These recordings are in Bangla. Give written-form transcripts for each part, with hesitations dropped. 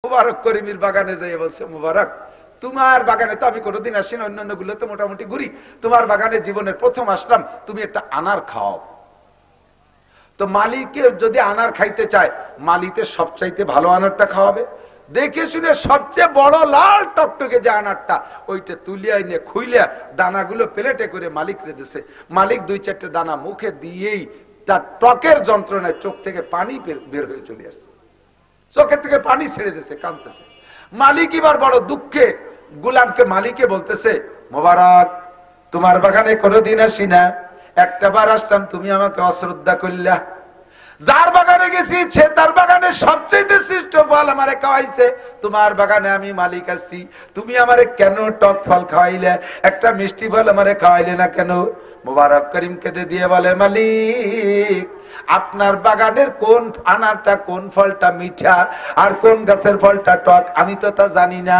মুবারক করিমের বাগানে যাই বলছে, মুবারক তোমার বাগানে তো আমি কোনোদিন আসি না, অন্যান্য গুলো তো মোটামুটি ঘুরি, তোমার বাগানে জীবনের প্রথম আসলাম, তুমি একটা আনার খাও। তো মালিকে যদি আনার খাইতে চায়, মালিতে সবচাইতে ভালো আনারটা খাওয়াবে, দেখে শুনে সবচেয়ে বড় লাল টকটকে যে আনারটা, ওইটা তুলিয়া নিয়ে খুইলিয়া দানাগুলো প্লেটে করে মালিক রেখেছে। মালিক 2-4টে দানা মুখে দিয়েই তার টকের যন্ত্রণায় চোখ থেকে পানি বের হয়ে চলে আসছে, চোখের থেকে পানি ছেড়ে দিয়েছে, কাঁদতেছে। মালিক এবার বড় দুঃখে গোলামকে মালিকে বলতেছে, মোবারক তোমার বাগানে কোনোদিন আসি না, একটা বার আসলাম, তুমি আমাকে অশ্রদ্ধা করলা। যার বাগানে গেছি সে তার বাগানে সবচেয়ে শ্রেষ্ঠ ফল আমারে খাওয়াইছে, তোমার বাগানে আমি মালিক আসছি, তুমি আমারে কেন টক ফল খাওয়াইলে, একটা মিষ্টি ফল আমারে খাওয়াইলে না কেন? মুবারক করিম কেঁদে দিয়ে বলে, মালিক আপনার বাগানের কোন আনারটা, কোন ফলটা মিঠা আর কোন গাছের ফলটা টক আমি তো তা জানি না।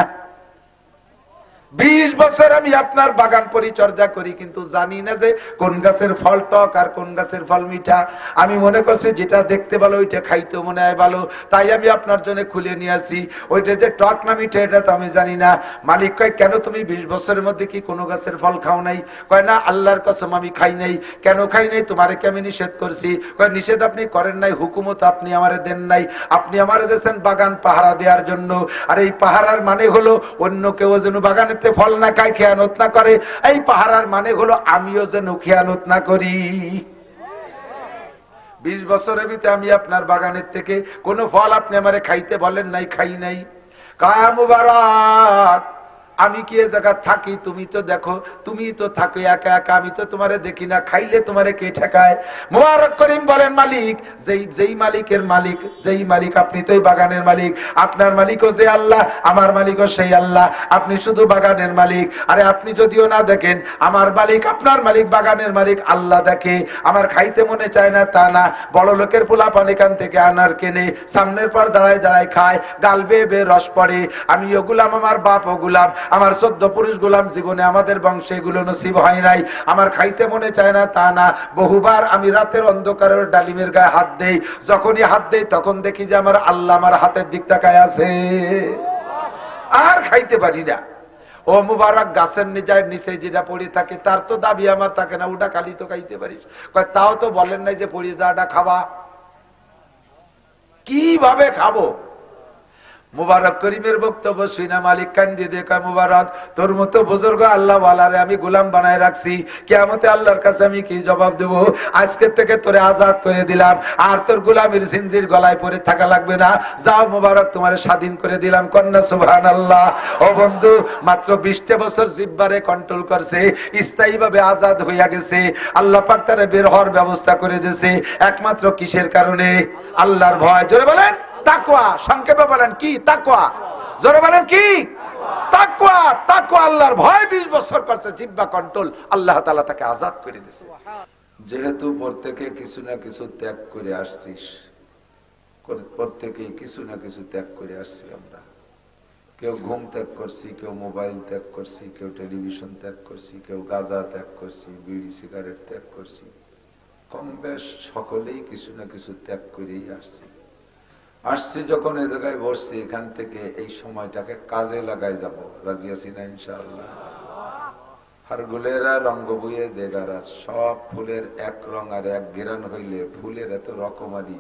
20 বছর আমি আপনার বাগান পরিচর্যা করি, কিন্তু জানি না যে কোন গাছের ফল টক আর কোন গাছের ফল মিঠা। আমি মনে করছি যেটা দেখতে ভালো ওইটা খাইতে মনে হয় ভালো, তাই আমি আপনার জন্য খুলে নিয়ে আসি, ওইটা যে টক না মিঠা এটা তো আমি জানি না। মালিক কয়, কেন তুমি 20 বছরের মধ্যে কি কোনো গাছের ফল খাও নাই? কয় না, আল্লাহর কসম আমি খাই নাই। কেন খাই নাই? তোমারে কি আমি নিষেধ করছি? কয় নিষেধ আপনি করেন নাই, হুকুমত আপনি আমারে দেন নাই, আপনি আমারে দিয়েছেন বাগান পাহারা দেওয়ার জন্য। আর এই পাহারার মানে হলো অন্য কেউ যেন বাগানে ফল না খায়, খেয়ানত না করে। এই পাহারার মানে হলো আমিও যেন খেয়ানত না করি। 20 বছরের ভিতরে আমি আপনার বাগানের থেকে কোনো ফল আপনি আমারে খাইতে বলেন নাই, খাই নাই। কায়া মুবারক আমি কি এ জায়গা থাকি? তুমি তো দেখো, তুমি তো থাকো একা একা, আমি তো তোমারে দেখি না, খাইলে তোমারে কে ঠেকায়? মুবারক করিম বলেন, মালিক যেই মালিকের মালিক, যেই মালিক আপনি তো এই বাগানের মালিক, আপনার মালিকও যে আল্লাহ, আমার মালিকও সেই আল্লাহ, আপনি শুধু বাগানের মালিক। আরে আপনি যদিও না দেখেন, আমার মালিক আপনার মালিক বাগানের মালিক আল্লাহ দেখে। আমার খাইতে মনে চায় না তা না, বড় লোকের পোলা পানিকান থেকে আনার কেনে, সামনের পর দাঁড়ায় দাঁড়ায় খায়, গাল বেয়ে বেয়ে রস পড়ে। আমিও গুলাম, আমার বাপও গুলাম, আমার 14 পুরুষ গোলাম, জীবনে আমাদের বংশে এগুলো নসিব হয় নাই। আমার খাইতে মনে চায় না তা না, বহুবার আমি রাতের অন্ধকারের ডালিমের গায়ে হাত দেই, যখনই হাত দেই তখন দেখি যে আমার আল্লাহ আমার হাতের দিক তাকায় আছে, আর খাইতে পারি না। ও মুবারক গাছের নিচে যেটা পড়ে থাকে তার তো দাবি আমার থাকে না, ওটা খালি তো খাইতে পারিস। তাও তো বলেন নাই যে পড়ে যাওয়াটা খাবা, কিভাবে খাবো? মুবারক করিমের বক্তব্য শুনা মালিক কান্দি দেখা, মুবারক তোর মতো বুজুর্গ আল্লাহ ওয়ালারে আমি গোলাম বানায় রাখছি, কিয়ামতে আল্লাহর কাছে আমি কি জবাব দেব? আজকে থেকে তোরে আজাদ করে দিলাম, আর তোর গোলামের জিনজির গলায় পরে থাকা লাগবে না। যাও মুবারক, তোমারে স্বাধীন করে দিলাম। কন্যা সুবহানাল্লাহ। ও বন্ধু, মাত্র 20টা বছর জিহ্বারে কন্ট্রোল করছে, স্থায়ীভাবে আজাদ হইয়া গেছে। আল্লাহ পাক তারে বের হওয়ার ব্যবস্থা করে দিয়েছে, একমাত্র কিসের কারণে? আল্লাহর ভয়। জোরে বলেন তাকওয়া। সংক্ষেপে বলেন কি তাকওয়া? জোরে বলেন কি তাকওয়া? তাকওয়া আল্লাহর ভয় 20 বছর করছে, জিহ্বা কন্ট্রোল, আল্লাহ তাআলা তাকে আজাদ করে দিয়েছে। যেহেতু প্রত্যেকে কিছু না কিছু ত্যাগ করে আসছিস, প্রত্যেকে কিছু না কিছু ত্যাগ করে আসছি আমরা। কেউ ঘুম ত্যাগ করছি, কেউ মোবাইল ত্যাগ করছি, কেউ টেলিভিশন ত্যাগ করছি, কেউ গাঁজা ত্যাগ করছি, বিড়ি সিগারেট ত্যাগ করছি। কম বেশ সকলেই কিছু না কিছু ত্যাগ করেই আসছি যখন এই জায়গায় বসছি, এখান থেকে এই সময়টাকে কাজে লাগাই যাব। রাজি আছি না ইনশাআল্লাহ? হারগুলেরা রঙ্গ বইয়ে দেগারা, সব ফুলের এক রং আর এক ঘেরান হইলে ফুলের এত রকমারি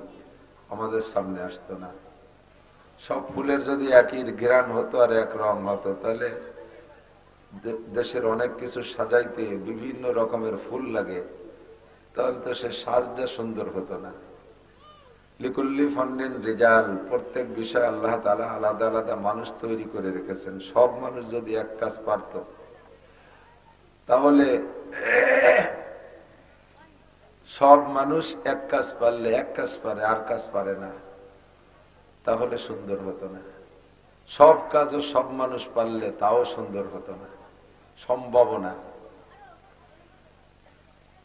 আমাদের সামনে আসতো না। সব ফুলের যদি একই ঘেরান হতো আর এক রং হতো, তাহলে দেশের অনেক কিছু সাজাইতে বিভিন্ন রকমের ফুল লাগে, তাহলে তো সে সাজটা সুন্দর হতো না। লিকুল্লি ফান্ডিন রিজাল, প্রত্যেক বিষয় আল্লাহ তাআলা আলাদা আলাদা মানুষ তৈরি করে রেখেছেন। সব মানুষ যদি এক কাজ পারত, তাহলে সব মানুষ এক কাজ পারলে, এক কাজ পারে আর কাজ পারে না, তাহলে সুন্দর হতো না। সব কাজও সব মানুষ পারলে তাও সুন্দর হতো না, সম্ভব না।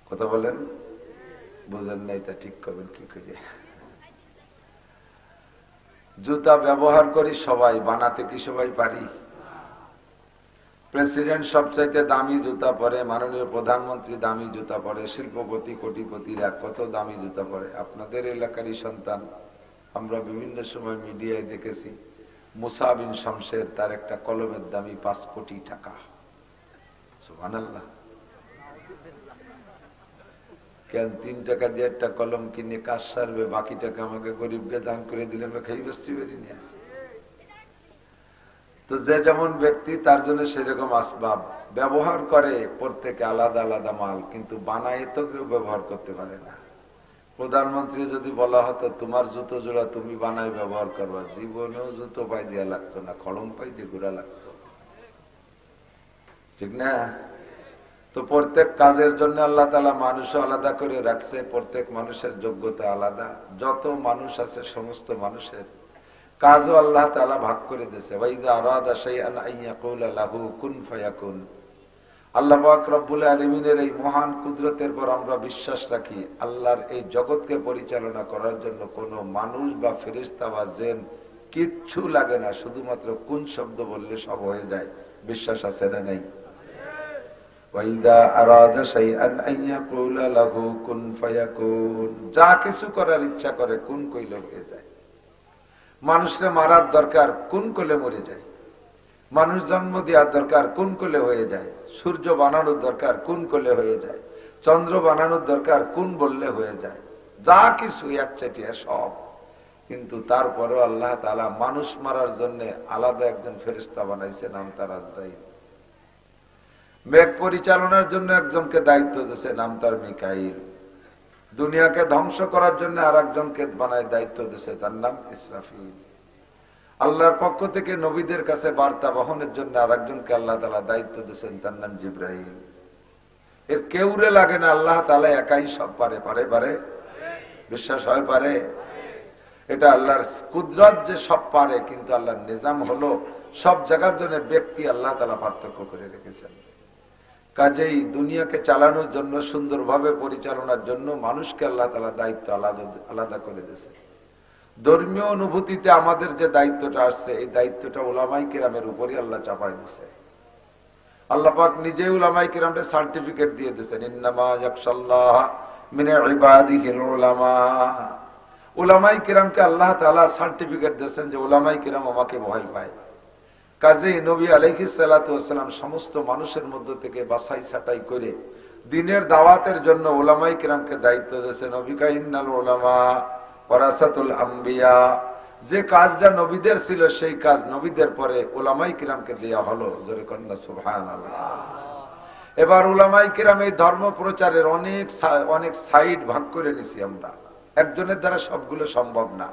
কথা বলেন, বুঝেন নাই তা ঠিক করবেন কি করে? জুতা ব্যবহার করি সবাই, বানাতে কি সবাই পারি? প্রেসিডেন্ট সবচাইতে দামি জুতা পরে, মাননীয় প্রধানমন্ত্রী দামি জুতা পরে, শিল্পপতি কোটিপতিরা কত দামি জুতা পরে। আপনাদের এলাকারই সন্তান, আমরা বিভিন্ন সময় মিডিয়ায় দেখেছি, মুসা বিন শামসের, তার একটা কলমের দামই 5 কোটি টাকা। সুবহানাল্লাহ। কেন 3 টাকা দিয়ে একটা কলম কিনে কাজ সারবে, বাকি টাকা আমাকে গরিবকে দান করে দিলে আমরা খাই বসতে পারি না। তো যে যেমন ব্যক্তি তার জন্য সেরকম আসবাব ব্যবহার করে, প্রত্যেকে আলাদা আলাদা মাল, কিন্তু বানায় তো কেউ ব্যবহার করতে পারে না। প্রধানমন্ত্রী যদি বলা হতো তোমার জুতো জোড়া তুমি বানায় ব্যবহার করবা, জীবনেও জুতো পাই দিয়া লাগতো না, খড়ম পাই দিয়ে ঘোরা লাগতো, ঠিক না? তো প্রত্যেক কাজের জন্য আল্লাহ তাআলা মানুষও আলাদা করে রাখছে, প্রত্যেক মানুষের যোগ্যতা আলাদা। যত মানুষ আছে সমস্ত মানুষের কাজও আল্লাহ তাআলা ভাগ করে দিয়েছে। ওয়াইদা আরাদা শাইআন আইয়াকুলা লাহু কুন ফায়াকুন। আল্লাহ পাক রব্বুল আলামিনের এই মহান কুদরতের পর আমরা বিশ্বাস রাখি, আল্লাহর এই জগৎকে পরিচালনা করার জন্য কোনো মানুষ বা ফেরেশতা বা জিন কিচ্ছু লাগে না, শুধুমাত্র কুন শব্দ বললে সব হয়ে যায়। বিশ্বাস আছে না নাই? ওয়াইদা আরাদা শাইআন আইয়াকুলা লাহু কুন ফায়াকুন। যা কিছু করার ইচ্ছা করে কুন কইলে হয়ে যায়। মানুষকে মারার দরকার, কোন কোলে মরে যায়। মানুষ জন্ম দেওয়ার দরকার, কোন কোলে হয়ে যায়। সূর্য বানানোর দরকার, কোন কোলে হয়ে যায়। চন্দ্র বানানোর দরকার, কোন বললে হয়ে যায়। যা কিছু একচাটিয়া সব। কিন্তু তারপরেও আল্লাহ তাআলা মানুষ মারার জন্য আলাদা একজন ফেরেশতা বানাইছে, নাম তার আজরাইল। মেঘ পরিচালনার জন্য একজনকে দায়িত্ব দিয়েছে, নাম তার মিকাইল। দুনিয়াকে ধ্বংস করার জন্য আর একজনকে বানায় দায়িত্ব দিয়েছে, তার নাম ইসরাফিল। আল্লাহর পক্ষ থেকে নবীদের কাছে বার্তা বহনের জন্য আর একজনকে আল্লাহ তাআলা দায়িত্ব দিয়েছেন, তার নাম জিবরাইল। এর কেউরে লাগে না, আল্লাহ তাআলা একাই সব পারে। পারে বিশ্বাস হয় পারে? এটা আল্লাহর কুদরত যে সব পারে, কিন্তু আল্লাহর নিজাম হলো সব জায়গার জন্য ব্যক্তি আল্লাহ তাআলা পার্থক্য করে রেখেছেন। কাজেই দুনিয়াকে চালানোর জন্য, সুন্দরভাবে পরিচালনার জন্য মানুষকে আল্লাহ তাআলা দায়িত্ব আলাদা করে দিয়েছে। ধর্মীয় অনুভূতিতে আমাদের যে দায়িত্বটা আসছে, এই দায়িত্বটা উলামায়ে কেরামের উপরই আল্লাহ চাপাই দিয়েছে। আল্লাহ পাক নিজেই উলামায়ে কেরামদের সার্টিফিকেট দিয়ে দিয়েছেন, ইন্নামা ইয়াখশাল্লাহ মিন ইবাদিহিল উলামা। উলামায়ে কেরামকে আল্লাহ তাআলা সার্টিফিকেট দিয়েছেন যে উলামায়ে কেরাম আমাকে ভয় পায়। কাজেই নবী আলাইহিস সালাতু ওয়াস সালাম সমস্ত মানুষের মধ্য থেকে বাছাই ছাঁটাই করে দ্বীনের দাওয়াতের জন্য উলামায়ে কেরামকে দায়িত্ব দিয়েছেন। নবী কা ইন্নাল উলামা ওয়ারাসাতুল আম্বিয়া। যে কাজটা নবীদের ছিল সেই কাজ নবীদের পরে উলামায়ে কেরামকে দেয়া হলো। জোরে কন্না সুবহানাল্লাহ। এবার উলামায়ে কেরাম এই ধর্ম প্রচারের অনেক সাইড ভাগ করে নিছি আমরা। একজনের দ্বারা সবগুলো সম্ভব না,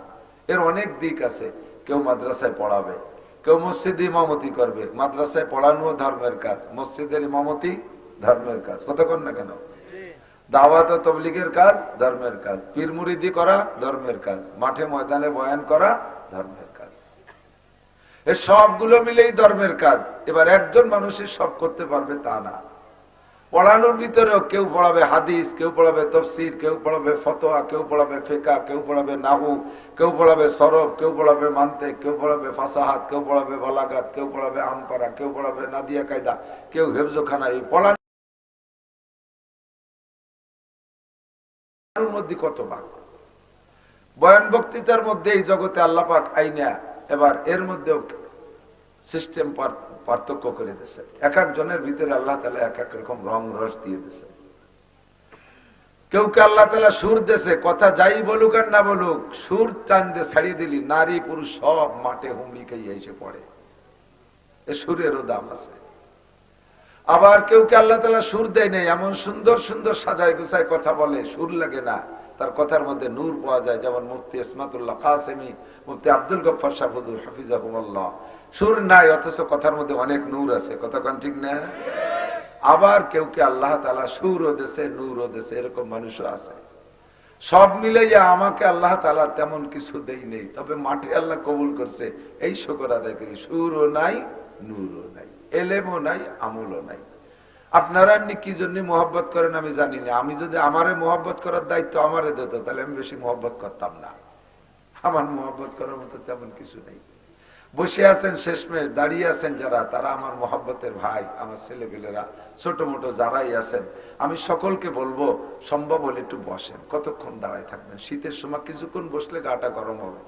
এর অনেক দিক আছে। কেউ মাদ্রাসায় পড়াবে, কেউ মসজিদে ইমামতি করবে। মাদ্রাসায় পড়ানো ধর্মের কাজ, মসজিদের ইমামতি ধর্মের কাজ। কতক্ষণ না কেন? দাওয়াত ও তাবলীগের কাজ ধর্মের কাজ, পীর মুরিদি করা ধর্মের কাজ, মাঠে ময়দানে বয়ান করা ধর্মের কাজ। এই সবগুলো মিলেই ধর্মের কাজ। এবার একজন মানুষের সব করতে পারবে তা না। পড়ানোর ভিতরেও কেউ পড়াবে হাদিস, কেউ পড়াবে তাফসীর, কেউ পড়াবে ফতোয়া, কেউ পড়াবে ফিকহ, কেউ পড়াবে নাহু, কেউ পড়াবে সরফ, কেউ পড়াবে মানতিক, কেউ পড়াবে ফাসাহাত, কেউ পড়াবে বালাগাত, কেউ পড়াবে আমপারা, কেউ পড়াবে নাদিয়া কায়দা, কেউ হিফজখানা। এই পড়ানোর মধ্যে কত ভাগ। বয়ান বক্তৃতার মধ্যে এই জগতে আল্লাহ পাক আইনা এবার এর মধ্যেও সিস্টেম পার্থক্য করে দিয়েছে। এক একজনের ভিতরে আল্লাহ তাআলা এক এক রকম রং রস দিয়ে দিয়েছে। কেউকে আল্লাহ তাআলা সুর দিয়েছে, কথা যাই বলুক আর না বলুক, সুর চান্দে ছাড়িয়ে দিলি নারী পুরুষ সব মাঠে হুমড়ি খেয়ে এসে পড়ে। এ সুরেরও দাম আছে। আবার কেউকে আল্লাহ তাআলা সুর দেয় নাই, এমন সুন্দর সুন্দর সাজায় গুছায় কথা বলে, সুর লাগে না, তার কথার মধ্যে নূর পাওয়া যায়। যেমন মুফতি ইসমাতুল্লাহ কাসেমি, মুফতি আব্দুল গফফার সাহেব হুজুর হাফিজাহুল্লাহ। সুর নাই অথচ কথার মধ্যে অনেক নূর আছে। কথা কোন ঠিক না? আবার কেউকে আল্লাহ তাআলা সুরও দেশে নূরও দেশে, এরকম মানুষও আছে। সব মিলাইয়া আমাকে আল্লাহ তাআলা তেমন কিছু দেই নেই, তবে মাঠে আল্লাহ কবুল করছে, এই শুকর আদায় করি। সুরও নাই, নূরও নাই, এলেমও নাই, আমলও নাই। আপনারা এমনি কি জন্য মোহাব্বত করেন আমি জানি না। আমি যদি আমারে মোহাব্বত করার দায়িত্ব আমারে দিত, তাহলে আমি বেশি মোহাব্বত করতাম না। আমার মোহাব্বত করার মতো তেমন কিছু নেই। বসে আছেন শেষমেশ, দাঁড়িয়ে আছেন যারা, তারা আমার মোহাব্বতের ভাই, আমার ছেলেপেলেরা, ছোট মোটো যারাই আছেন, আমি সকলকে বলবো সম্ভব হলে একটু বসেন। কতক্ষণ দাঁড়ায় থাকবেন? শীতের সময় কিছুক্ষণ বসলে গাটা গরম হবে।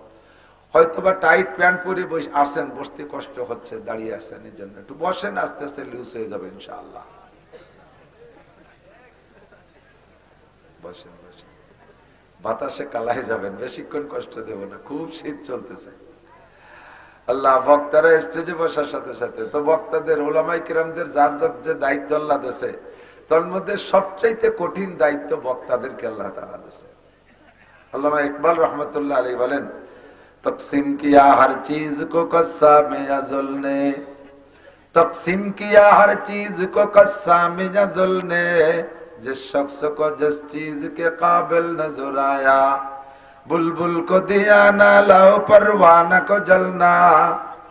হয়তোবা টাইট প্যান্ট পরে বসে আসেন, বসতে কষ্ট হচ্ছে, দাঁড়িয়ে আসেন, এই জন্য একটু বসেন, আস্তে আস্তে লুজ হয়ে যাবে ইনশাআল্লাহ। বসেন বসেন, বাতাসে কালাই যাবেন, বেশিক্ষণ কষ্ট দেব না, খুব শীত চলতেছে। আল্লাহ বক্তারা স্টেজে বসার সাথে সাথে তো বক্তাদের ওলামাই কিরামদের যার যার যে দায়িত্ব আল্লাহ দিয়েছে, তার মধ্যে সবচাইতে কঠিন দায়িত্ব বক্তাদেরকে আল্লাহ তাআলা দিয়েছে। আল্লামা ইকবাল রহমতুল্লাহ আলাইহি বলেন, तक़सीम किया हर चीज को कस्सा में अज़ल ने, तक़सीम किया हर चीज को कस्सा में अज़ल ने, जिस शख्स को जिस चीज के काबिल नजर आया, बुलबुल को दिया ना लाओ परवाना को जलना,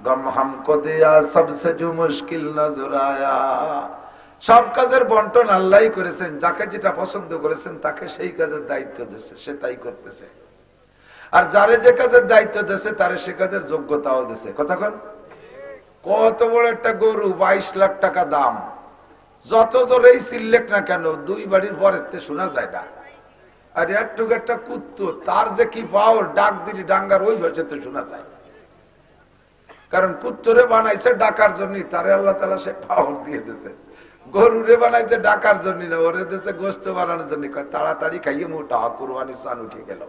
गम हमको दिया सबसे जो मुश्किल नजर आया। সব কাজের বন্টন আল্লাহই করেছেন, যাকে যেটা পছন্দ করেছেন তাকে সেই কাজের দায়িত্ব দিয়েছে, সে তাই করতেছে। আর যারে যে কাজের দায়িত্ব দিয়েছে তারে সে কাজের যোগ্যতাও দিয়েছে। কতক্ষণ কত বড় একটা গরু, 22 লাখ টাকা দাম, যত জোরেই সিল্লেক না কেন দুই বাড়ির পরেতে শোনা যায় না। আর একটু একটা কুত্তো, তার যে কি পাওয়ার, ডাক দিলি ডাঙ্গার ওই ভাষাতে শোনা যায়। কারণ কুত্তরে বানাইছে ডাকার জন্য, তারে আল্লাহ তাআলা সে পাওয়ার দিয়ে দিয়েছে। গরুরে বানাইছে ডাকার জন্য না, ওরে দিয়েছে গোশত বানানোর জন্য। তাড়াতাড়ি খাইয়ে মোটা কুরবানি চান উঠে গেল।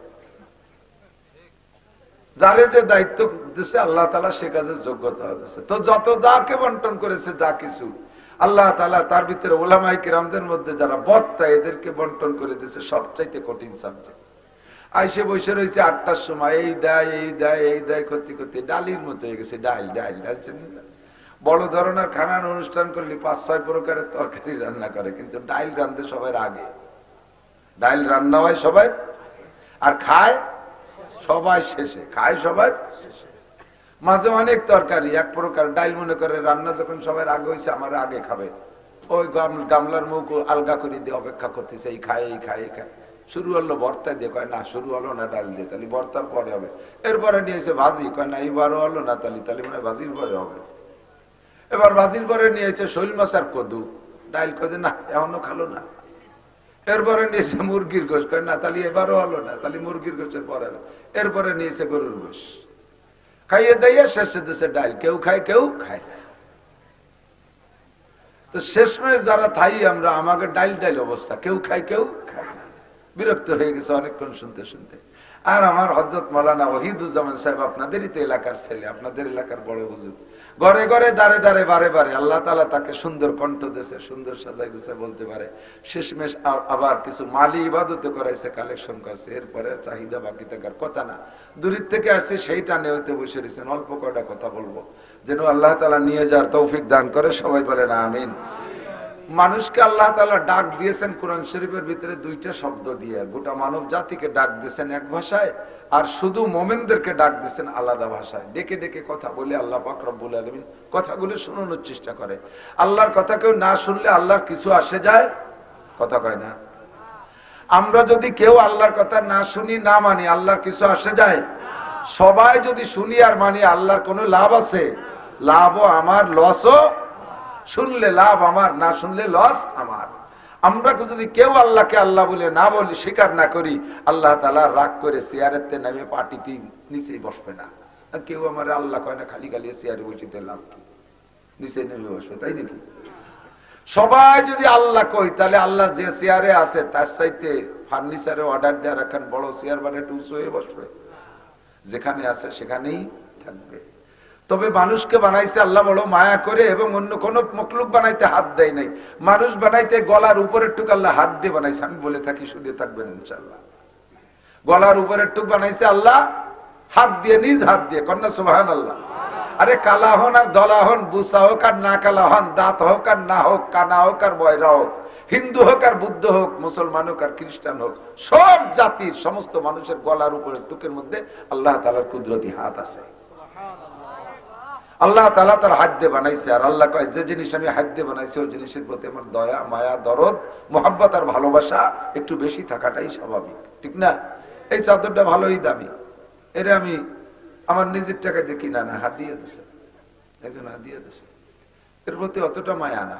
যারে যে দায়িত্ব দিয়েছে আল্লাহ তাআলা সে কাজের যোগ্যতা দিয়েছে। তো যত যাকে বন্টন করেছে যা কিছু, আল্লাহ তাআলা তার ভিতরে উলামায়ে কিরামদের মধ্যে যারা বক্তা, এদেরকে বন্টন করে দিয়েছে সবচাইতে কঠিন সাবজেক্ট। আইসে বসে রয়েছে 8টার সময়, এই দেয় এই দেয় এই দেয় করতে করতে ডালির মতো হয়ে গেছে। ডাল ডাল ডালছেন না, বড় ধরনের খানার অনুষ্ঠান করলে 5-6 প্রকারের তরকারি রান্না করে, কিন্তু ডাল রান্ধতে সবার আগে। ডাল রান্না হয় সবাই, আর খায় সবাই শেষে, খায় সবাই শেষে। মাঝে অনেক তরকারি, এক প্রকার ডাল মনে করে রান্না যখন সবার আগে হয়েছে, আমার আগে খাবে, ওই গামলার মুখ আলগা করে দিয়ে অপেক্ষা করতেছে, এই খায় এই খায় এই খায়। শুরু হলো ভর্তা দিয়ে, কয় না শুরু হলো না ডাল দিয়ে, তাহলে ভর্তার পরে হবে। এরপরে নিয়েছে ভাজি, কয় না এইবারও হলো না, তাহলে মানে ভাজির পরে হবে। এবার ভাজির পরে নিয়েছে শৈল মাছ আর কদু, ডাল কয়ে না এখনো খালো না। এরপরে নিয়েছে মুরগির গোশ, কয় না তাহলে এবারও হলো না, তাহলে মুরগির গোশের পরে হবে। এরপরে নিয়েছে গরুর গোশ, খাইয়ে দিয়ে শেষে দিয়েছে ডাল। কেউ খায় কেউ খায় না। তো শেষমেশ যারা থাই আমরা, আমাকে ডাল ডাল অবস্থা, কেউ খায় কেউ খায় না। বিরক্ত হয়ে গেছে অনেকক্ষণ শুনতে শুনতে। আর আমার হযরত মাওলানা ওয়াহিদুজ্জামান সাহেব, আপনাদেরই তো এলাকার ছেলে, আপনাদের এলাকার বড় হুজুর, ঘরে ঘরে দাঁড়ে দাঁড়ে বারে বারে আল্লাহ তাআলা তাকে সুন্দর কণ্ঠ দিয়েছে, সুন্দর সাজাই গুছাই বলতে পারে। শেষমেশ আবার কিছু মালি ইবাদত করাইছে, কালেকশন করছে। এরপরে চাহিদা বাকি থাকার কথা না, দূরের থেকে আসছে সেইটা নেওয়াতে বসে রয়েছেন। অল্প কয়টা কথা বলবো, যেন আল্লাহ তাআলা নিয়ে যাওয়ার তৌফিক দান করে, সবাই বলেন আমিন। মানুষকে আল্লাহ তাআলা ডাক দিয়েছেন কোরআন শরীফের ভিতরে 2টা শব্দ দিয়ে, গোটা মানব জাতিকে ডাক দিয়েছেন এক ভাষায়, আর শুধু মুমিনদেরকে ডাক দিয়েছেন আলাদা ভাষায়। ডেকে ডেকে কথা বলে আল্লাহ পাক রব্বুল আলামিন কথাগুলো শোনানোর চেষ্টা করে। আল্লাহর কথা কেউ না শুনলে আল্লাহর কিছু আসে যায়? কথা কয় না। আমরা যদি কেউ আল্লাহর কথা না শুনি, না মানি, আল্লাহর কিছু আসে যায়? সবাই যদি শুনি আর মানি, আল্লাহর কোনো লাভ আছে? লাভও আমার, লসও। শুনলে লাভ আমার, না শুনলে লস আমার। আমরা যদি কেউ আল্লাহকে আল্লাহ বলে না বলি, স্বীকার না করি, আল্লাহ তাআলা রাগ করে চেয়ারেতে নেমে পাটিতে নিচেই বসবে না। আর কেউ আমার আল্লাহ কয় না, খালি খালি চেয়ারে বসিতে লাভ কি, নিচে নেমে বসবে, তাই নাকি? সবাই যদি আল্লাহ কই, তাহলে আল্লাহ যে চেয়ারে আছে তার চাইতে ফার্নিচারে অর্ডার দেওয়া রাখেন বড় চেয়ার বানিয়ে উঁচু হয়ে বসবে? যেখানে আছে সেখানেই থাকবে। তবে মানুষকে বানাইছে আল্লাহ বড় মায়া করে, এবং অন্য কোন মখলুক বানাইতে হাত দেয় নাই। মানুষ বানাইতে গলার উপরের টুক আল্লাহ হাত দিয়ে বানাইছে। আমি বলে থাকি, শুনে থাকবেন ইনশাআল্লাহ। গলার উপরের টুক বানাইছে আল্লাহ হাত দিয়ে, নিজ হাত দিয়ে। কন্যা সুবহানাল্লাহ। আরে কালা হন আর দলা হন, বুসা হোক আর না কালা হন, দাঁত হোক আর না হোক, কানা হোক আর বয়রা হোক, হিন্দু হোক আর বুদ্ধ হোক, মুসলমান হোক আর খ্রিস্টান হোক, সব জাতির সমস্ত মানুষের গলার উপরের টুকের মধ্যে আল্লাহ তাআলার কুদরতি হাত আছে। আল্লাহ তাআলা তার হাত দিয়ে বানাইছে। আর আল্লাহ কয়, যে জিনিস আমি হাত দিয়ে বানাইছি ওই জিনিসের প্রতি আমার দয়া, মায়া, দরদ, মোহাব্বত আর ভালোবাসা একটু বেশি থাকাটাই স্বাভাবিক, ঠিক না? এই চাদরটা ভালোই দামি, এটা আমি আমার নিজের টাকা দিয়ে কিনা না, হাত দিয়ে দিছে, একজন হাত দিয়ে দিছে, এর প্রতি অতটা মায়া না।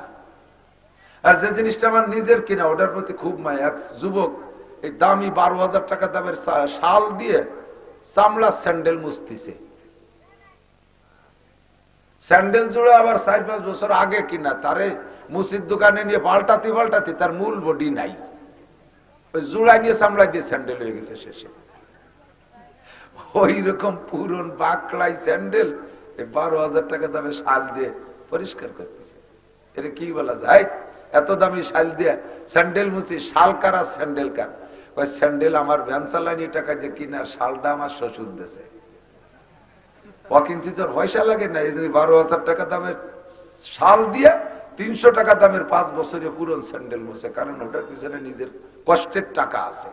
আর যে জিনিসটা আমার নিজের কিনা, ওটার প্রতি খুব মায়া। এক যুবক এই দামি 12,000 টাকা দামের শাল দিয়ে চামড়ার স্যান্ডেল মুছতিছে। স্যান্ডেল জুড়ে আবার 4-5 বছর আগে কিনা, তারে মুসির দোকানে নিয়ে পাল্টাতে পাল্টাতে তার মূল বডি নাই, ওই জোড়া নিয়ে চামড়া দিয়ে স্যান্ডেল হয়ে গেছে শেষে। ওই রকম পুরন বাকলাই স্যান্ডেল 12,000 টাকা দামে শাল দিয়ে পরিষ্কার করতেছে। এটা কি বলা যায়? এত দামি শাল দিয়ে স্যান্ডেল মুছি, শাল কার আর স্যান্ডেল কার? ওই স্যান্ডেল আমার ভ্যান চালানি টাকা দিয়ে কিনা, শালটা আমার শ্বশুর দেশে। অকিঞ্চিত পয়সা লাগে না, এই 12,000 টাকা দামের শাল দিয়ে 300 টাকা দামের 5 বছরের পুরন স্যান্ডেল মুছে, কারণ ওটার পিছনে নিজের কষ্টের টাকা আছে।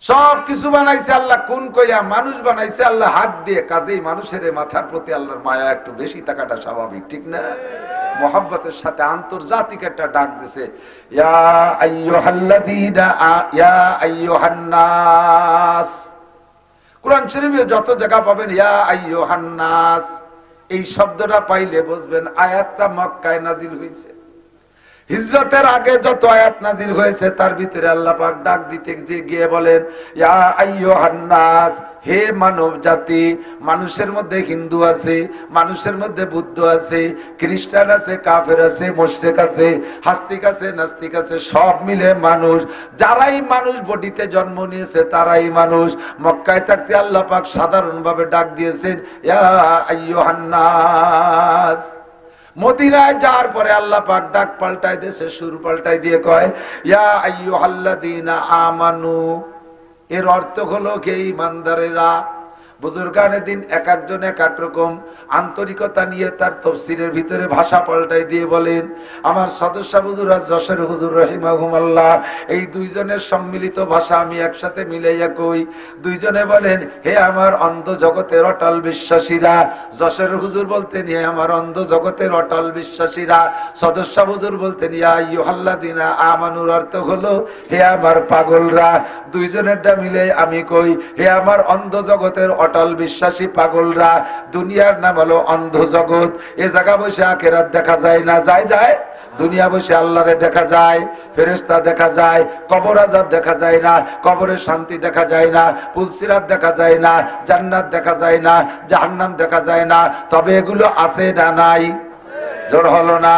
সব কিছু বানাইছে আল্লাহ কোন কইয়া, মানুষ বানাইছে আল্লাহ হাত দিয়ে, কাজেই মানুষের মাথার প্রতি আল্লাহর মায়া একটু বেশি থাকাটা স্বাভাবিক, ঠিক না? মোহাব্বতের সাথে আন্তর্জাতিক একটা ডাক দিছে, ইয়া আইয়ুহাল্লাযীনা ইয়া আইয়ুহান নাস। কুরআন শরীফে যত জায়গা পাবেন ইয়া আইয়ুহান নাস, এই শব্দটা পাইলে বুঝবেন আয়াতটা মক্কায় নাজিল হয়েছে। হিজরতের আগে যত আয়াত নাজিল হয়েছে তার ভিতরে আল্লাহ পাক ডাক দিতে গিয়ে বলেন ইয়া আইয়ুহান নাস, হে মানব জাতি। মানুষের মধ্যে হিন্দু আছে, মানুষের মধ্যে বুদ্ধ আছে, খ্রিস্টান আছে, কাফের আছে, মুশরিক আছে, আস্তিক আছে, নাস্তিক আছে, সব মিলে মানুষ। যারাই মানুষ বডিতে জন্ম নিয়েছে তারাই মানুষ। মক্কায় থাকতে আল্লাহ পাক সাধারণভাবে ডাক দিয়েছেন ইয়া আইয়ুহান নাস। মদিনায় যাওয়ার পরে আল্লাহ পাক ডাক পাল্টাই দিয়েছে, সুর পাল্টাই দিয়ে কয় ইয়া আইয়ুহাল্লাযীনা আমানু। এর অর্থ হলো কে ঈমানদারেরা। বুজুর্গানে দিন এক একজন এক এক রকম আন্তরিকতা নিয়ে তার তাফসীরের ভিতরে ভাষা পাল্টাই দিয়ে বলেন। আমার সদস্য হুজুর যশোর হুজুর রাহিমাহুমুল্লাহ, এই দুইজনের সম্মিলিত ভাষা আমি একসাথে মিলাইয়া কই। দুইজনে বলেন হে আমার অন্ধ জগতের অটল বিশ্বাসীরা। যশোর হুজুর বলতেন হে আমার অন্ধ জগতের অটল বিশ্বাসীরা। সদস্য হুজুর বলতেন ইয়া আইয়ুহাল্লাযীনা আমানুর অর্থ হলো হে আমার পাগলরা। দুইজনেরটা মিলে আমি কই হে আমার অন্ধ জগতের অটল বিশ্বাসী পাগলরা। দুনিয়ার নাম হলো অন্ধ জগৎ। এ জায়গা বসে আখিরাত দেখা যায় না, যায় দুনিয়া বসে আল্লাহরে দেখা যায়, ফেরেশতা দেখা যায়, কবর আযাব দেখা যায় না, কবরের শান্তি দেখা যায় না, পুলসিরাত দেখা যায় না, জান্নাত দেখা যায় না, জাহান্নাম দেখা যায় না। তবে এগুলো আছে না নাই? জোর হলো না?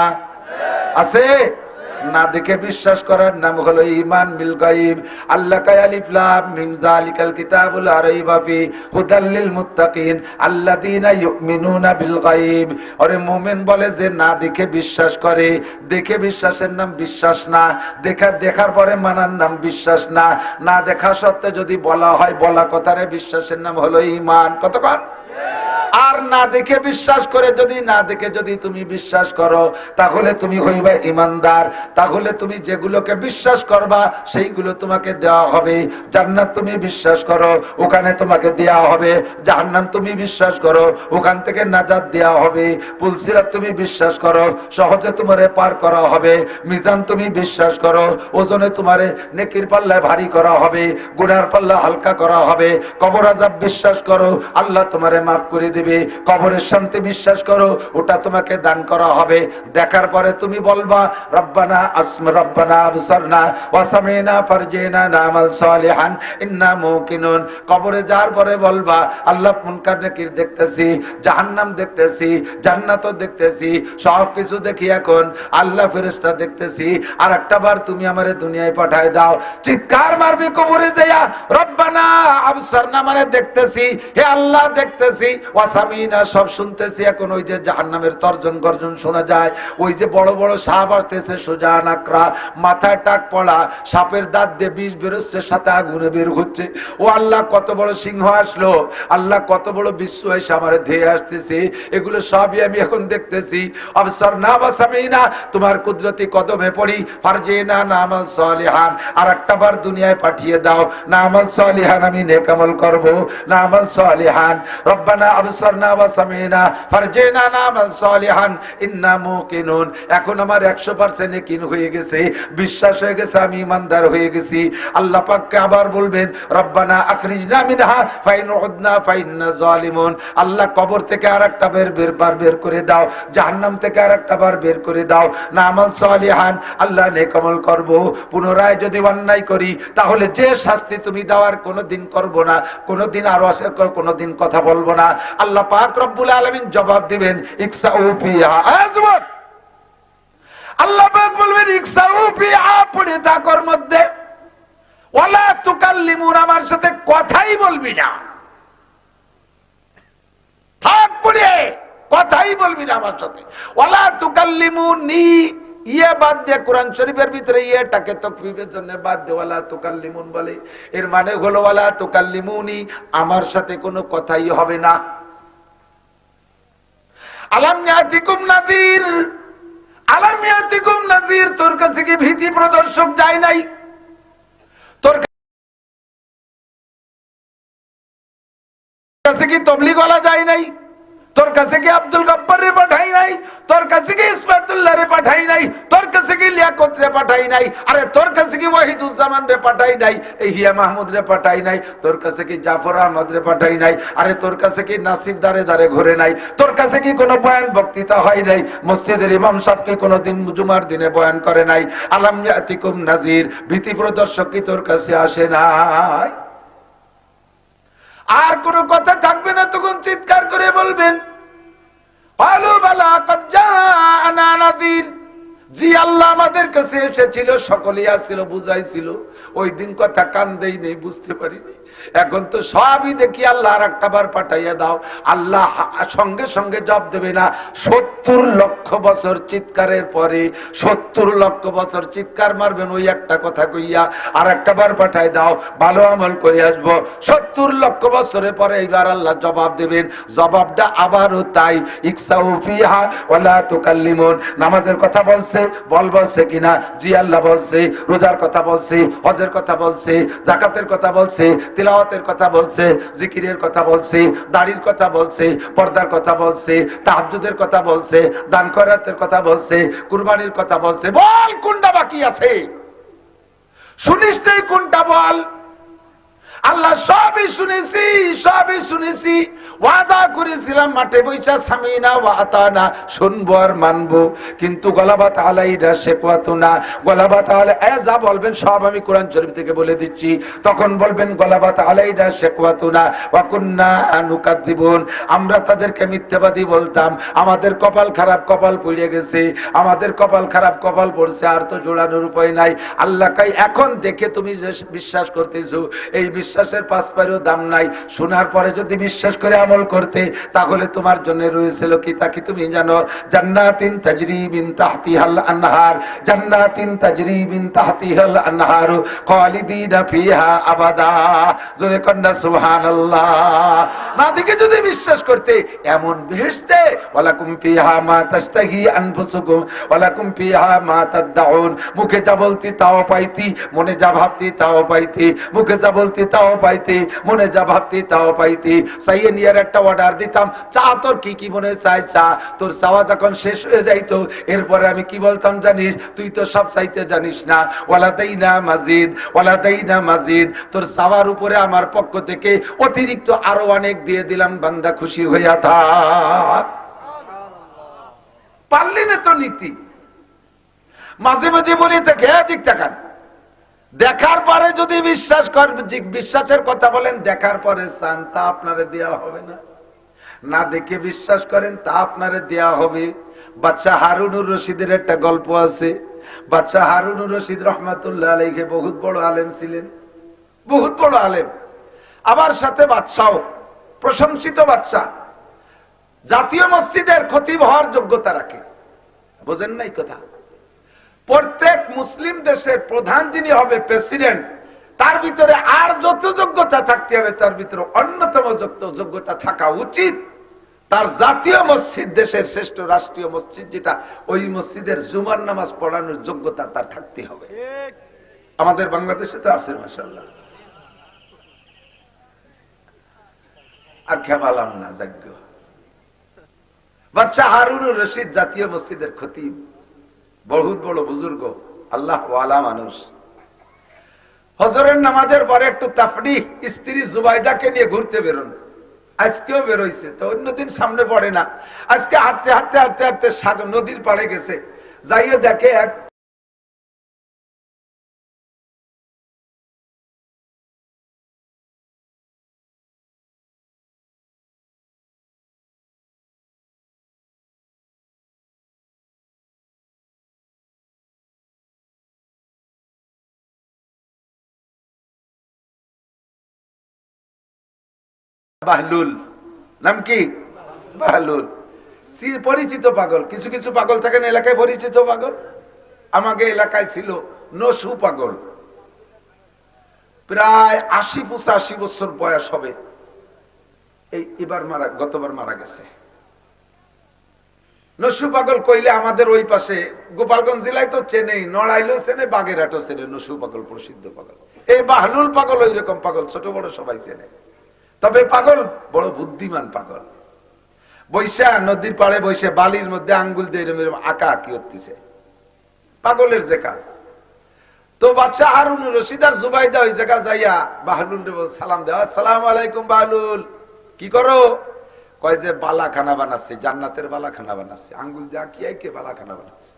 আছে। না দেখে বিশ্বাস করার নাম হলো ঈমান বিল গায়ব। আল্লাহ কায় আলিফ লাম মিম যালিকাল কিতাবুল লা রাইবা ফি হুদাল লিল মুত্তাকিন আল্লাযীনা ইউমিনুনা বিল গায়ব। আরে মুমিন বলে যে না দেখে বিশ্বাস করে, দেখে বিশ্বাসের নাম বিশ্বাস না, দেখার পরে মানার নাম বিশ্বাস না। না দেখা সত্ত্বে যদি বলা হয় বলা কথারে বিশ্বাসের নাম হলো ঈমান। কতক্ষণ? আর না দেখে বিশ্বাস করে যদি তুমি বিশ্বাস করো তাহলে তুমি হইবা ঈমানদার। তাহলে তুমি যেগুলোকে বিশ্বাস করবা সেইগুলো তোমাকে দেওয়া হবে। জান্নাত তুমি বিশ্বাস করো, ওখানে তোমাকে দেওয়া হবে। জাহান্নাম তুমি বিশ্বাস করো, ওখান থেকে নাজাত দেওয়া হবে। পুলসিরাত তুমি বিশ্বাস করো, সহজে তোমারে পার করা হবে। মিজান তুমি বিশ্বাস করো, ওজনে তোমারে নেকির পাল্লায় ভারী করা হবে, গুনার পাল্লা হালকা করা হবে। কবর আযাব বিশ্বাস করো, আল্লাহ তোমারে মাফ করে দিবে। কবরের শান্তি বিশ্বাস করো, ওটা তোমাকে দান করা হবে। দেখার পরে তুমি বলবা রব্বানা আবসারনা ওয়া সামিনা ফারজিনা নামাল সালিহান ইন্না মুকিনুন। কবরে যাওয়ার পরে বলবা আল্লাহ মুনকার নাকির দেখতেছি, জাহান্নাম দেখতেছি, জান্নাতও দেখতেছি, সব কিছু দেখি এখন আল্লাহ ফেরেশতা দেখতেছি। আর একটা বার তুমি আমারে দুনিয়ায় পাঠায় দাও। চিৎকার মারবি কবরে যাইয়া রব্বানা আবসারনা, মানে দেখতেছি, হে আল্লাহ দেখতেছি, ওয়া সামিনা সব শুনতেছি। এখন ওই যে জাহান্নামের তর্জন গর্জন শোনা যায়, ওই যে বড় বড় সাপ আসতেছে, সোজা নাকড়া, মাথায় টাক পড়া, সাপের দাঁত দিয়ে বিষ বেরোচ্ছে, সাথে আগুনে বের হচ্ছে। ও আল্লাহ কত বড় সিংহ আসলো, আল্লাহ কত বড় বিশ্ব এসে আমার ধেয়ে আসতেছে, এগুলো সবই আমি এখন দেখতেছি। আবসারনা ওয়া সামিনা, তোমার কুদরতি কদমে পড়ি। ফারজিনা নামাল সালিহান, আর একটা বার দুনিয়ায় পাঠিয়ে দাও। নামাল সালিহান, আমি নেক আমল করব। নামাল সালিহান রব্বানা আবসারনা ওয়া সামিনা ফারজিনা নামাল সালিহান ইন্না মুকিনুন। এখন আমার 100% ইয়াকিন হয়ে গেছে, বিশ্বাস হয়ে গেছে, আমি ঈমানদার হয়ে গেছি। আল্লাহ পাককে আবার বলবেন রব্বানা আখরিজনা মিনহা ফাইন উদনা ফাইন্না জালিমুন। আল্লাহ কবর থেকে আরেকটা বের করে দাও, জাহান্নাম থেকে আরেকটা বার বের করে দাও, নামাল সালিহান, আল্লাহ নেক আমল করব। পুনরায় যদি অন্যায় করি তাহলে যে শাস্তি তুমি দেওয়ার কোনোদিন করব না, কোনোদিন আরো কোনোদিন কথা বলবো না। আল্লাহ পাক রব্বুল আলামিন জবাব দিবেন ইকসাউ ফিহা। আজবাত আল্লাহ পাক বলবেন ইকসাউ ফিহা, পড়ে থাকার মধ্যে, ওয়ালা তুকাল্লিমুন, আমার সাথে কথাই বলবি না, থাক পড়ে, কথাই বলবি না আমার সাথে। ওয়ালা তুকাল্লিমুনি, ইয়ে বাদ দিয়ে কোরআন শরীফের ভিতরে ইয়েটাকে তাকফীফের জন্য বাদ দিয়ে ওয়ালা তুকাল্লিমুন বলে। এর মানে হলো ওয়ালা তুকাল্লিমুনি, আমার সাথে কোনো কথাই হবে না। আলাম ইয়াতিকুম নাযীর, আলাম ইয়াতিকুম নাযীর, তোর কাছে কি ভীতি প্রদর্শক যায় নাই? তোর কাছে কি তবলিগওয়ালা যায় নাই? তোর কাছে কি আব্দুল গফফার রে পাঠাই নাই? তোর কাছে কি ইসমাতুল্লাহ রে পাঠাই নাই? তোর কাছে কি লিয়াকত রে পাঠাই নাই? আরে তোর কাছে কি ওয়াহিদুজ্জামান রে পাঠাই নাই? এই হিয়া মাহমুদ রে পাঠাই নাই? তোর কাছে কি জাফর আহমদ রে পাঠাই নাই? আরে তোর কাছে কি নাসিব দারে দারে ঘুরে নাই? তোর কাছে কি কোনো বয়ান বক্তৃতা হয় নাই? মসজিদের ইমাম সাহেবকে কোনোদিন জুমার দিনে বয়ান করে নাই? আলাম ইয়াতিকুম নাযীর, ভীতি প্রদর্শক কি তোর কাছে আসে নাই? আর কোনো কথা থাকবে না, তখন চিৎকার করে বলবেন আলু বালা কদ জাআনা নাযীর, জি আল্লাহ আমাদের কাছে এসেছিল, সকলেই আসছিল, বুঝাইছিল, ওই দিন কথা কান দেই নেই, বুঝতে পারিনি। এখন তো সবই দেখি আল্লাহ আর একটা বার পাঠাইয়া দাও। আল্লাহ সঙ্গে সঙ্গে জবাব দেবে না। 70 লক্ষ বছর চিৎকারের পরে, 70 লক্ষ বছর চিৎকার মারবেন ওই একটা কথা কইয়া, আর একটা বার পাঠাই দাও, ভালো আমল করে আসবো। 70 লক্ষ বছরের পরে এইবার আল্লাহ জবাব দেবেন। জবাবটা আবারও তাই, ইকসাউ ফিহা ওয়ালা তুকাল্লিমুন। নামাজের কথা বলছে, বলছে কিনা? জি আল্লাহ বলছে। রোজার কথা বলছে, হজের কথা বলছে, যাকাতের কথা বলছে, তিলাওয়াতের কথা বলছে, জিকিরের কথা বলছে, দাড়ির কথা বলছে, পর্দার কথা বলছে, তাহাজ্জুদের কথা বলছে, দান খয়রাতের কথা বলছে, কুরবানির কথা বলছে। বল কোনটা বাকি আছে? শুনিস তুই কোনটা বল? আল্লাহ সবই শুনেছি, সবই শুনেছি, ওয়াদা করেছিলাম মাঠে বৈশা সামিনা ওয়া আতানা, শুনবো আর মানবো, কিন্তু গলাবাত আলাইনা শিকওয়াতুনা, গলাবাত আলাই যা বলবেন সব আমি কোরআন শরীফ থেকে বলে দিচ্ছি। তখন বলবেন গলাবাত আলাইনা শিকওয়াতুনা ওয়া কুননা নুকাদ্দিবুন, আমরা তাদেরকে মিথ্যাবাদী বলতাম, আমাদের কপাল খারাপ, কপাল পড়ে গেছে, আমাদের কপাল খারাপ, কপাল পড়ছে, আর তো জোড়ানোর উপায় নাই। আল্লাহ কই এখন দেখে তুমি যে বিশ্বাস করতেছো, এই বিশ্বাসের 5 পয়সারও দাম নাই। শোনার পরে যদি বিশ্বাস করে আমল করতে, তাহলে তোমার জন্য রয়েছিল কি তা কি তুমি জানো? জান্নাতিন তাজরি মিন তাহতিহাল আনহার, জান্নাতিন তাজরি মিন তাহতিহাল আনহার খালিদিনা ফিহা আবাদা। জোরে কন্না সুবহানাল্লাহ। না দেখে যদি বিশ্বাস করতে, এমন বেহেশতে ওয়ালাকুম ফিহা মা তাশতাহি আনফুসুকুম ওয়ালাকুম ফিহা মা তাদউন, মুখে যা বলতি তাও পাইতি, মনে যা ভাবতি তাও পাইতি, মুখে যা বলতি তাও পাইতে, মনে যা ভাবতি তাও পাইতে। চাইয়ে নিয়ার একটা অর্ডার দিতাম, চা তোর কি কি মনে চাই চা, তোর চাওয়া যখন শেষ হয়ে যাইতো, এরপরে আমি কি বলতাম জানিস? তুই তো সব চাইতে জানিস না। ওয়ালাদাইনা মাজিদ, ওয়ালাদাইনা মাজিদ, তোর চাওয়ার উপরে আমার পক্ষ থেকে অতিরিক্ত আরো অনেক দিয়ে দিলাম, বান্দা খুশি হইয়া থাক। পারলি না তো নীতি। মাঝে মাঝে বলি থাকে ঠিক টাকা, দেখার পরে যদি বিশ্বাস কর, বিশ্বাসের কথা বলেন, দেখার পরে চান, তা আপনারে দেয়া হবে না। না দেখে বিশ্বাস করেন, তা আপনারে দেয়া হবে। বাদশা হারুনুর রশিদের একটা গল্প আছে। বাদশা হারুনুর রশিদ রহমাতুল্লাহ আলাইহি বহুত বড় আলেম ছিলেন, বহুত বড় আলেম, আবার সাথে বাদশাও, প্রশংসিত বাদশা, জাতীয় মসজিদের খতিব হওয়ার যোগ্যতা রাখে। বোঝেন নাই কথা? প্রত্যেক মুসলিম দেশের প্রধান যিনি হবে, প্রেসিডেন্ট, তার ভিতরে আর যত যোগ্যতা থাকতে হবে, তার ভিতরে অন্যতম যোগ্যতা থাকা উচিত তার জাতীয় মসজিদ, দেশের শ্রেষ্ঠ রাষ্ট্রীয় মসজিদ যেটা, ওই মসজিদের জুমার নামাজ পড়ানোর যোগ্যতা তার থাকতে হবে। আমাদের বাংলাদেশে তো আছে মাশাআল্লাহ। আর খেপালাম না, যাজ্ঞ বাচ্চা হারুনুর রশিদ জাতীয় মসজিদের খতিব, বহুত বড় বুজুর্গ, আল্লাহ ওয়ালা মানুষ। হজরের নামাজের পরে একটু তাফরিহ, স্ত্রী জুবাইদাকে নিয়ে ঘুরতে বেরোন। আজকেও বেরোইছে, তো অন্যদিন সামনে পড়ে না। আজকে হাঁটতে হাঁটতে হাঁটতে হাঁটতে সাগর নদীর পাড়ে গেছে, যাইয়ে দেখে এক বাহলুল, নাম কি? বাহলুল। পরিচিত পাগল। কিছু কিছু পাগল থাকেন এলাকায় পরিচিত পাগল। আমাকে এলাকায় ছিল নসু পাগল, প্রায় ৮০-৮৫ বছর বয়স হবে। গতবার মারা গেছে। নসু পাগল কইলে আমাদের ওই পাশে গোপালগঞ্জ জেলায় তো চেনেই, নড়াইলেও চেনে, বাগেরহাটও চেনে। নসু পাগল প্রসিদ্ধ পাগল। এই বাহলুল পাগল ওই রকম পাগল, ছোট বড় সবাই চেনে। তবে পাগল বড় বুদ্ধিমান পাগল। বৈশা নদীর পাড়ে বসে বালির মধ্যে আঙ্গুল দিয়ে এরম আঁকা আঁকি করতেছে, পাগলের যে কাজ। তো বাচ্চা হারুনুর রশিদ আর জুবাইদা ওই জায়গা যাইয়া বাহলুল সালাম দেওয়া, আসসালামু আলাইকুম বাহলুল, কি করো? কয় যে বালাখানা বানাচ্ছে, জান্নাতের বালাখানা বানাচ্ছে। আঙ্গুল দিয়ে আঁকিয়ে কে বালাখানা বানাচ্ছে?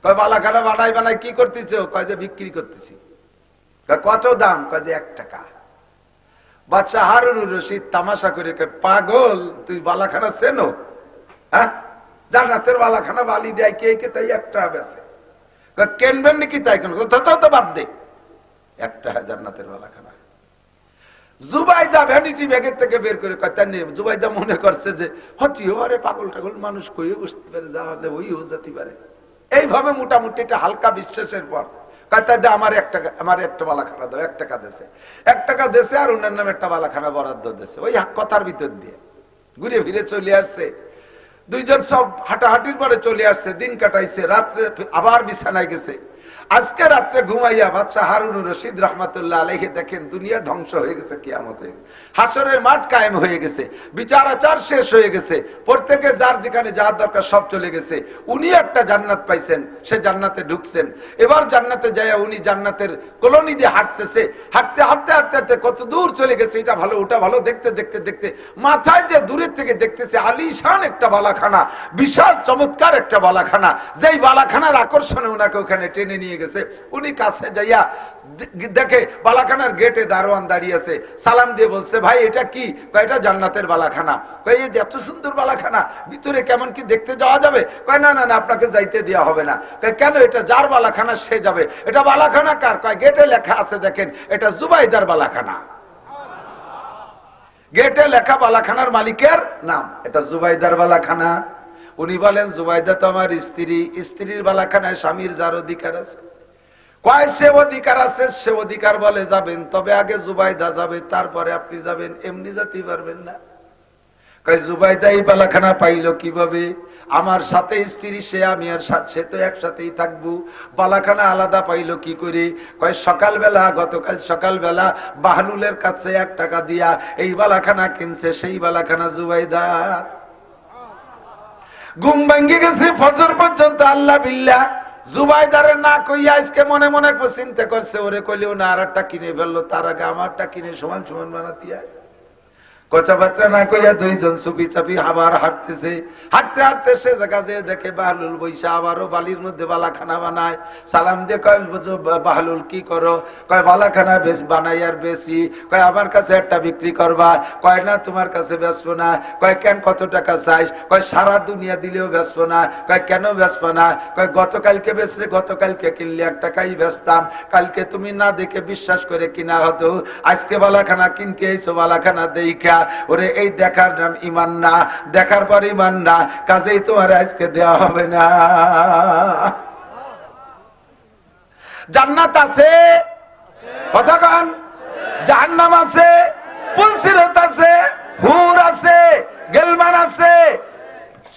কয় বালাখানা বানাই কি করতেছো? কয় যে বিক্রি করতেছি। কত দাম? কয় যে ১ টাকা। বাচ্চা হারুনুর রশিদ তামাশা করে, পাগল তুই বালাখানা চেনো? হ্যাঁ, জান্নাতের বালাখানা বালি দেয় কে কে, তাই ১ টাকা বেচে। কেনবেন নাকি? তাই কেন? তো বাদ দে, ১ টাকা জান্নাতের বালাখানা। জুবাইদা ভ্যানিটি ব্যাগের থেকে বের করে জুবাইদা মনে করছে যে হচ্ছিও পারে, পাগল টাগল মানুষ কইও বুঝতে পারে, যা হলে ওইও যেতে পারে। এইভাবে মোটামুটি একটা হালকা বিশ্বাসের পর আমার একটা বালাখানা দাও। ১ টাকা দেশে, ১ টাকা দেশে, আর ওনার নামে একটা বালাখানা বরাদ্দ দেশে। ওই কথার ভিতর দিয়ে ঘুরে ফিরে চলে আসছে। দুইজন সব হাঁটাহাঁটির পরে চলে আসছে, দিন কাটাইছে, রাত্রে আবার বিছানায় গেছে। আজকে রাত্রে ঘুমাইয়া বাচ্চা হারুনুর রশিদ রহমাতুল্লাহ আলাইহি দেখেন দুনিয়া ধ্বংস হয়ে গেছে, কিয়ামত হয়ে গেছে, হাসরের মাঠ কায়েম হয়ে গেছে, বিচার আচার শেষ হয়ে গেছে, প্রত্যেকে যার যেখানে যাওয়ার দরকার সব চলে গেছে। উনি একটা জান্নাত পাইছেন, সে জান্নাতে ঢুকছেন। এবার জান্নাতে যাইয়া উনি জান্নাতের কলোনি দিয়ে হাঁটতেছে, হাঁটতে হাঁটতে হাঁটতে হাঁটতে কত দূর চলে গেছে, এটা ভালো ওটা ভালো, দেখতে দেখতে দেখতে মাথায় যে দূরের থেকে দেখতেছে আলিশান একটা বালাখানা, বিশাল চমৎকার একটা বালাখানা। যেই বালাখানার আকর্ষণে ওনাকে ওখানে টেনে নিয়ে গেছে। উনি কাছে যাইয়া দেখে বালাখানার গেটে দারোয়ান দাঁড়িয়ে আছে, সালাম দিয়ে বলছে, ভাই এটা কি? এটা জান্নাতের বালাখানা। কয় এই এত সুন্দর বালাখানা, ভিতরে কেমন কি দেখতে যাওয়া যাবে? কয় না না না, আপনাকে যাইতে দেওয়া হবে না। কয় কেন? এটা যার বালাখানা সে যাবে। এটা বালাখানা কার? কয় গেটে লেখা আছে, দেখেন এটা জুবাইদার বালাখানা। গেটে লেখা বালাখানার মালিকের নাম, এটা জুবাইদার বালাখানা। উনি বলেন, জুবাইদা তো আমার স্ত্রী, স্ত্রীর বালাখানায় স্বামীর যার অধিকার আছে। কয় সে অধিকার আছে, সে অধিকার বলে যাবেন, তবে আগে জুবাইদা যাবে, তারপরে আপনি যাবেন, এমনি যেতে পারবেন না। কয় জুবাইদা এই বালাখানা পাইলো কিভাবে? আমার সাথে স্ত্রী, সে আমি আর সে তো একসাথেই থাকবো, বালাখানা আলাদা পাইলো কি করে? কয় সকালবেলা, গতকাল সকালবেলা বাহলুলের কাছে ১ টাকা দিয়া এই বালাখানা কিনছে, সেই বালাখানা জুবাইদার। ঘুম ভাঙ্গি গেছে ফজর পর্যন্ত, আল্লাহ বিল্লাহ। জুবাইদারে না কইয়া আজকে মনে মনে চিন্তা করছে, ওরে কইলেও না, আর একটা কিনে ফেললো, তার আগে আমারটা কিনে সমান সমান বানাতে হয়। কথাবার্তা না কইয়া দুইজন চুপি চাপি আবার হাঁটতেছে। হাঁটতে হাঁটতে সে জায়গা যে দেখে বাহলুল বৈশা আবারও বালির মধ্যে বালাখানা বানায়। সালাম দিয়ে কয়, বাহলুল কি করো? কয় বালাখানা বানাই আর বেশি। কয় আমার কাছে একটা বিক্রি করবা? কয় না, তোমার কাছে বেচবো না। কয় কেন, কত টাকা চাইস? কয় সারা দুনিয়া দিলেও বেচবো না। কয় কেন বেচবো না? কয় গতকালকে বেচলে, গতকালকে কিনলে ১ টাকাই বেচতাম, কালকে তুমি না দেখে বিশ্বাস করে কিনা হতো, আজকে বালাখানা কিনতে এসো, বালাখানা দেখা। ওরে এই দেখার নাম ইমান না, দেখার পর ইমান না, কাজেই তোমার আজকে দেওয়া হবে না। জান্নাত আছে, কথা কন, জাহান্নাম আছে, পুলসিরাত আছে, হুর আছে, গেলমান আছে,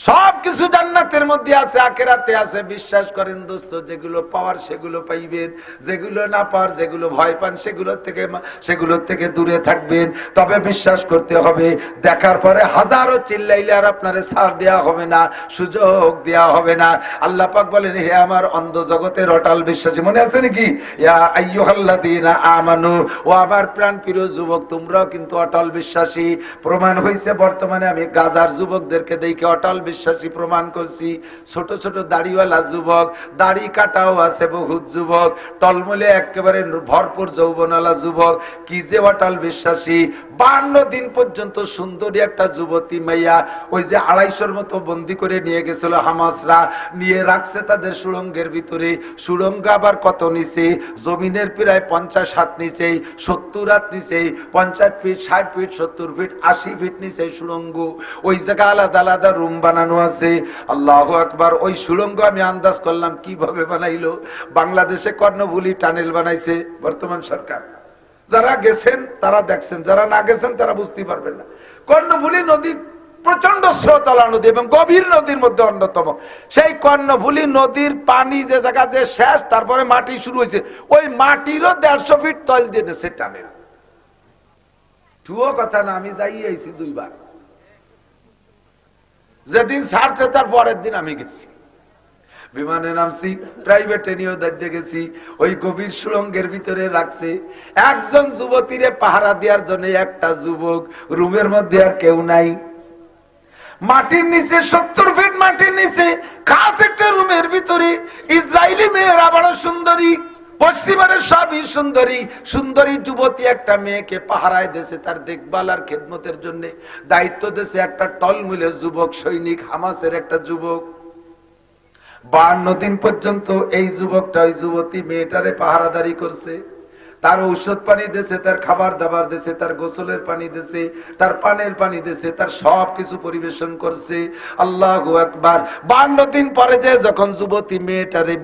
সবকিছু জান্নাতের মধ্যে আছে, আখিরাতে আছে। বিশ্বাস করেন দোস্ত, যেগুলো পাওয়ার সেগুলো পাইবেন, যেগুলো না পাওয়ার, যেগুলো ভয় পান সেগুলোর থেকে দূরে থাকবেন। তবে বিশ্বাস করতে হবে, দেখার পরে হাজারো চিল্লাইলে আর আপনারে ছাড় দেওয়া হবে না, সুযোগ দেওয়া হবে না। আল্লাহ পাক বলেন, হে আমার অন্ধ জগতের অটল বিশ্বাসী, মনে আছে নাকি? ইয়া আইয়ুহাল্লাযীনা আমানু, ও আমার প্রাণ প্রিয় যুবক, তোমরাও কিন্তু অটল বিশ্বাসী। প্রমাণ হয়েছে, বর্তমানে আমি গাজার যুবকদেরকে দেখে অটল বিশ্বাসী প্রমাণ করছি। ছোট ছোট দাড়িওয়ালা যুবক, দাড়ি কাটাও আছে বহুত যুবক, টলমলে একেবারে ভরপুর যৌবনওয়ালা যুবক, কি যে অটল বিশ্বাসী। 52 দিন পর্যন্ত সুন্দরী একটা যুবতী মাইয়া, ওই যে 250-র মতো বন্দি করে নিয়ে গেছিল হামাসরা, নিয়ে রাখছে তাদের সুড়ঙ্গের ভিতরে। সুড়ঙ্গ আবার কত নিচে, জমিনের প্রায় 50 হাত নিচে, 70 হাত নিচে, 50 ফিট, 60 ফিট, 70 ফিট, 80 ফিট নিচে সুড়ঙ্গ। ওই জায়গা আলাদা আলাদা রুম বানানো আছে। আল্লাহু আকবার। ওই সুড়ঙ্গ আমি আন্দাজ করলাম কিভাবে বানাইলো। বাংলাদেশে কর্ণফুলী টানেল বানাইছে বর্তমান সরকার। যারা গেছেন তারা দেখছেন, যারা না গেছেন তারা বুঝতে পারবেন না। কর্ণফুলী নদী প্রচন্ড স্রোতলা নদী এবং গভীর নদীর মধ্যে অন্যতম। সেই কর্ণফুলী নদীর পানি যে জায়গা যে শেষ, তারপরে মাটি শুরু হয়েছে, ওই মাটিরও 150 ফিট তল দিয়ে দিয়েছে টানেল। টুও কথা না, আমি যাই আইছি 2 বার। যেদিন ছাড়ছে তার পরের দিন আমি গেছি, বিমানে নামছি, প্রাইভেটে নিয়েও দেখতে গেছি। ওই গভীর সুড়ঙ্গের ভিতরে রাখছে একজন যুবতীরে পাহারা দেওয়ার জন্য। একটা যুবক, রুমের মধ্যে আর কেউ নাই, মাটির নিচে 70 ফিট মাটির নিচে খাস একটা রুমের ভিতরে ইসরায়েলি মেয়ের আবারও সুন্দরী, পশ্চিমের সবই সুন্দরী সুন্দরী যুবতী একটা মেয়েকে পাহারায় দেশে, তার দেখভাল আর খেদমতের জন্য দায়িত্ব দেশে একটা টলমুলে যুবক সৈনিক, হামাসের একটা যুবক। 52 দিন পর্যন্ত এই যুবকটা ওই যুবতী মেয়েটারে পাহারাদারি করছে। তার ঔষধ পানি দিয়েছে, তার খাবার দাবার দিয়েছে, তার গোসলের পানি দিয়েছে, তার পানের পানি দিয়েছে, তার সব কিছু পরিবেশন করছে। আল্লাহু আকবার। 52 দিন পরে যে যখন যুবতী মেয়েটারে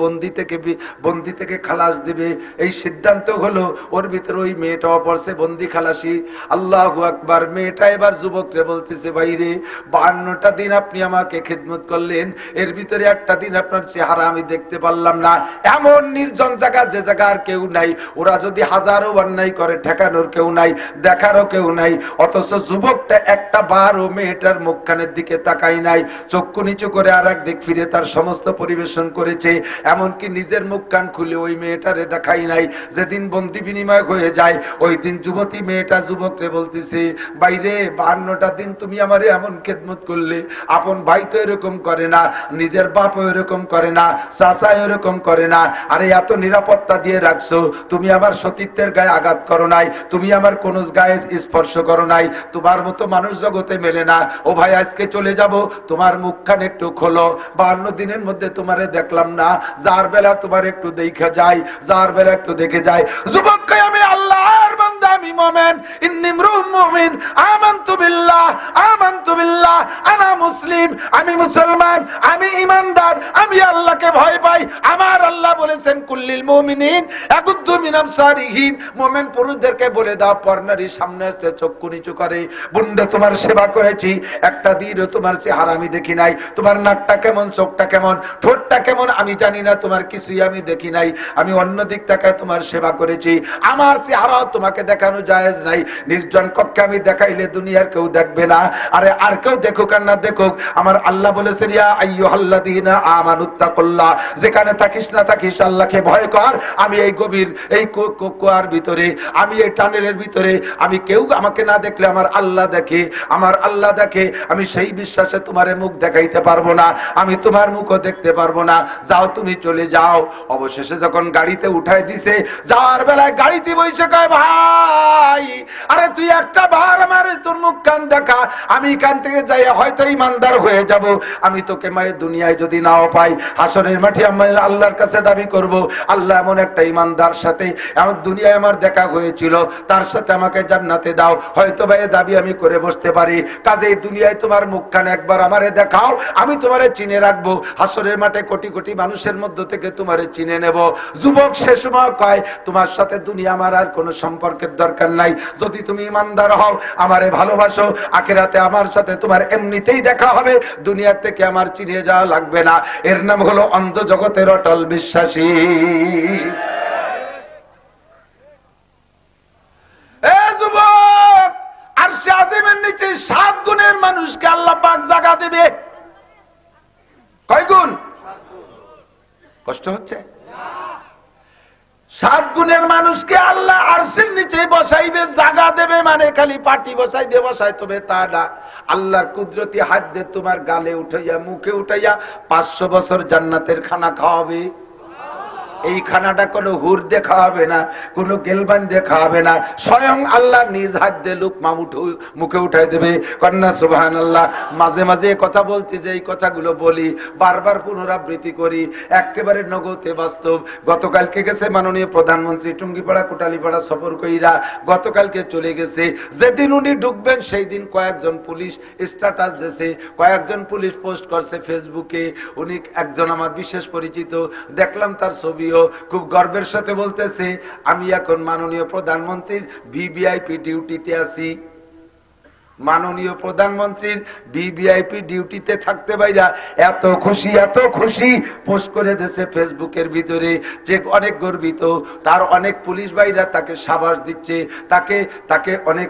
বন্দি থেকে খালাস দিবে, এই সিদ্ধান্ত হলো, ওর ভিতরে ওই মেয়েটাও পড়ছে বন্দি খালাসি। আল্লাহু আকবার। মেয়েটা এবার যুবকরে বলতেছে, ভাইরে 52টা দিন আপনি আমাকে খেদমত করলেন, এর ভিতরে একটা দিন আপনার চেহারা আমি দেখতে পারলাম না। এমন নির্জন জায়গা, যে জায়গা আর কেউ নাই, ওরা যদি হাজারো অন্যায় করে ঠেকানোর কেউ নাই, দেখারও কেউ নাই। অথচ যুবকটা একটা বারও মেয়েটার মুখখানের দিকে তাকাই নাই, চক্ষু নিচু করে আর এক দিক ফিরে তার সমস্ত পরিবেশন করেছে। এমনকি নিজের মুখখান খুলে ওই মেয়েটারে দেখাই নাই। যেদিন বন্দি বিনিময় হয়ে যায়, ওই দিন যুবতী মেয়েটা যুবকরে বলতেছে, বাইরে 52টা দিন তুমি আমারে এমন খেদমত করলে, আপন ভাই তো এরকম করে না, নিজের বাপও এরকম করে না, চাচা এরকম করে না। আরে এত নিরাপত্তা দিয়ে রাখছো, তুমি আমার সতীত্বের গায়ে আঘাত করো নাই, তুমি আমার কোন গায়ে স্পর্শ করো নাই, তোমার মতো মানুষ জগতে মেলে না। ও ভাই আজকে চলে যাব, তোমার মুখখান একটু খোলো। 52 দিনের মধ্যে তোমারে দেখলাম না, যার বেলা তোমার একটু দেখে যাই, যার বেলা একটু দেখে যাই। যুবককে আমি আল্লাহর বান্দা, আমি মুমিন, ইন্নী ইমরুউম মুমিন, আমানতু বিল্লাহ, আনা মুসলিম, আমি মুসলমান, আমি ঈমানদার, আমি আল্লাহকে ভয় পাই। আমার আল্লাহ বলেছেন, কুল্লিল মুমিনিন ইয়াগুদ্দু মিন আবসারিহিম, মুমিন পুরুষদেরকে বলে দাও পরনারীর সামনে আসলে চক্ষু নিচু করে। বুন্ডে তোমার সেবা করেছি, একটা দিনও তোমার চেহারা আমি দেখি নাই। তোমার নাকটা কেমন, চোখটা কেমন, ঠোঁটটা কেমন আমি জানি না, তোমার কিছুই আমি দেখি নাই। আমি অন্য দিক থেকে তোমার সেবা করেছি, আমার চেহারা তোমাকে দেখানো জায়েজ নাই। নির্জন কক্ষে আমি দেখাইলে দুনিয়ার কেউ দেখবে না। আরে আর কেউ দেখুক আর না দেখুক, আমার আল্লাহ বলেছেন, ইয়া আইয়ুহাল্লাযীনা আমানুত্তাকুল্লাহ, যেখানে থাকিস না থাকিস আল্লাহকে ভয় কর। আমি এই গভীর এই কুয়ার ভিতরে, আমি এই টানেলের ভিতরে, আমি কেউ আমাকে না দেখলে আমার আল্লাহ দেখে, আমার আল্লাহ দেখে। আমি সেই বিশ্বাসে তোমারে মুখ দেখাইতে পারবো না, আমি তোমার মুখও দেখতে পারবো না। যাও, তুমি চলে যাও। অবশেষে যখন গাড়িতে উঠাই দিছে, যাওয়ার বেলায় গাড়িতে বসে কয়, ভাই আরে তুই একটা বার আমার তোর মুখ কান দেখা, আমি এখান থেকে যাই হয়তো ইমানদার হয়ে যাব। আমি তোকে মায়ের দুনিয়ায় যদি নাও পাই, হাসরের মাঠে আমি আল্লাহর কাছে দাবি করব, আল্লাহ এমন একটা ইমানদার সাথে আমার দুনিয়ায় আমার দেখা হয়েছিল, তার সাথে আমাকে জান্নাতে দাও। হয়তো ভাই দাবি আমি করে বসতে পারি। কাজেই দুনিয়ায় তোমার মুখখানে একবার আমারে দেখাও, আমি তোমারে চিনে রাখবো। হাসরের মাঠে কোটি কোটি মানুষের মধ্য থেকে তোমারে চিনে নেব। যুবক সে সময় কয়, তোমার সাথে দুনিয়া আমার আর কোনো সম্পর্কের দরকার নাই। যদি তুমি ইমানদার হও, আমারে ভালোবাসো, আখিরাতে আমার সাথে তোমার এমনিতেই দেখা হবে, দুনিয়া থেকে আমার চিনিয়ে যাওয়া লাগবে না। এর নাম হলো অন্ধ জগতের অটল বিশ্বাসী। এ যুবক, আরশে আজিমের নিচে 7 গুণের মানুষকে আল্লাহ পাক জায়গা দেবে। কয় গুণ? কষ্ট হচ্ছে? 7 গুণের মানুষকে আল্লাহ আরশের নিচে বসাইবে, জায়গা দেবে। মানে খালি পাটি বসাই দিয়ে বসাই তবে তা না, আল্লাহর কুদরতি হাত দিয়ে তোমার গালে উঠাইয়া মুখে উঠাইয়া 500 বছর জান্নাতের খানা খাওয়াবে। এই খানাটা কোনো হুর দেখা হবে না, কোনো গেলবান দেখা হবে না, স্বয়ং আল্লাহ নিজ হাত দিয়ে লুকমা মুখে উঠাই দেবে। কন্যা সুবহানাল্লাহ। মাঝে মাঝে কথা বলতে যে এই কথাগুলো বলি, বারবার পুনরাবৃত্তি করি, একেবারে নগদে বাস্তব। গতকালকে গেছে মাননীয় প্রধানমন্ত্রী টুঙ্গিপাড়া কোটালীপাড়া সফর কইরা, গতকালকে চলে গেছে। যেদিন উনি ঢুকবেন সেই দিন কয়েকজন পুলিশ স্ট্যাটাস দিয়েছে, কয়েকজন পুলিশ পোস্ট করছে ফেসবুকে। উনি একজন আমার বিশেষ পরিচিত, দেখলাম তার ছবি, খুব গর্বের সাথে বলতেছে, আমি এখন মাননীয় প্রধানমন্ত্রীর ভিভিআইপি ডিউটিতে আছি। মাননীয় প্রধানমন্ত্রীর ভিভিআইপি ডিউটিতে থাকতে বাইরা এত খুশি পোস্ট করে দিয়েছে ফেসবুকের ভিতরে যে অনেক গর্বিত। তার অনেক পুলিশ ভাইরা তাকে সাবাস দিচ্ছে, তাকে অনেক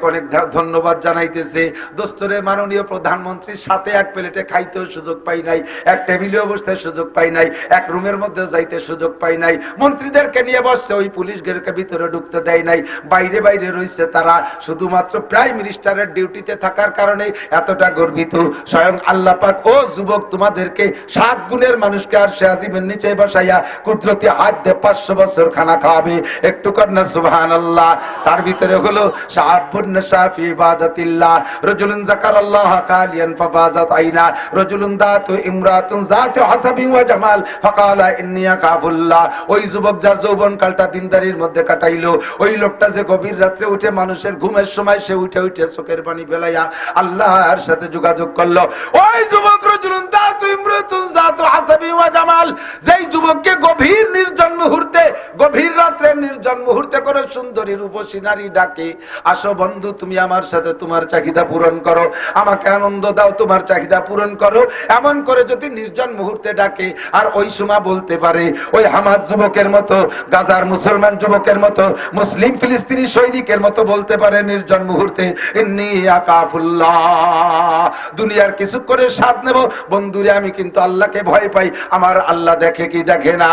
ধন্যবাদ জানাইতেছে। দোস্তরে, মাননীয় প্রধানমন্ত্রীর সাথে এক প্লেটে খাইতেও সুযোগ পাই নাই, এক টেবিলেও বসতে সুযোগ পাই নাই, এক রুমের মধ্যে যাইতে সুযোগ পাই নাই। মন্ত্রীদেরকে নিয়ে বসছে, ওই পুলিশদেরকে ভিতরে ঢুকতে দেয় নাই, বাইরে রয়েছে তারা। শুধুমাত্র প্রাইম মিনিস্টারের ডিউটিতে থাকার কারণে এতটা গর্বিত। স্বয়ং আল্লাহ পাক ও যুবক তোমাদেরকে 7 গুণের মানুষকে আরশে আজিমের নিচে বসাইয়া কুদরতি হাত দিয়ে 500 বছর খানা খাওয়াবে। একটু কন্যা সুবহানাল্লাহ। তার ভিতরে হলো শাআবুন নাশাফি ইবাদাতিল্লাহ, রাজুলুন যাকারাল্লাহ খালিয়ান ফাফাজাত আইনা, রাজুলুন দাতু ইমরাতুন যাতু হাসাবি ওয়া জামাল ফাকালা ইন্নী আখাফুল্লাহ। ওই যুবক যার যৌবন কালটা দিনদারির মধ্যে কাটাইলো, ওই লোকটা যে গভীর রাতে উঠে মানুষের ঘুমের সময় সে উঠে চোখের পানি ফেলাইয়া আল্লাহর সাথে যোগাযোগ করলো। ওই যুবক রাজুলুন দাতু ইমরাতুন যাতু হাসাবি ওয়া জামাল, যেই যুবককে গভীর নির্জন মুহূর্তে, গভীর রাতে নির্জন মুহূর্তে করে সুন্দরী রূপসী নারী ডাকে, আসো বন্ধু তুমি আমার সাথে তোমার চাহিদা পূরণ করো, আমাকে আনন্দ দাও, তোমার চাহিদা পূরণ করো, এমন করে যদি নির্জন মুহূর্তে ডাকে, আর ওই সময় বলতে পারে, ওই হামাস যুবকের মতো, গাজার মুসলমান যুবকের মতো, মুসলিম ফিলিস্তিনি সৈনিকের মতো বলতে পারে নির্জন মুহূর্তে, ইন্নী আকাফুল্লাহ, দুনিয়ার কিছু করে স্বাদ নেব বন্ধুরে, আমি কিন্তু আল্লাহকে ভয় পাই, আমার আল্লাহ দেখে কি দেখে না।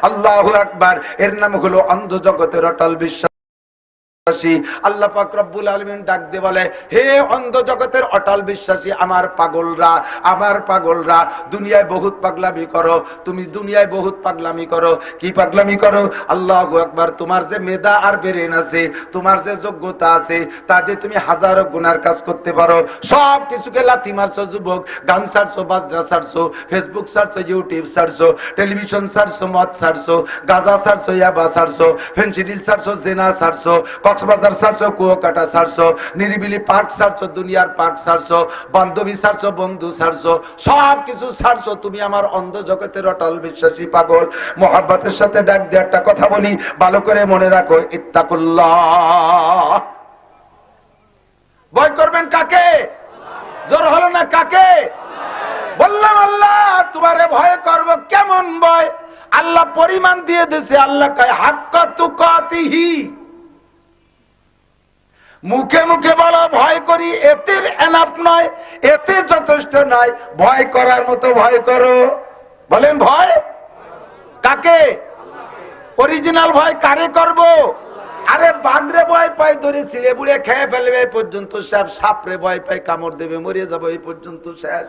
আল্লাহু আকবার। এর নাম হলো অন্ধ জগতের অটল বিশ্বাস। আল্লাহ পাক রব্বুল আলামিন ডাক দিয়ে বলে, হে অন্ধ জগতের অটল বিশ্বাসী আমার পাগলরা, দুনিয়ায় বহুত পাগলামি করো, তুমি দুনিয়ায় বহুত পাগলামি করো। কি পাগলামি করো? আল্লাহু আকবার। তোমার যে মেধা আর ব্রেন আছে, তোমার যে যোগ্যতা আছে, তাতে তুমি হাজারো গুনার কাজ করতে পারো। সব কিছুকে লাথি মারছো যুবক, গান ছাড়ছো, বাজনা ছাড়ছো, ফেসবুক ছাড়ছো, ইউটিউব ছাড়ছো, টেলিভিশন ছাড়ছো, মদ ছাড়ছো, গাঁজা ছাড়ছো, ইয়াবা ছাড়ছো, ফেনসিডিল ছাড়ছো, জেনা ছাড়ছো, কক্সবাজার ছাড়ছো, কুয়াকাটা ছাড়ছো, নিরিবিলি পার্ক ছাড়ছো, দুনিয়ার পার্ক ছাড়ছো, বান্ধবী ছাড়ছো, বন্ধু ছাড়ছো, সব কিছু ছাড়ছো। তুমি আমার অন্ধ জগতের অটল বিশ্বাসী পাগল। মোহাব্বতের সাথে ডাক দিয়ে একটা কথা বলি, ভালো করে মনে রাখো, ইত্তাকুল্লাহ। ভয় করবেন কাকে? জোর হলো না কাকে? বললাম আল্লাহ তোমারে ভয় করব। কেমন ভয়? আল্লাহ পরিমাণ দিয়ে দিয়েছে। আল্লাহ কয় হাক্কা তুকাতিহি, মুখে মুখে বলো ভয় করি, এতে এনাফ নয়, এতে যথেষ্ট নয়, ভয় করার মতো ভয় করো। বলেন ভয় কাকে? অরিজিনাল ভয় কারে করব? আরে বাঘরে ভয় পাই ধরে ছিঁড়ে বুড়ে খেয়ে ফেলবে এই পর্যন্ত শেষ, সাপরে ভয় পাই কামড় দেবে মরে যাবে এই পর্যন্ত শেষ,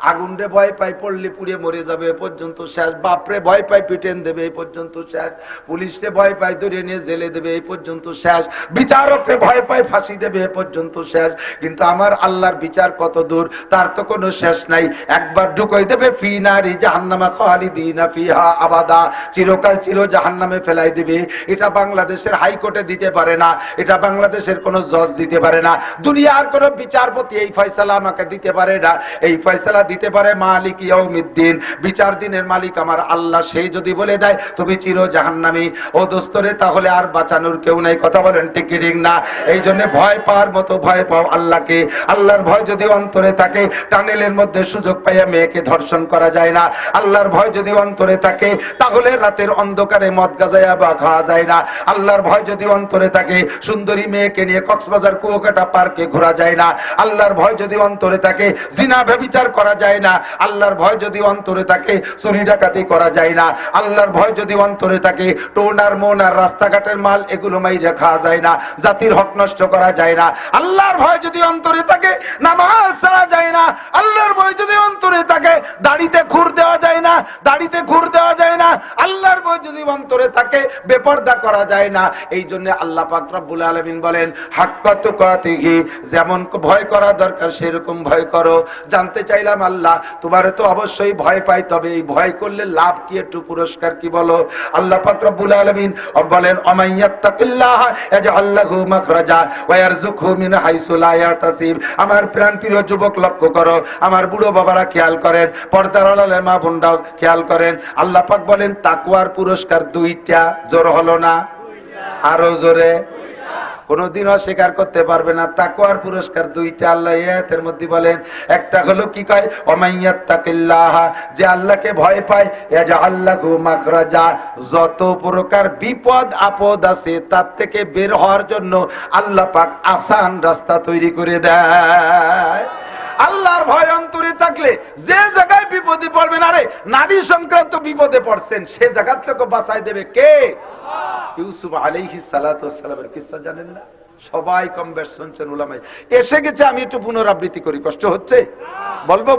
আগুনরে ভয় পাই পড়লে পুড়ে মরে যাবে এই পর্যন্ত শেষ, বাপরে ভয় পাই পিটেন দেবে এই পর্যন্ত শেষ, পুলিশরে ভয় পাই ধরে নিয়ে জেলে দেবে এই পর্যন্ত শেষ, বিচারকরে ভয় পাই ফাঁসি দেবে এই পর্যন্ত শেষ। কিন্তু আমার আল্লাহর বিচার কত দূর, তার তো কোনো শেষ নাই। একবার ঢুকাই দেবে ফি নারি জাহান্নামা খালিদিনা ফিহা আবাদা, চিরকাল চির জাহান্নামে ফেলাই দিবে। এটা বাংলাদেশের হাইকোর্টে দিতে পারে না, এটা বাংলাদেশের কোন জজ দিতে পারে না, দুনিয়ার কোন বিচারপতি এই ফয়সালা আমাকে দিতে পারে না। এই ফয়সালা দিতে পারে মালিক ইয়াউমিদ্দিন, বিচার দিনের মালিক আমার আল্লাহ। সেই যদি বলে দেয় তুমি চির জাহান্নামী, ও দোস্তরে, তাহলে আর বাঁচানোর কেউ নাই। কথা বলেন ঠিক কি ঠিক না? এই জন্য ভয় পাওয়ার মতো ভয় পাও আল্লাহকে। আল্লাহর ভয় যদি অন্তরে থাকে, টানেলের মধ্যে সুযোগ পাইয়া মেয়েকে ধর্ষণ করা যায় না। আল্লাহর ভয় যদি অন্তরে থাকে, তাহলে রাতের অন্ধকারে মদ গাজায়া বা খাওয়া যায় না। আল্লাহর ভয় যদি অন্তরে থাকে, সুন্দরী মেয়েকে নিয়ে কক্সবাজার কুয়াকাটা পার্কে ঘোরা যায় না। আল্লাহর ভয় যদি অন্তরে থাকে, জিনা ব্যভিচার করা যায় না। আল্লাহর ভয় যদি অন্তরে থাকে, চুরি ডাকাতি করা যায় না। আল্লাহর ভয় যদি অন্তরে থাকে, টোনার মোনার রাস্তাঘাটের মাল এগুলো মাইরা খাওয়া যায় না, জাতির হক নষ্ট করা যায় না। আল্লাহর ভয় যদি অন্তরে থাকে, নামাজ ছাড়া যায় না। আল্লাহর ভয় যদি অন্তরে থাকে, দাড়িতে খুর দেওয়া যায় না, দাড়িতে খুর দেওয়া যায় না। আল্লাহর ভয় যদি অন্তরে থাকে, বেপরদা করা যায় না। এই জন্য আল্লাহ পাক রব্বুল আলামিন বলেন, হাক্কা তুকাতিহি, যেমন ভয় করা দরকার সেরকম ভয় করো। জানতে চাইলাম আল্লাহ, তোমার তো অবশ্যই ভয় পাই, তবে এই ভয় করলে লাভ কি, একটু পুরস্কার কি বলো? আল্লাহ পাক রব্বুল আলামিন বলেন, আমাইয়াত্তাকিল্লাহ ইয়াজআল লাহু মাখরাজা ওয়া ইয়ারযুকহু মিন হাইসু লা ইয়াহতাসিব। আমার প্রাণপ্রিয় যুবক লক্ষ্য করো, আমার বুড়ো বাবারা খেয়াল করেন, পর্দার আড়ালে মা বোনরাও খেয়াল করেন। আল্লাহ পাক বলেন তাকওয়ার পুরস্কার দুইটা। জোর হলো না? আরো জোরে। কোনদিন অস্বীকার করতে পারবে না, তাকওয়ার পুরস্কার দুইটা। আল্লাহ আয়াতের মধ্যে বলেন, একটা হলো কি কয়, ওমাইয়াত্তাকিল্লাহ, যে আল্লাহকে ভয় পায়, ইয়াজআল লাহু মাখরাজা, যত প্রকার বিপদ আপদ আছে তার থেকে বের হওয়ার জন্য আল্লাহ পাক আসান রাস্তা তৈরি করে দেয়। আল্লাহর ভয় অন্তরে থাকলে যে জায়গায় বিপদে পড়বেন, আরে নারী সংক্রান্ত বিপদে পড়ছেন, সে জায়গা থেকে বাঁচাই দেবে কে? ইউসুফ আলাইহিস সালাতু ওয়াস সালামের কিসসা জানেন না? সবাই কম বেশ শুনছেন, উলামাই এসে গেছে। আমি একটু পুনরাবৃত্তি করি, কষ্ট হচ্ছে? বলবো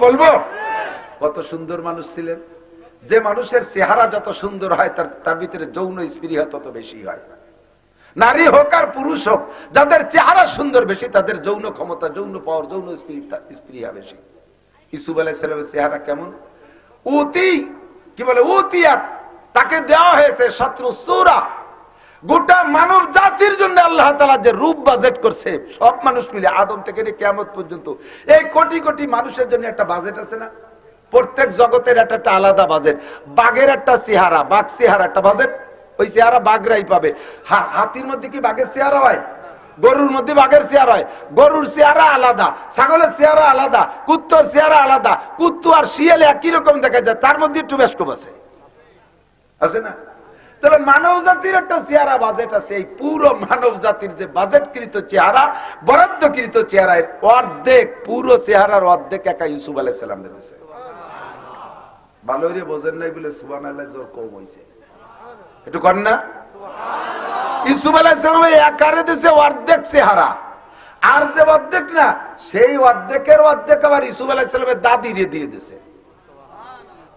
কত সুন্দর মানুষ ছিলেন। যে মানুষের চেহারা যত সুন্দর হয়, তার ভিতরে যৌন স্পৃহা তত বেশি হয়। নারী হোক আর পুরুষ হোক, যাদের চেহারা সুন্দর বেশি, তাদের যৌন ক্ষমতা, যৌন পাওয়ার, যৌন স্পৃহা বেশি। ইউসুফ আলাইহিস সালামের চেহারা কেমন? উতিয়াত, তাকে দেওয়া হয়েছে শত্রু সূরা। গোটা মানব জাতির জন্য আল্লাহ তাআলা যে রূপ বাজেট করছে, সব মানুষ মিলে আদম থেকে নিয়ে কিয়ামত পর্যন্ত এই কোটি কোটি মানুষের জন্য একটা বাজেট আছে না? প্রত্যেক জগতের একটা আলাদা বাজেট। বাঘের একটা চেহারা, বাঘ চেহারা একটা বাজেট, ওই চেহারা বাঘরাই পাবে। হাতির মধ্যে কি বাঘের চেহারা হয়? গরুর মধ্যে বাঘের চেহারা হয়। গরুর চেহারা আলাদা, ছাগলের চেহারা আলাদা, কুত্তর চেহারা আলাদা। কুত্তু আর শিয়ালে একই রকম দেখা যায়, তার মধ্যে একটু বেশকম আছে না? তবে মানব জাতির একটা চেহারা বাজেট আছে। এই পুরো মানব জাতির যে বাজেটকৃত চেহারা, বরাদ্দকৃত চেহারার অর্ধেক, পুরো চেহারার অর্ধেক একা ইউসুফ আলাইহিস সালাম দিয়েছে। ভালো করে বোঝেন নাই বলে সুবহানাল্লাহ জোর কম হইছে, একটু কর না। ইউসুফ আলাইহিস সালাম একারে দিয়েছে অর্ধেক চেহারা, আর যে অর্ধেক না, সেই অর্ধেকের অর্ধেক আবার ইউসুফ আলাইহিস সালামের দাদিরে দিয়ে দিয়েছে।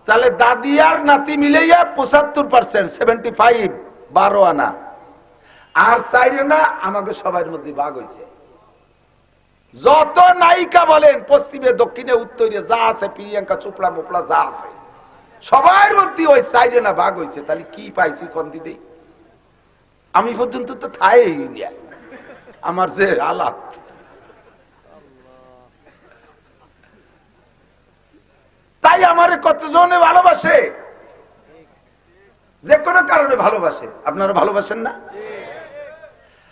তাহলে দাদি আর নাতি মিলাইয়া 75%, 75, 12 আনা। আর 4 আনা আমাকে সবার মধ্যে ভাগ হয়েছে। যত নায়িকা বলেন, পশ্চিমে দক্ষিণে উত্তরে যা আছে, প্রিয়াঙ্কা চোপড়া মোপড়া যা আছে, সবার মধ্যে ওই 4 আনা ভাগ হয়েছে। তাহলে কি পাইছি কোন দিদি? আমি পর্যন্ত তো থাই আমার যে আলাপ। তাই আমার কতজনে ভালোবাসে, যে কোনো কারণে ভালোবাসে। আপনারা ভালোবাসেন না?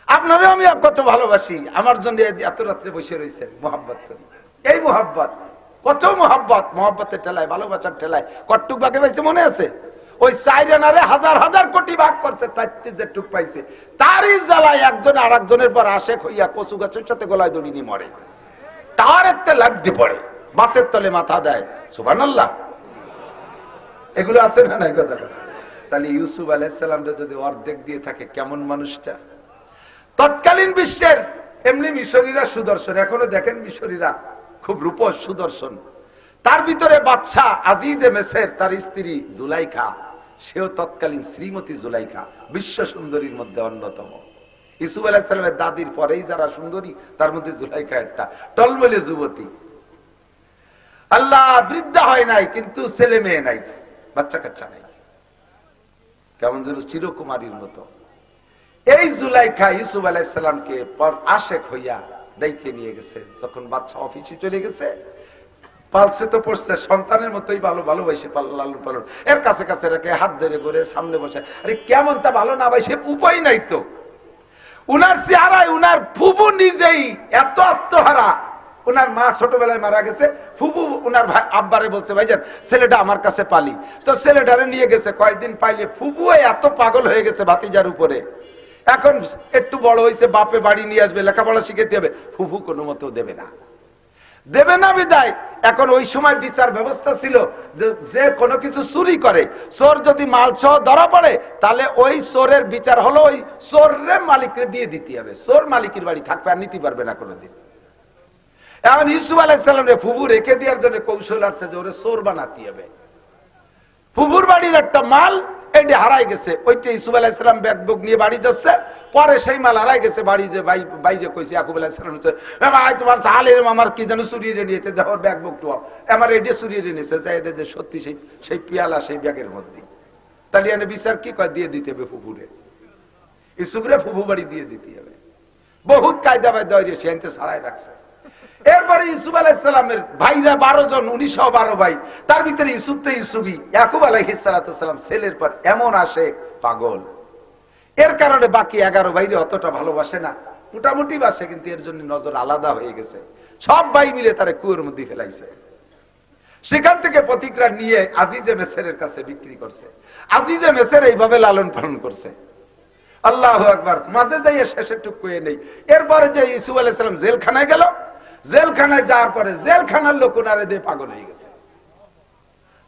আপনারা আমি কত ভালোবাসি, আমার জন্য এত রাত্রে বসে রয়েছেন, মোহাব্বত করি। এই মোহাব্বত, কত মোহাব্বত, মোহাব্বতের ঠেলায়, ভালোবাসার ঠেলায় কটটুক ভাগে পাইছে মনে আছে? ওই 4 আনারে হাজার হাজার কোটি ভাগ করছে, তাইতে যে টুক পাইছে, তারই জ্বালায় একজন আর একজনের পর আশেক হইয়া কচু গাছের সাথে গলায় দড়ি নিয়ে মরে, তার এতে লাগতে পড়ে, বাসের তলে মাথা দেয়। সুবহানাল্লাহ। এগুলো আছে না নাই কথা? তাহলে ইউসুফ আলাইহিস সালামটা যদি অর্ধেক দিয়ে থাকে, কেমন মানুষটা? তৎকালীন বিশ্বের এমনি মিশরীরা সুদর্শন, এখনো দেখেন মিশরীরা খুব রূপস সুদর্শন। তার ভিতরে বাদশা আজিজে মেসের, তার স্ত্রী জুলাইখা, সেও তৎকালীন শ্রীমতী জুলাইখা, বিশ্ব সুন্দরীর মধ্যে অন্যতম। ইউসুফ আলাইহিস সালামের দাদির পরেই যারা সুন্দরী, তার মধ্যে জুলাইখা একটা টলমলে যুবতী। আল্লাহ বৃদ্ধা হয় নাই, কিন্তু ছেলে মেয়ে নাই, বাচ্চা কাচ্চা নাই, কেমন যেন চিরকুমারীর মতো। এই জুলাইখা ইউসুফ আলাইহিস সালামকে পর আশেক হইয়া ডাইকে নিয়ে গেছে। যখন বাচ্চা অফিসে চলে গেছে, পালসে তো পড়ছে, সন্তানের মতোই ভালোবাসে লালন পালন, এর কাছে কাছে রেখে হাত ধরে করে সামনে বসে। আরে কেমন তা ভালো না বাসে, উপায় নাই তো। উনার চেহারায় উনার ফুবু নিজেই এত আত্মহারা। উনার মা ছোটবেলায় মারা গেছে, ফুবু উনার ভাই আব্বারে বলছে, ভাইজান ছেলেটা আমার কাছে পালি। তো ছেলেটারে নিয়ে গেছে, কয়েকদিন পাইলে ফুবু এত পাগল হয়ে গেছে ভাতিজার উপরে। এখন একটু বড় হয়েছে, বাপে বাড়ি নিয়ে আসবে, লেখাপড়া শিখাতে হবে, ফুফু কোনো মতেও দেবে না বিদায়। এখন ওই সময় বিচার ব্যবস্থা ছিল যে কোনো কিছু চুরি করে, চোর যদি মাল সহ ধরা পড়ে, তাহলে ওই চোরের বিচার হলো ওই চোরের মালিককে দিয়ে দিতে হবে। চোর মালিকের বাড়ি থাকবে, আর নিতে পারবে না কোনোদিন। এখন ইউসুফ আলাইহিস সালাম রে ফুফু রেখে দেওয়ার জন্য কৌশল আসছে যে ওরে চোর বানাতে হবে। ফুফুর বাড়ির একটা মাল এটি হারাই গেছে, ওইটা ইউসুফ আলাইহিস সালাম ব্যাগ বুক নিয়ে বাড়ি যাচ্ছে, পরে সেই মাল হারাই গেছে বাড়ি, যে বাইরে কইছে ইয়াকুব আলাইহিস সালাম, ভাই তোমার সালের মামার কি যেন চুরিয়ে নিয়েছে, দেখো ব্যাগ বুক তো আমার এটি চুরিয়ে নিয়েছে, যাই যে সত্যি সেই পিয়ালা সেই ব্যাগের মধ্যে। তাহলে এনে বিচার কি কয়, দিয়ে দিতে হবে ফুফুরে, ইউসুফরে ফুফু বাড়ি দিয়ে দিতে হবে। বহুত কায়দা বায়দা সে আনতে ছাড়াই রাখছে। এরপরে ইউসুফ আলাইহিস সালামের ভাইরা 12 জন, 1912 ভাই, তার ভিতরে ইউসুফ তো ইউসুফই। ইয়াকুব আলাইহিস সালাম ছেলের পর এমন আসে পাগল, এর কারণে বাকি 11 ভাইরে অতটা ভালোবাসে না, মোটামুটি বাসে, কিন্তু এর জন্য নজর আলাদা হয়ে গেছে। সব ভাই মিলে তারা কুয়োর মধ্যে ফেলাইছে। সেখান থেকে প্রতিক্রিয়া নিয়ে আজিজে মেসরের কাছে বিক্রি করছে। আজিজে মেসর এইভাবে লালন পালন করছে। আল্লাহু আকবার। মাঝে যাইয়ে শেষের টুকু নেই। এরপরে যে ইউসুফ আলাইহিস সালাম জেলখানায় গেল, জেলখানায় যাওয়ার পরে জেলখানার লোক ওনারে দিয়ে পাগল হয়ে গেছে।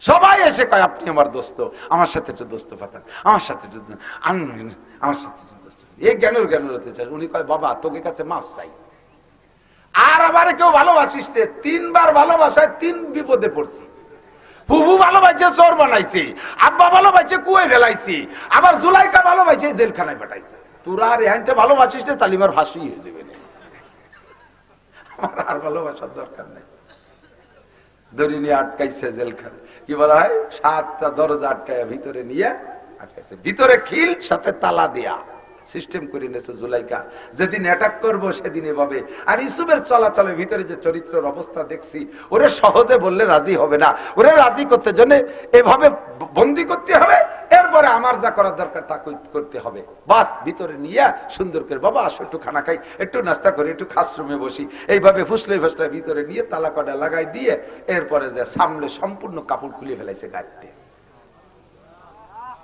সবাই এসে কয়, আপনি আমার দোস্ত, আমার সাথে একটু দোস্ত পাতান, আমার সাথে একটু আমার সাথে এই জ্ঞান হতে চাই। উনি কয়, বাবা তোকে কাছে মাফ চাই, আর আবার কেউ ভালোবাসিস নে। 3 বার ভালোবাসায় 3 বিপদে পড়ছি। ফুফু ভালোবাসে চোর বানাইছি, আব্বা ভালোবাসে কুয়ে ফেলাইছি, আবার জুলাইকা ভালোবাসে জেলখানায় পাঠাইছে। তোরা আর এহানতে ভালোবাসিস নে, তালিমার ফাঁসি হয়ে যাবে না। আমার আর ভালোবাসার দরকার নেই। দড়ি নিয়ে আটকাইছে জেলখানে, কি বলা হয়, 7টা দরজা আটকায় ভিতরে নিয়ে আটকাইছে, ভিতরে খিল সাথে তালা দেয়া সিস্টেম করে নিয়েছে জুলাইকা। যেদিন অ্যাটাক করবো সেদিন এভাবে। আর ইউসুফের চলাচলের ভিতরে যে চরিত্রের অবস্থা দেখছি, ওরে সহজে বললে রাজি হবে না, ওরে রাজি করতে জন্য এভাবে বন্দি করতে হবে, এরপরে আমার যা করার দরকার তা করতে হবে। বাস ভিতরে নিয়ে সুন্দর করে, বাবা আসো একটু খানা খাই, একটু নাস্তা করি, একটু খাসরুমে বসি, এইভাবে ফুসলে ফুসলে ভিতরে নিয়ে তালা কটা লাগাই দিয়ে এরপরে যে সামনে সম্পূর্ণ কাপড় খুলে ফেলাইছে গাড়িতে।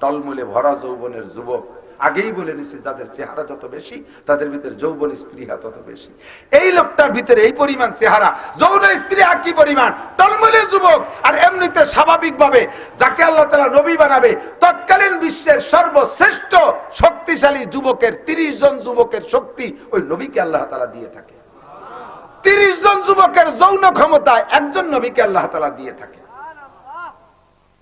টলমলে ভরা যৌবনের যুবক, আগেই বলে নিছি, যাদের চেহারা যত বেশি তাদের ভিতরে যৌবন স্পৃহা তত বেশি। এই লোকটার ভিতরে এই পরিমাণ চেহারা, যৌন স্পৃহা কি পরিমাণ, টলমলে যুবক। আর এমনিতে স্বাভাবিকভাবে যাকে আল্লাহ তাআলা নবী বানাবে, তৎকালীন বিশ্বের সর্বশ্রেষ্ঠ শক্তিশালী যুবকের 30 জন যুবকের শক্তি ওই নবীকে আল্লাহ তাআলা দিয়ে থাকে। 30 জন যুবকের যৌন ক্ষমতা একজন নবীকে আল্লাহ তাআলা দিয়ে থাকে।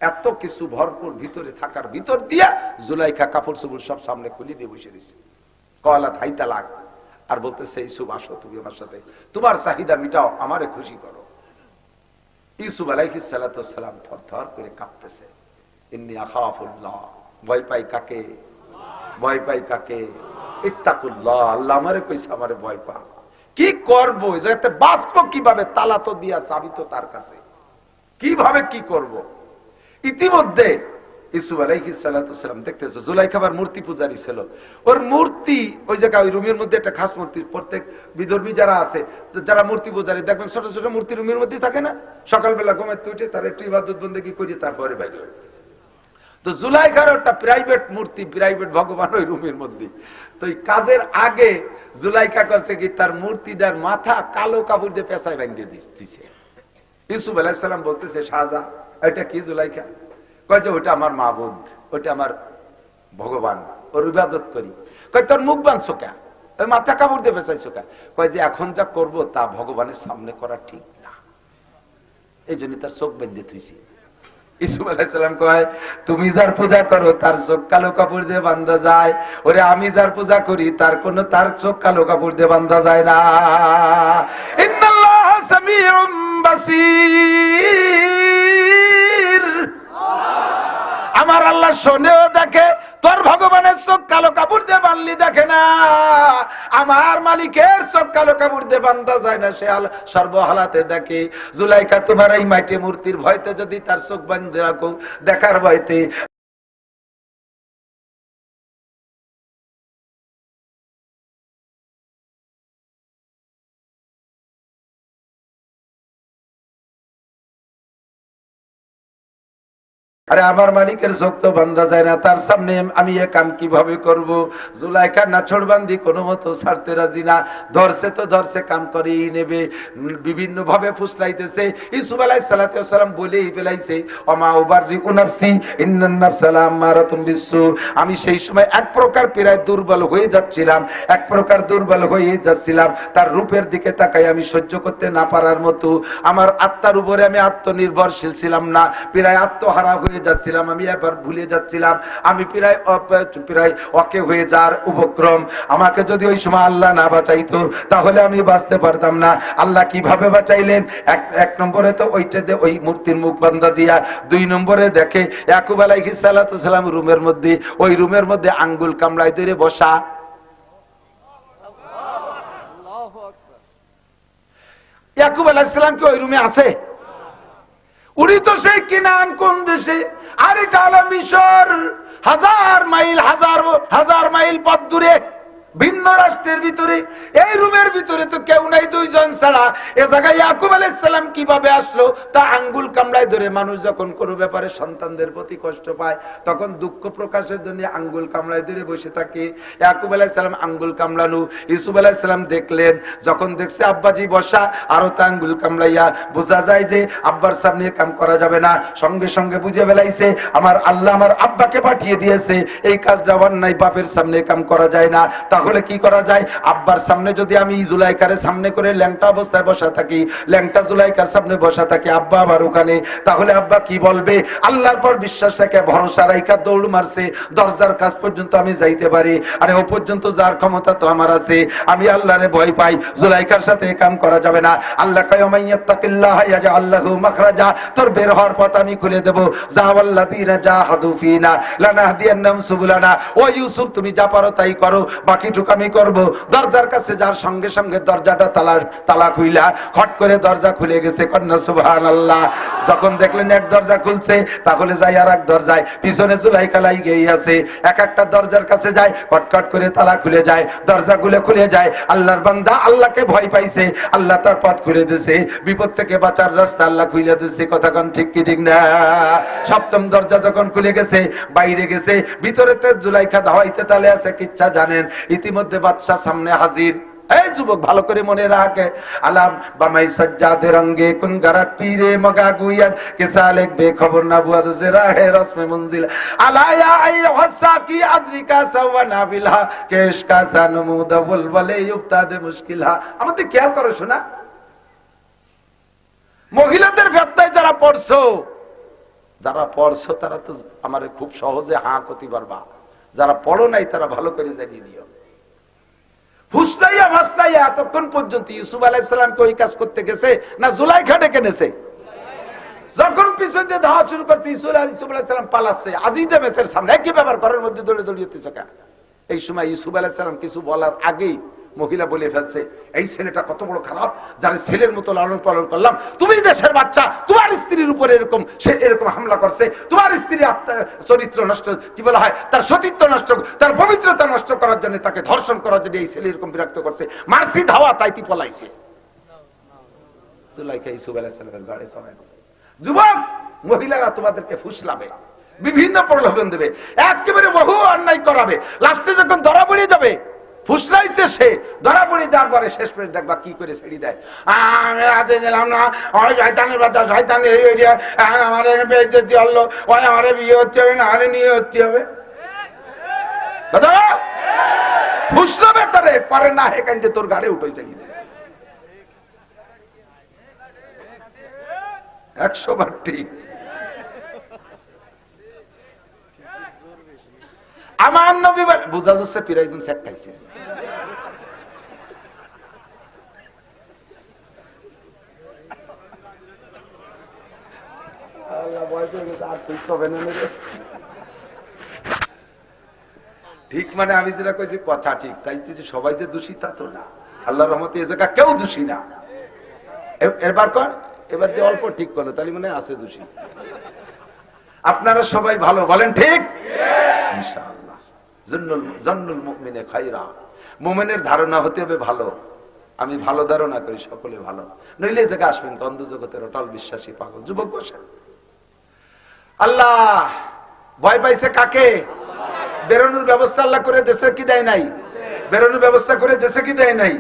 এত কিছু ভরপুর ভিতরে থাকার ভিতর দিয়া জুলাইখা কাপড় চোপড় সব সামনে খুলে দিয়ে বসে দিছে। কলা থাই তালাক, আর বলতেছে, ইউসুফ আসো তুমি আমার সাথে, তোমার চাহিদা মিটাও, আমারে খুশি করো। ইউসুফ আলাইহিস সালাতু সালাম থরথর করে কাঁপতেছে। ইন্নী আখাফুল্লাহ, ভয় পাই কাকে, ভয় পাই কাকে, ইত্তাকুল্লাহ, আল্লাহ আমারে কইছে আমারে ভয় পা। কি করব, যাতে বাঁচবো কিভাবে, তালা তো দিয়া চাবি তো তার কাছে, কিভাবে কি করব। ইতিমধ্যে ইউসুফ আলাইহিস সালাতু সালাম দেখতেছে জুলাইখাবার মূর্তি পূজারী ছিল, ওর মূর্তি ওই জায়গায় ওই রুমের মধ্যে একটা খাস মূর্তি। প্রত্যেক বিধর্মী যারা আছে, যারা মূর্তি পূজারী, দেখবেন ছোট ছোট মূর্তি রুমের মধ্যে থাকে না, সকালবেলা ঘুমে উঠে তার একটু ইবাদত বন্দেগী করে তারপরে বাইরে হয়। তো জুলাইখার একটা প্রাইভেট মূর্তি, প্রাইভেট ভগবান ওই রুমের মধ্যে। তো এই কাজের আগে জুলাইখা করছে কি, তার মূর্তিটার মাথা কালো কাপড় দিয়ে পেঁচায় ভাঙিয়ে দিচ্ছে। ইউসুফ আলাইহিস সালাম বলতেছে, শাহজাহান এটা কি? জুলাইখা কয় যে ওটা আমার মাবুদ, ওটা আমার ভগবান, ওর ইবাদত করি। কয় তোর মুখ বাঁধছো কে, ওই মাথা কাপড় দিয়ে পেঁচাইছো কে? কয় যে এখন যা করবো তা ভগবানের সামনে করা ঠিক না, এই জন্য তার চোখ বেঁধে থুইছি। ইউসুফ আলাইহিস সালাম কয়, তুমি যার পূজা করো তার চোখ কালো কাপড় দিয়ে বাঁধা যায়, ওরে আমি যার পূজা করি তার চোখ কালো কাপড় দিয়ে বাঁধা যায় না। ইন্নাল্লাহা সামিউম বাসীর, আমার আল্লাহ শোনেও দেখে, তোর ভগবানের চোখ কালো কাপড় দিয়ে বানলি দেখে না, আমার মালিকের চোখ কালো কাপড় দিয়ে বান্ধা যায় না, সে সর্বহালাতে দেখে। জুলাইখা তোমার এই মাটি মূর্তির ভয়তে যদি তার চোখ বান্ধে রাখো, দেখার ভয়তে, আরে আমার মালিকের চোখ তো বান্ধা যায় না, তার সামনে আমি এ কাম কিভাবে করব? জুলাইখা নাছড়বান্দি কোনো মতো ছাড়তে রাজি না, ধরছে তো ধরছে, কাম করেই নেবে। বিভিন্ন ভাবে ফুসলাইতেছে। ইউসুফ আলাইহিস সালাতু ওয়াস সালাম বলেই ফেলাইছে, ওমা উবাররিকু নাফসি ইন্নান নাফসা লাআমারাতুন বিসসু। আমি সেই সময় এক প্রকার প্রায় দুর্বল হয়ে যাচ্ছিলাম, এক প্রকার দুর্বল হয়ে যাচ্ছিলাম। তার রূপের দিকে তাকাই আমি সহ্য করতে না পারার মতো, আমার আত্মার উপরে আমি আত্মনির্ভরশীল ছিলাম না, প্রায় আত্মহারা হয়ে যাচ্ছিলাম, আমি এবার ভুলে যাচ্ছিলাম, আমি প্রায় অকে হয়ে যাওয়ার উপক্রম। আমাকে যদি ওই সময় আল্লাহ না বাঁচাইতো তাহলে আমি বাঁচতে পারতাম না। আল্লাহ কিভাবে বাঁচাইলেন? এক নম্বরে তো ওইটাতে ওই মূর্তির মুখ বান্ধা দিয়া, 2 নম্বরে দেখে ইয়াকুব আলাইহিস সালাতু সালাম রুমের মধ্যে, ওই রুমের মধ্যে আঙ্গুল কামড়ায় ধরে বসা। ইয়াকুব আলাইহিস সালাম কি ওই রুমে আছে? উনি তো সেই কিনান কোন দেশে, আর এটা হলো মিশর, হাজার মাইল পথ দূরে, ভিন্ন রাষ্ট্রের ভিতরে। এই রুমের ভিতরে তো কেউ নাই, 2 জন ছাড়া। এ জায়গায় ইয়াকুব আলাইহিস সালাম কিভাবে আসলো? তা আঙ্গুল কামড়ায় ধরে। মানুষ যখন কোনো ব্যাপারে সন্তানদের প্রতি কষ্ট পায়, তখন দুঃখ প্রকাশের জন্য আঙ্গুল কামড়ায় ধরে বসে থাকে। ইয়াকুব আলাইহিস সালাম আঙ্গুল কামড়ানো, ইউসুফ আলাইহিস সালাম দেখলেন, যখন দেখছে আব্বাজি বসা, আরো তা আঙ্গুল কামড়াইয়া, বোঝা যায় যে আব্বার সামনে কাম করা যাবে না। সঙ্গে সঙ্গে বুঝে ফেলাইছে, আমার আল্লাহ আমার আব্বাকে পাঠিয়ে দিয়েছে, এই কাজটা অন্যায়, বাপের সামনে কাম করা যায় না। তাহলে কি করা যায়? আব্বার সামনে যদি আমি জুলাইখার সামনে করে ল্যাংটা অবস্থায় বসা থাকি, ল্যাংটা জুলাইখার সামনে বসা থাকি, আব্বা আমার ওখানে, তাহলে আব্বা কি বলবে? আল্লাহর পর বিশ্বাস রেখে ভরসা রাইখা দৌড় মারছে, দরজার কাছ পর্যন্ত আমি যাইতে পারি, আরে ও পর্যন্ত যার ক্ষমতা তো আমার আছে। আমি আল্লাহরে ভয় পাই, জুলাইখার সাথে কাম করা যাবে না। আল্লাহ কয় মাইয়াত্তাকিল্লাহা ইয়াজআল লাহু মাখরাজা, তোর বের হওয়ার পথ আমি খুলে দেব। যাওয়াল্লাযিনা জাহাদু ফিনা লানাহদিয়ান্নাহুম সুবুলানা। ও ইউসুফ, তুমি যা পারো তাই করো, বাকি আমি করব। দরজার কাছে যার সঙ্গে সঙ্গে দরজাটা তালা খুইলা খট করে দরজা খুলে গেছে। কন্যা সুবহানাল্লাহ। যখন দেখলেন এক দরজা খুলছে, তাহলে যাই আর এক দরজায়, পিছনে জুলাইখা লাগিয়েই আছে, এক একটা দরজার কাছে যায়, খটখট করে তালা খুলে যায়, দরজা খুলে যায়। আল্লাহর বান্দা আল্লাহকে ভয় পাইছে, আল্লাহ তার পথ খুলে দিয়েছে, বিপদ থেকে বাঁচার রাস্তা আল্লাহ খুলে দিয়েছে। কথা কোন ঠিক কি ঠিক না? 7ম দরজা যখন খুলে গেছে, বাইরে গেছে, ভিতরেতে জুলাইখা ধাওয়াইতে তালে আছে। কিচ্ছা জানেন, ইতিমধ্যে বাদশা সামনে হাজির। এই যুবক ভালো করে মনে রাখে, আলাম বামাই সাজ্জাদে রঙ্গে কোন গারাত পীরে মগা গুয়াত কে সালেক বেখবর না বুয়াদ জেরা হে রসমে মঞ্জিল আলায়া আইয়ুহা কি আদরিকা সাওয়ানা বিলহা কেশ কা সানমুদ বলবলে ইফতাদে মুশকিলহা। আমাদের খেয়াল করো শোনা, মহিলাদের ফেতনায় যারা পড়ছো তারা তো আমারে খুব সহজে হাঁ করতে পারবা, যারা পড়ো নাই তারা ভালো করে জানিয়ে নিও। ফুসলাইয়া ভাসলাইয়া এতক্ষণ পর্যন্ত ইউসুফ আলাইহিস সালামকে ওই কাজ করতে গেছে না জুলাইখা ডেকে নেছে? যখন পিছন দিয়ে ধাওয়া শুরু করছে, ইউসুফ আলাইহিস সালাম পালাচ্ছে আজিজে মেসের সামনে। একই ব্যাপার, ঘরের মধ্যে দৌড়িয়েছে। এই সময় ইউসুফ আলাইহিস সালাম কিছু বলার আগেই মহিলা বলে ফেলছে, এই ছেলেটা কত বড় খারাপ, যারা ছেলের মতো লালন পালন করলাম, তুমি দেশের বাচ্চা, তোমার স্ত্রীর উপরে সে এরকম হামলা করছে, তোমার স্ত্রীর চরিত্র নষ্ট, কি বলা হয়, তার সতীত্ব নষ্ট, তার পবিত্রতা নষ্ট করার জন্য, তাকে ধর্ষণ করার জন্য এই ছেলে এরকম বিরক্ত করছে, মারছি ধাওয়া, তাইতি পলাইছে। জুলাইখা ইউসুফ আলাইহিস সালামের ঘরে চলে গেছে। যুবক, মহিলারা তোমাদেরকে ফুসলাবে, বিভিন্ন প্রলোভন দেবে, একেবারে বহু অন্যায় করাবে, লাস্টে যখন ধরা পড়ে যাবে, ফুসলাইছে সে, ধরা পড়ে যাওয়ার পরে শেষ পেশ দেখবা কি করে ছেড়ে দেয়। আমি রাতে দিলাম না, ওই শয়তানের বাচ্চা, শয়তান এই এরিয়া, আমার বেইজ্জতি হলো, ওই আমার বিয়ে হতে হবে না, আরে নিয়ে হতে হবে। ফুসলাবে তারে, পারে না হে কান্দে তোর গাড়ি উঠে ছেড়ে দেয়। 100 বার ঠিক। আমার নবী বুঝা যাচ্ছে পিরাইজন শেখ খাইছে। ঠিক মানে আমি যেটা কইছি কথা ঠিক, তাই যে সবাই যে দোষী তা তো না। আল্লাহর রহমতে এই জায়গা কেউ দোষী না। এবার কর, এবার যে অল্প ঠিক করলো তাহলে মানে আছে দোষী। আপনারা সবাই ভালো বলেন ঠিক ইনশাআল্লাহ। জন্নুল মুমিনে খায়রা, মুমিনের ধারণা হতে হবে ভালো। আমি ভালো ধারণা করি সকলে ভালো, নইলে জায়গা আসবেন অন্ধ জগতের অটল বিশ্বাসী পাগল যুবক বসে। আল্লাহ ভয় পাইছে কাকে? বেরোনোর ব্যবস্থা আল্লাহ করে দেশে কি দেয় নাই? বেরোনোর ব্যবস্থা করে দেশে কি দেয় নাই?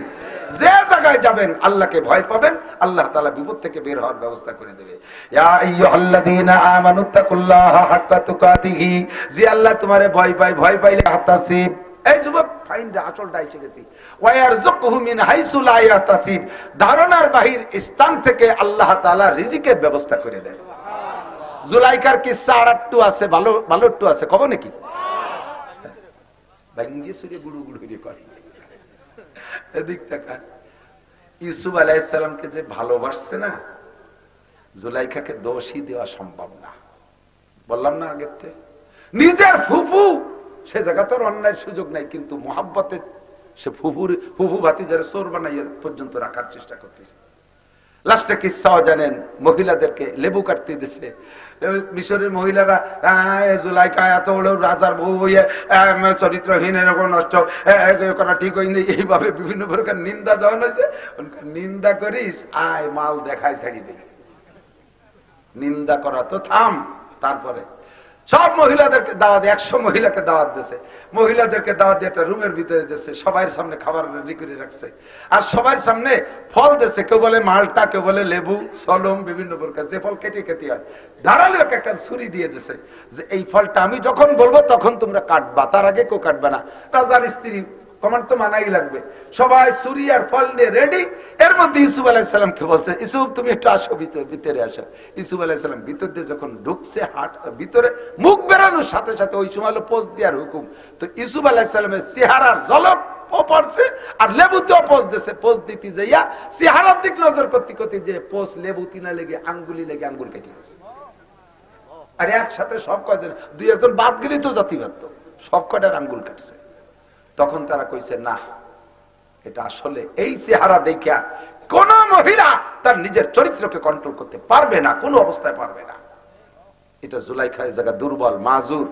যে জায়গায় যাবেন আল্লাহকে ভয় পাবেন, আল্লাহ তাআলা বিপদ থেকে বের হওয়ার ব্যবস্থা করে দেবে। ইয়া আইয়ুহাল্লাযীনা আমানুত্তাকুল্লাহা হাক্কা তুকাতিহি, যে আল্লাহ তোমারে ভয় পায়, ভয় পাইলে হাতাসিব। এই যুবক ফাইন্ডা আসলটা এসে গেছি। ওয়ায়ারযুকহু মিন হাইসু লা ইয়াহতাসিব, ধারণার বাহির স্থান থেকে আল্লাহ তাআলা রিজিকের ব্যবস্থা করে দেয়। জুলাইখার কিসসা আরেকটু আছে, ভালো ভালো একটু আছে, কব নাকি? ভাঙ্গি সুরে গুড়ু গুড়ু করে। এদিক তাকা, ইউসুফ আলাইহিস সালামকে যে ভালোবাসছে না, জুলাইখাকে দোষই দেওয়া সম্ভব না। বললাম না আগের থেকে, নিজের ফুফু, সে জায়গা তোর অন্যায়ের সুযোগ নাই, কিন্তু মোহাব্বতে সে ফুফু ভাতিজারে চোর বানাইয়া পর্যন্ত রাখার চেষ্টা করতেছে। লাস্টে কিসসাও জানেন, মহিলাদেরকে লেবু কাটতে দিছে। মিশরের মহিলারা জুলাইখা এত বড় রাজার বউ হইয়া চরিত্রহীন, এরকম নষ্ট করা ঠিক হয়নি, এইভাবে বিভিন্ন প্রকার নিন্দা যখন হয়েছে, নিন্দা করিস আয় মাল দেখায় ছাড়ি দে, নিন্দা করা তো থাম। তারপরে সব মহিলাদেরকে দাওয়াত, 100 মহিলাকে দাওয়াত দিয়েছে। মহিলাদেরকে দাওয়াত দিয়ে একটা রুমের ভিতরে দিয়েছে, সবার সামনে খাবার রেডি করে রাখছে, আর সবার সামনে ফল দিয়েছে। কেউ বলে মালটা, কেউ বলে লেবু, সলম, বিভিন্ন প্রকার যে ফল কেটে কেটে হয়। ধারালো একটা ছুরি দিয়ে দিয়েছে যে এই ফলটা আমি যখন বলবো তখন তোমরা কাটবা, তার আগে কেউ কাটবে না। রাজার স্ত্রী কমান্ড তো মানাই লাগবে। সবাই ছুরি আর ফল নিয়ে রেডি। এর মধ্যে ইউসুফ আলাইহিস সালামকে বলছে, ইউসুফ তুমি একটু আসো, ভিতরে আসো। ইউসুফ আলাইহিস সালাম ভিতর দিয়ে যখন ঢুকছে, হাট ভিতরে মুখ বেরানোর সাথে সাথে ওই সময় হলো পোজ দেওয়ার হুকুম। তো ইউসুফ আলাইহিস সালামের চেহারার ঝলক পড়ছে, আর লেবুতেও পোজ দিছে। পোজ দিতে যাইয়া চেহারার দিক নজর করতে করতে যে পোজ লেবুতি না লেগে আঙ্গুলি লেগে আঙ্গুল কেটে গেছে। আর একসাথে সব কয়জন, 2-1 বাদ গেলে তো জাতি পারত, সব কয়টার আঙ্গুল কাটছে। তখন তারা কইছে না, এটা আসলে এই চেহারা দেখা কোন মহিলা তার নিজের চরিত্রকে কন্ট্রোল করতে পারবে না, কোন অবস্থায় পারবে না। এটা জুলাইখা এই জায়গা দুর্বল, মাজুর।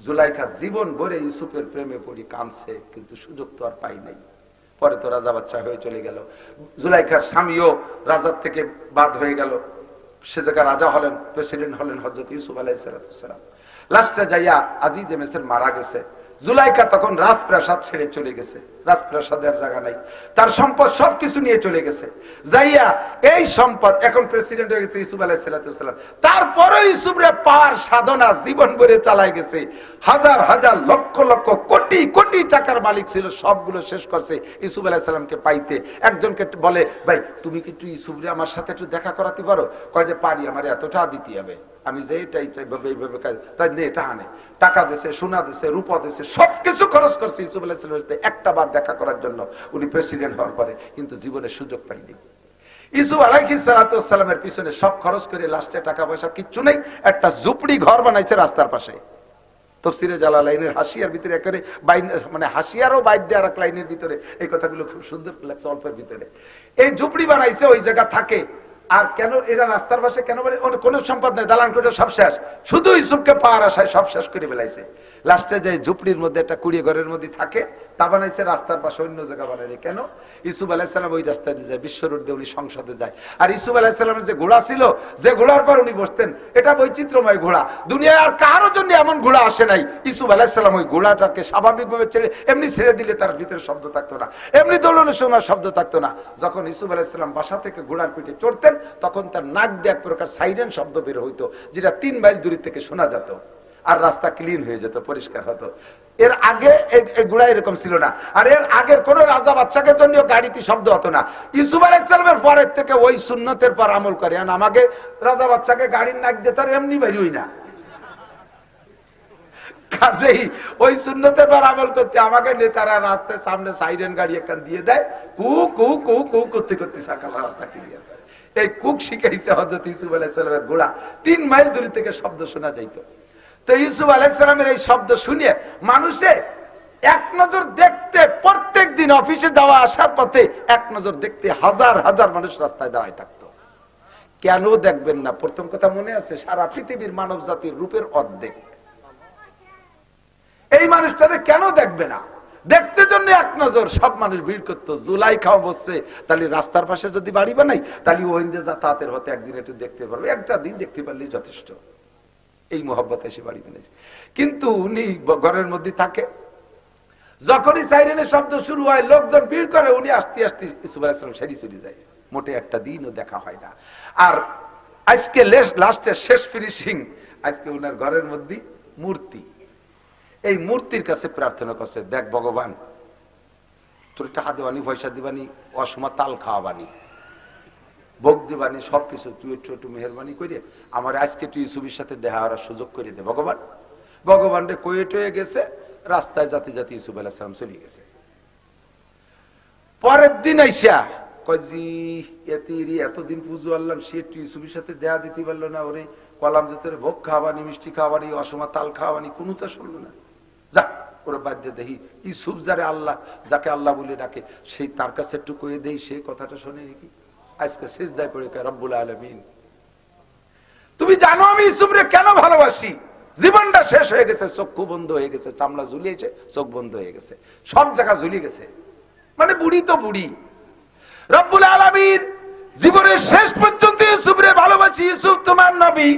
জুলাইখা জীবন ভরে ইউসুফের প্রেমে পড়ি কাঁদছে, কিন্তু সুযোগ তো আর পাই নাই। পরে তো রাজা বাচ্চা হয়ে চলে গেল। জুলাইখার স্বামীও রাজার থেকে বাদ হয়ে গেল। সে জায়গা রাজা হলেন, প্রেসিডেন্ট হলেন হযরত ইউসুফ আলাইহিস সালাম। লাস্টে যাইয়া আজিজে মিসর মারা গেছে। জুলাইখা তখন রাজপ্রাসাদ ছেড়ে চলে গেছে, রাজপ্রাসাদের জায়গা নাই, তার সম্পদ সবকিছু নিয়ে চলে গেছে। যাইয়া এই সম্পদ, এখন প্রেসিডেন্ট হয়ে গেছে ইউসুফ আলাইহিস সালাম। তারপরে ইউসুফরে পাওয়ার সাধনা জীবন ভরে চালাই গেছে। হাজার হাজার লক্ষ লক্ষ কোটি কোটি টাকার মালিক ছিল, সবগুলো শেষ করছে ইউসুফ আলাইহিস সালামকে পাইতে। একজনকে বলে, ভাই তুমি কি একটু ইউসুফরে আমার সাথে একটু দেখা করাতে পারো? কয় যে পারি, আমার এতটা দিতে হবে। আমি যে এইভাবে তাই নে, এটা আনে, টাকা দিছে, সোনা দিছে, রূপা দিছে, সবকিছু খরচ করছে ইউসুফ আলাইহিস সালামের সাথে একটা বার দেখা করার জন্য। উনি প্রেসিডেন্ট হওয়ার পরে কিন্তু জীবনে সুযোগ পাইনি। ইউসুফ আলাইহিস সালামের পিছনে সব খরচ করে লাস্টে টাকা পয়সা কিচ্ছু নেই, একটা ঝুপড়ি ঘর বানাইছে রাস্তার পাশে। তাফসীরে জালালাইনের হাসিয়ার ভিতরে একেবারে মানে হাসিয়ারও বাইর দেওয়ার এক লাইনের ভিতরে এই কথাগুলো খুব সুন্দর লাগছে অল্পের ভিতরে। এই ঝুপড়ি বানাইছে, ওই জায়গা থাকে। আর কেন এরা রাস্তার পাশে কেন বলে? কোন সম্পদ নেই, দালান করে সব শেষ, শুধু ইউসুফকে পাওয়ার আশায় সব শেষ করে ফেলাইছে। লাস্টে যে ঝুপড়ির মধ্যে একটা কুড়িয়ে ঘরের মধ্যে থাকে, তা বানাইছে রাস্তার পাশে, অন্য জায়গা বানাইনি। কেন? ইউসুফ আলাইহিস সালাম ওই রাস্তায় দিয়ে যায়, বিশ্ব রোড দিয়ে উনি সংসদে যায়। আর ইউসুফ আলাইহিস সালামের যে ঘোড়া ছিল, যে ঘোড়ার পর উনি বসতেন, এটা বৈচিত্র্যময় ঘোড়া, দুনিয়ায় আর কারো জন্য এমন ঘোড়া আসে নাই। ইউসুফ আলাইহিস সালাম ওই ঘোড়াটাকে স্বাভাবিকভাবে ছেড়ে এমনি ছেড়ে দিলে তার ভিতরে শব্দ থাকতো না, এমনি দৌড়ানোর সময় শব্দ থাকতো না। যখন ইউসুফ আলাইহিস সালাম বাসা থেকে ঘোড়ার পিঠে চড়তেন, তখন তার নাক দিয়ে এক প্রকার সাইরেন শব্দ বের হইতো, যেটা 3 মাইল দূর থেকে শোনা যেত। আর রাস্তা ক্লিন হয়ে যেত, পরিষ্কার হতো। এর আগে এই ঘোড়া এরকম ছিল না। আর এর আগের কোন রাজা বাচ্চাকে জন্য গাড়িতে শব্দ হতো না। ইউসুফ আলাইহিস সালামের পরের থেকে ওই সুন্নতের পর আমল করে। আমাকে রাজা বাচ্চাকে গাড়ির নাক দিয়ে তার এমনি বেরোই না, কাজেই ওই সুন্নতের পর আমল করতে আমাকে নেতারা রাস্তার সামনে সাইরেন গাড়ি একখান দিয়ে দেয়, কু কু কু কু করতে করতে সকাল রাস্তা ক্লিয়ার। এই কুক শিখাইছে হযরত ইউসুফ আলাইহিস সালামের ঘোড়া। 3 মাইল দূর থেকে শব্দ শোনা যাইত। তো ইউসুফ আলাইহিস সালামের এই শব্দ শুনে মানুষে এক নজর দেখতে প্রত্যেক দিন অফিসে যাওয়া আসার পথে এক নজর দেখতে হাজার হাজার মানুষ রাস্তায় দাঁড়ায় থাকতো। কেন দেখবেন না? প্রথম কথা মনে আছে, সারা পৃথিবীর মানব জাতির রূপের অর্ধেক। এই মানুষটারে কেন দেখবে না? দেখতে জন্য এক নজর সব মানুষ ভিড় করতো। জুলাই খাওয়া বসছে, তাহলে রাস্তার পাশে যদি বাড়ি বানাই তাহলে ওইন্দে যাতায়াতের হতে একদিন একটু দেখতে পারবে, একটা দিন দেখতে পারলেই যথেষ্ট। এই মোহাব্বতে এসে বাড়ি বানাইছে। কিন্তু উনি ঘরের মধ্যে থাকে, যখনই সাইরেনের শব্দ শুরু হয় লোকজন ভিড় করে, উনি আস্তে আস্তে ইউসুফ আলাইহিস সালাম সেরি চলে যায়। মোটে একটা দিনও দেখা হয় না। আর আজকে লাস্টের শেষ ফিনিশিং, আজকে উনার ঘরের মধ্যে মূর্তি। এই মূর্তির কাছে প্রার্থনা করছে, দেখ ভগবান, তোর টাকা দিবানি, পয়সা দিবানি, অসময় তাল খাওয়াবানি, ভোগ দিবানি, সবকিছু তুই একটু মেহরবানি করে আমার আজকে তুই ইউসুফের সাথে দেখা করার সুযোগ করে দে ভগবান। ভগবান রে কোয়েট হয়ে গেছে, রাস্তায় যাতে যাতে ইউসুফ আলাইহিস সালাম চলে গেছে। পরের দিন আইসা কজি এতদিন পুজো আল্লাহ, সে একটু ইউসুফের সাথে দেখা দিতে পারলো না, ওরে কলাম যে তোর ভোগ খাওয়াবানি, মিষ্টি খাওয়াবানি, অসময় তাল খাওয়াবানি, কোনো তো শুনলো না। যা ওরা বাদ দিয়ে দেখি ইউসুফ যারে আল্লাহ, যাকে আল্লাহ বলে ডাকে, সেই তার কাছে একটু কয়ে দেই, সেই কথাটা শোনে নাকি। আজকে সিজদায় পড়ে কয়, রব্বুল আলামিন, তুমি জানো আমি ইউসুফরে কেন ভালোবাসি। জীবনটা শেষ হয়ে গেছে, চক্ষু বন্ধ হয়ে গেছে, চামড়া ঝুলিয়েছে, চোখ বন্ধ হয়ে গেছে, সব জায়গা ঝুলিয়ে গেছে, মানে বুড়ি তো বুড়ি। রব্বুল আলামিন জীবনের শেষ পর্যন্ত ইউসুফরে ভালোবাসি, ইউসুফ তোমার নবী।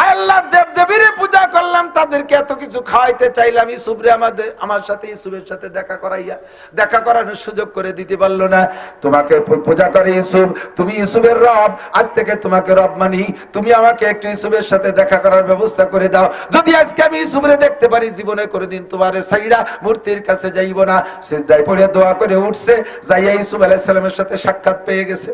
আল্লাহ দেব দেবীরে পূজা করলাম, তাদেরকে এত কিছু খাওয়াইতে চাইলাম, ইউসুফরে আমার সাথে ইউসুফের সাথে দেখা করাইয়া দেখা করানোর সুযোগ করে দিতে পারলো না। তোমাকে পূজা করে ইউসুফ, তুমি ইউসুফের রব, আজ থেকে তোমাকে রব মানি, তুমি আমাকে একটু ইউসুফের সাথে দেখা করার ব্যবস্থা করে দাও। যদি আজকে আমি ইউসুফরে দেখতে পারি, জীবনে কোনোদিন তোমারে সাইরা মূর্তির কাছে যাইব না। সিজদায় পড়ে দোয়া করে উঠছে, যাইয়া ইউসুফ আলাইহিস সালামের সাথে সাক্ষাৎ পেয়ে গেছে।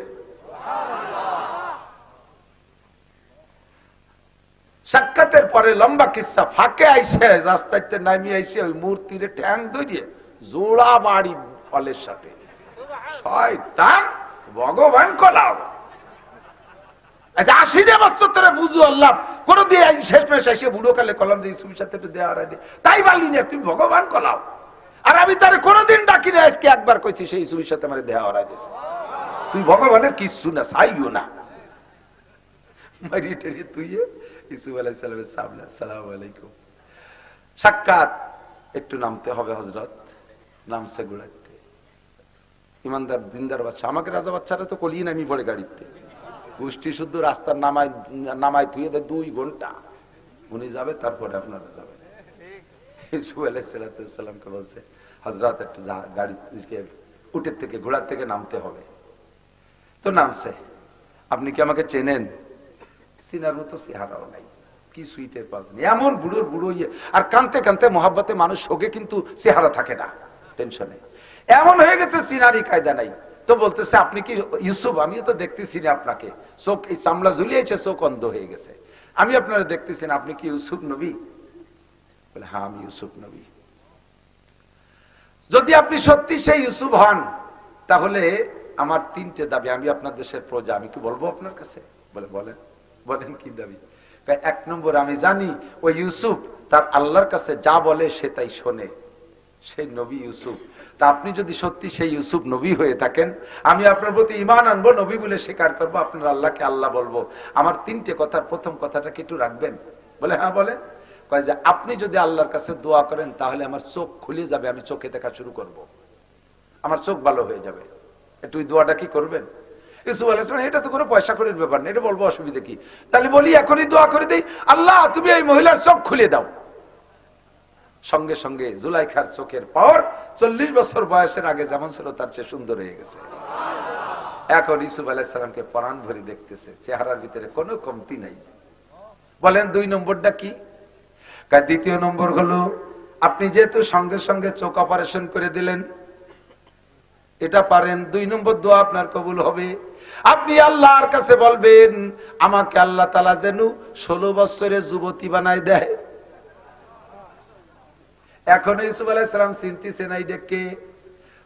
সাক্ষাতের পরে লম্বা কিসসা, ফাঁকে আইসে রাস্তাতে নামি আইসে ওই মূর্তির ট্যাং ধরিয়ে জোড়া বাড়ি ফলের সাথে, শয়তান ভগবান কলাও। আচ্ছা 80 বছর ধরে বুঝু আল্লাহ, কোনদিন শেষ মেশ এসে বুড়ো কালে কলম দিয়ে ইউসুফের সাথে একটু দেওয়া দে, তাই পারলি না, তুমি ভগবান কলাও। আর আমি তারে কোনোদিন ডাকি না, আজকে একবার কইছি সেই ইউসুফের সাথে আমার দেওয়া হারাই দিছে। তুই ভগবানের কিচ্ছু না, চাইও না। মারিয়ে টেরিয়ে তুই ইউসুফ আলাইহিস সালামের সামনে, আসসালামু আলাইকুম, সাক্ষাৎ, একটু নামতে হবে হযরত। নামছে ঘোড়াতে, ইমানদার দিনদার বাচ্চা, আমাকে রাজা বাচ্চারা তো কলিয়ে নামি পড়ে গাড়িতে, গোষ্ঠী শুদ্ধ রাস্তার নামায় ধুয়ে দেয় 2 ঘন্টা, উনি যাবে তারপরে আপনারা যাবেন। ইউসুফ আলাইহিস সালামকে বলছে, হযরত একটু গাড়ি উটের থেকে ঘোড়ার থেকে নামতে হবে। তো নামছে, আপনি কি আমাকে চেনেন? সিনার মতো চেহারাও নাই, কি সুইটের পাশ, এমন বুড়োর বুড়ো ইয়ে, আর কানতে কানতে মহাব্বতে মানুষ শোকে, কিন্তু চেহারা থাকে না, টেনশনে এমন হয়ে গেছে, সিনারি কায়দা নাই। তো বলতেছে, আপনি কি ইউসুফ? আমিও তো দেখতেছি না আপনাকে, চোখ এই চামড়া ঝুলিয়েছে, চোখ অন্ধ হয়ে গেছে, আমি আপনারা দেখতেছি না, আপনি কি ইউসুফ নবী? বলে, হ্যাঁ আমি ইউসুফ নবী। যদি আপনি সত্যি সেই ইউসুফ হন, তাহলে আমার 3টে দাবি, আমি আপনার দেশের প্রজা, আমি কি বলবো আপনার কাছে? বলে, বলেন। বলেন কি দাবি? 1 নম্বর, আমি জানি ওই ইউসুফ তার আল্লাহর কাছে যা বলে সে তাই শোনে, সেই নবী ইউসুফ। তা আপনি যদি সত্যি সেই ইউসুফ নবী হয়ে থাকেন, আমি আপনার প্রতি ঈমান আনবো, নবী বলে স্বীকার করবো, আপনার আল্লাহকে আল্লাহ বলবো। আমার 3টে কথার প্রথম কথাটা কি একটু রাখবেন? বলে, হ্যাঁ বলেন। কয় যে, আপনি যদি আল্লাহর কাছে দোয়া করেন, তাহলে আমার চোখ খুলে যাবে, আমি চোখে দেখা শুরু করব, আমার চোখ ভালো হয়ে যাবে, একটু দোয়াটা কি করবেন? ইউসুফ আলাইহিস সালাম, এটা তো কোনো পয়সা করির ব্যাপার না, এটা বলবো অসুবিধা কি? তাহলে বলি এখনই দোয়া করে দেই, আল্লাহ তুমি এই মহিলার চোখ খুলে দাও। সঙ্গে সঙ্গে জুলাইখার চোখের পাওয়ার 40 বছর বয়সের আগে যেমন ছিল তার চেয়ে সুন্দর হয়ে গেছে। এখন ইউসুফ আলাইহিস সালামকে পরাণ ভরে দেখতেছে, চেহারার ভিতরে কোনো কমতি নাই। বলেন 2 নম্বরটা কি? দ্বিতীয় নম্বর হলো, আপনি যেহেতু সঙ্গে সঙ্গে চোখ অপারেশন করে দিলেন, এটা পারেন, 2 নম্বর দোয়া আপনার কবুল হবে। আপনি আল্লাহর কাছে বলবেন, আমাকে আল্লাহ তাআলা যেন 16 বছরের যুবতী বানায় দেয়। এখন ইউসুফ আলাইহিস সালাম চিন্তিছেন, এই ডেকে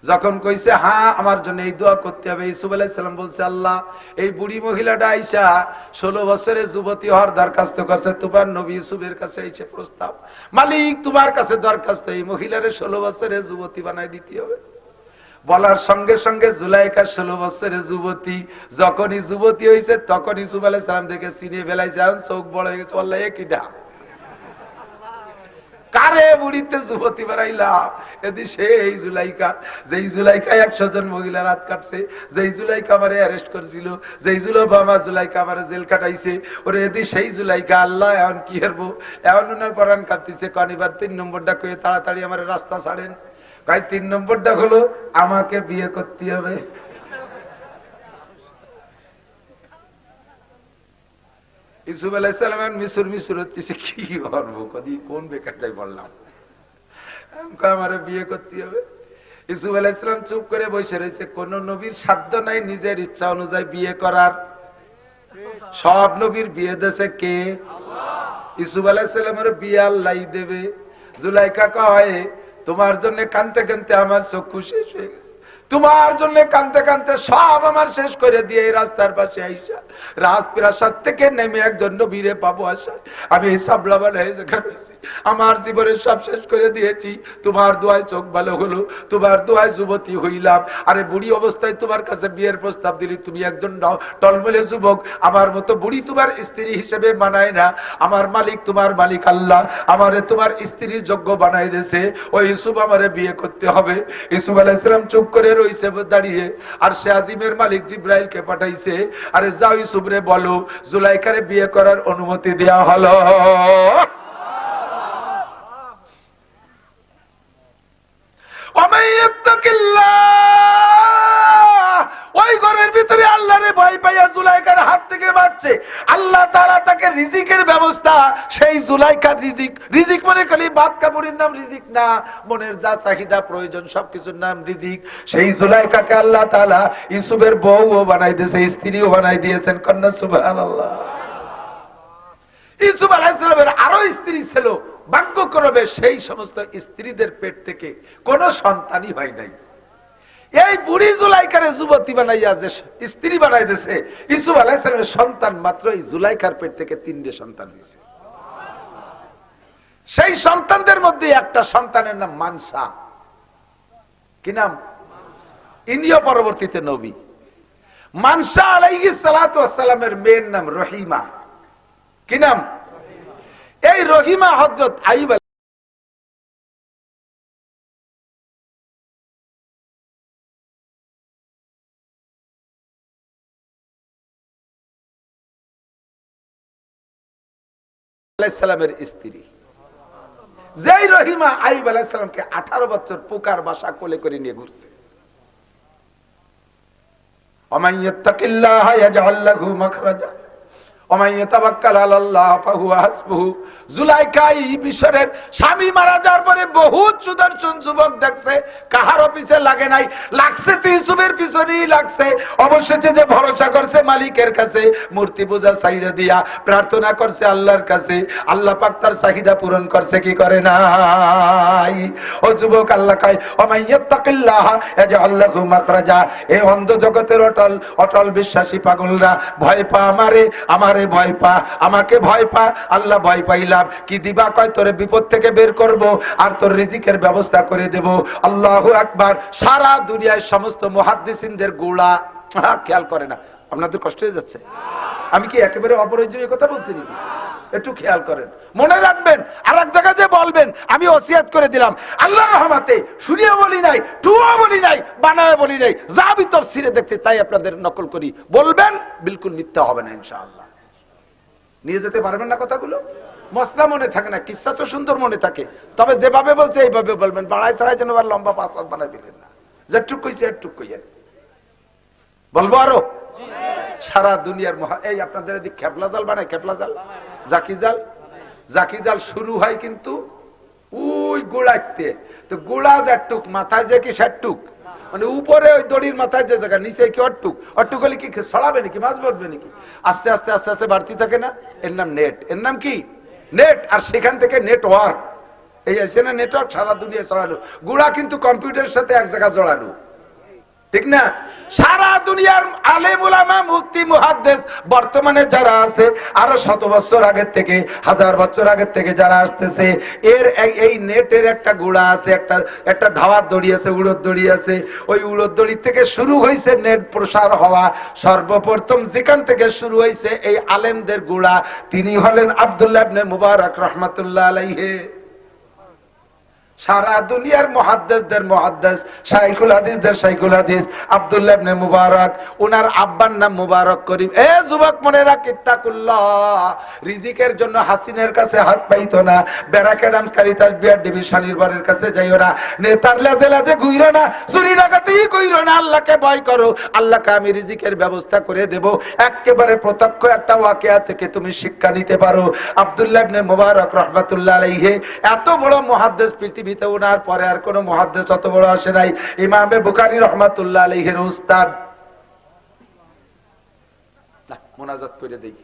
যখন কইছে হ্যাঁ আমার জন্য এই দোয়া করতে হবে, ইউসুফ আলাইহিস সালাম বলছে আল্লাহ এই বুড়ি মহিলাটা আইসা 16 বছরের যুবতী হওয়ার দরখাস্ত করছে, তোমার নবী ইউসুফের কাছে আইছে প্রস্তাব, মালিক তোমার কাছে দরখাস্ত এই মহিলারে 16 বছরের যুবতী বানাই দিতে হবে। বলার সঙ্গে সঙ্গে জুলাইখা 16 বছরের যুবতী, যখনই যুবতী হয়েছে তখন ইউসুফ আলাইহিস সালাম দেখে চিনে ফেলাইছে, এখন চোখ বড় হয়ে গেছে, আল্লাহ এ কিডা, কারে বুড়িতে যুবতী বানাইলাম? এদি সেই জুলাইখা, যেই জুলাইখা 100 জন মহিলার হাত কাটছে, যেই জুলাইখা আমারে অ্যারেস্ট করছিল, যেই জুলাইখা আমারে জেল কাটাইছে, ওরে এদি সেই জুলাইখা। আল্লাহ এখন কি করবো? এখন ওনার পরাণ কাটতেছে, কনিবার 3 নম্বরটা কয়ে তাড়াতাড়ি আমার রাস্তা ছাড়েন। ভাই 3 নম্বরটা হলো আমাকে বিয়ে করতে হবে। ইউসুফ আলাইহিস সালাম মিশর হচ্ছে, কি করবো, কোন বেকারটাই বললাম, আমার বিয়ে করতে হবে। ইউসুফ আলাইহিস সালাম চুপ করে বসে রয়েছে, কোন নবীর সাধ্য নাই নিজের ইচ্ছা অনুযায়ী বিয়ে করার, সব নবীর বিয়ে দেশে কে? ইউসুফ আলাইহিস সালামের বিয়ে আল্লাহই দেবে। জুলাইখা কয় তোমার জন্য কানতে কানতে আমার চক্ষু শেষ হয়ে গেছে, তোমার জন্য কানতে কানতে সব আমার শেষ করে দিয়ে এই রাস্তার পাশে আইসা রাজপ্রাসাদ থেকে নেমে একজন নবীরে পাবো আশায় আমি এই সাবলাবালা হয়েছি, আমার জীবনের সব শেষ করে দিয়েছি, তোমার দোয়ায় চোখ ভালো হলো, তোমার দোয়ায় যুবতী হইলাম। আরে বুড়ি অবস্থায় তোমার কাছে বিয়ের প্রস্তাব দিলি, তুমি একজন টলমলে যুবক, আমার মতো বুড়ি তোমার স্ত্রী হিসেবে মানায় না, আমার মালিক তোমার মালিক আল্লাহ আমারে তোমার স্ত্রীর যোগ্য বানাই দিয়েছে, ওই ইউসুফ আমারে বিয়ে করতে হবে। ইউসুফ আলাইহিস সালাম চুপ করে রইছে দাঁড়িয়ে, আর সে আজিমের মালিক জিব্রাইলকে পাঠাইছে, আরে যাও ইউসুফরে বলো জুলাইখারে বিয়ে করার অনুমতি দেয়া হলো। ওই ঘরের ভিতরে আল্লাহরে ভয় পাইয়া জুলাইখার হাত থেকে বাঁচছে, আল্লাহ তাআলা তাকে রিজিকের ব্যবস্থা, সেই জুলাইখার রিজিক, রিজিক মানে খালি ভাত কাপড়ের নাম রিজিক না, মনের যা চাহিদা প্রয়োজন সবকিছুর নাম রিজিক। সেই জুলাইখাকে আল্লাহ তাআলা ইউসুফের বউও বানাই দিয়েছে, স্ত্রীও বানাই দিয়েছেন, কন্যা সুবহানাল্লাহ। ইউসুফ আলাইহিস সালামের আরো স্ত্রী ছিল, ভাগ্যক্রমে সেই সমস্ত স্ত্রীদের পেট থেকে কোনো সন্তানই হয় নাই। এই বুড়ি জুলাইখারে যুবতী বানাইয়া যে স্ত্রী বানাই দিয়েছে, ইউসুফ আলাইহিস সালামের সন্তান মাত্র এই জুলাইখার পেট থেকে 3টে সন্তান হয়েছে। সেই সন্তানদের মধ্যে একটা সন্তানের নাম মানসা। কি নাম? ইনিও পরবর্তীতে নবী। মানসা আলাইহিস সালাতু ওয়াস সালামের মেয়ের নাম রহিমা। কি নাম? এই রহিমা হযরত আইয়ুব আলাইহিস সালামের স্ত্রী। যেই রহিমা আইয়ুব আলাইহিস সালামকে 18 বছর পোকার বাসা কোলে করে নিয়ে ঘুরছে। ওমান ইয়াত্তাকিল্লাহা ইয়াজআল লাহু মাখরাজা ওমান ইয়াতাওয়াক্কাল আলাল্লাহ ফাহুয়া হাসবুহু। জুলাইখা মিশরের স্বামী মারা যাওয়ার পরে বহুত সুদর্শন যুবক দেখছে, কাহার পিছে লাগে নাই, লাগছে তো ইউসুফের পিছনেই লাগছে। অবশেষে যে ভরসা করছে মালিকের কাছে, মূর্তি পূজা ছাইড়া দিয়া প্রার্থনা করছে আল্লাহর কাছে, আল্লাহ পাক তার চাহিদা পূরণ করছে, কি করে নাই? ও যুবক, আল্লাহ কয় ওমান ইয়াত্তাকিল্লাহা ইয়াজআল লাহু মাখরাজা। এই অন্ধ জগতের অটল অটল বিশ্বাসী পাগলরা ভয় পা আমারে, আমারে ভয় পা, আমাকে ভয় পা। আল্লাহ ভয় পাইলাম কি দিবা? কয় তোরে বিপদ থেকে বের করব আর তোর রিজিকের ব্যবস্থা করে দেব। আল্লাহু আকবার। সারা দুনিয়ায় সমস্ত মুহাদ্দিসিনদের গোলা খেয়াল করে না। আপনাদের কষ্ট হয়ে যাচ্ছে? আমি কি একেবারে অপ্রয়োজনীয় কথা বলছি নাকি? একটু খেয়াল করেন, মনে রাখবেন। আর এক জায়গায় যে বলবেন আমি ওসিয়াত করে দিলাম, আল্লাহর রহমতে শুনিয়ে বলি নাই, টুও বলি নাই, বানায় বলি নাই, যা আমি তাফসীরে দেখছি তাই আপনাদের নকল করি বলবেন, বিলকুল মিথ্যা হবে না ইনশাআল্লাহ। নিয়ে যেতে পারবেন না কথাগুলো? মশলা মনে থাকে না, কিসসা তো সুন্দর মনে থাকে, তবে যেভাবে বলছে এইভাবে বলবেন, বাড়াই ছাড়াই যেন আর লম্বা 5 হাত বানাই দিলেন না। যেটুক কইছে এটুক কইয়েন। বলবো আরো? সারা দুনিয়ার এই আপনাদের এদিকে খেপলা জাল বানায়, খেপলা জাল, জাকি জাল। জাকি জাল শুরু হয় কিন্তু ওই গোড়াইতে, তো গোড়া যেটুক মাথায় যে কি সেটুক, মানে উপরে ওই দড়ির মাথায় যে জায়গা, নিচে কি অটুক, অটুক হলে কি ছড়াবে নাকি, মাছ বাঁধবে নাকি? আস্তে আস্তে আস্তে আস্তে বাড়তি থাকে না, এর নাম নেট। এর নাম কি? নেট। আর সেখান থেকে নেটওয়ার্ক, এই আছে না নেটওয়ার্ক সারা দুনিয়া ছড়ানো, গুড়া কিন্তু কম্পিউটারের সাথে এক জায়গায় জড়ানো, ঠিক না? সারা দুনিয়ার আলেম উলামা মুফতি মুহাদ্দিস বর্তমানে যারা আছে, আরো 100 বছর আগের থেকে, 1000 বছর আগের থেকে যারা আসতেছে, এর এই নেটের একটা গুড়া আছে, একটা ধাওয়ার দড়ি আছে, উড়োর দড়ি আছে। ওই উড়োর দড়ি থেকে শুরু হয়েছে নেট প্রসার হওয়া। সর্বপ্রথম যেখান থেকে শুরু হয়েছে এই আলেমদের গুড়া, তিনি হলেন আব্দুল্লাহ ইবনে মুবারক রাহমাতুল্লাহ আলাইহি। সারা দুনিয়ার মুহাদ্দিসদের মুহাদ্দিস, শাইখুল হাদিসদের শাইখুল হাদিস আব্দুল্লাহ ইবনে মুবারক। ওনার আব্বার নাম মুবারক করিম। এ যুবক মনে রাখ, ইত্তাকুল্লাহ। রিজিকের জন্য হাসিনের কাছে হাত পাইতো না, ব্যারাকেডামস কারিতাস বিয়ার ডিভিশনের বাড়ির কাছে যাইও না, নেতার লেজে লেজে ঘুইরো না, চুরি ডাকাতি কইরো না, আল্লাহকে ভয় করো। আল্লাহকে আমি রিজিকের ব্যবস্থা করে দেব। একেবারে প্রত্যক্ষ একটা ওয়াকিয়া থেকে তুমি শিক্ষা নিতে পারো। আব্দুল্লাহ ইবনে মুবারক রাহমাতুল্লাহ আলাইহি এত বড় মুহাদ্দিস, পৃথিবীতে ওনার পরে আর কোন মুহাদ্দিস অত বড় আসে নাই। ইমামে বুখারী রাহমাতুল্লাহ আলাইহির উস্তাদ। না মুনাজাত করে দেখি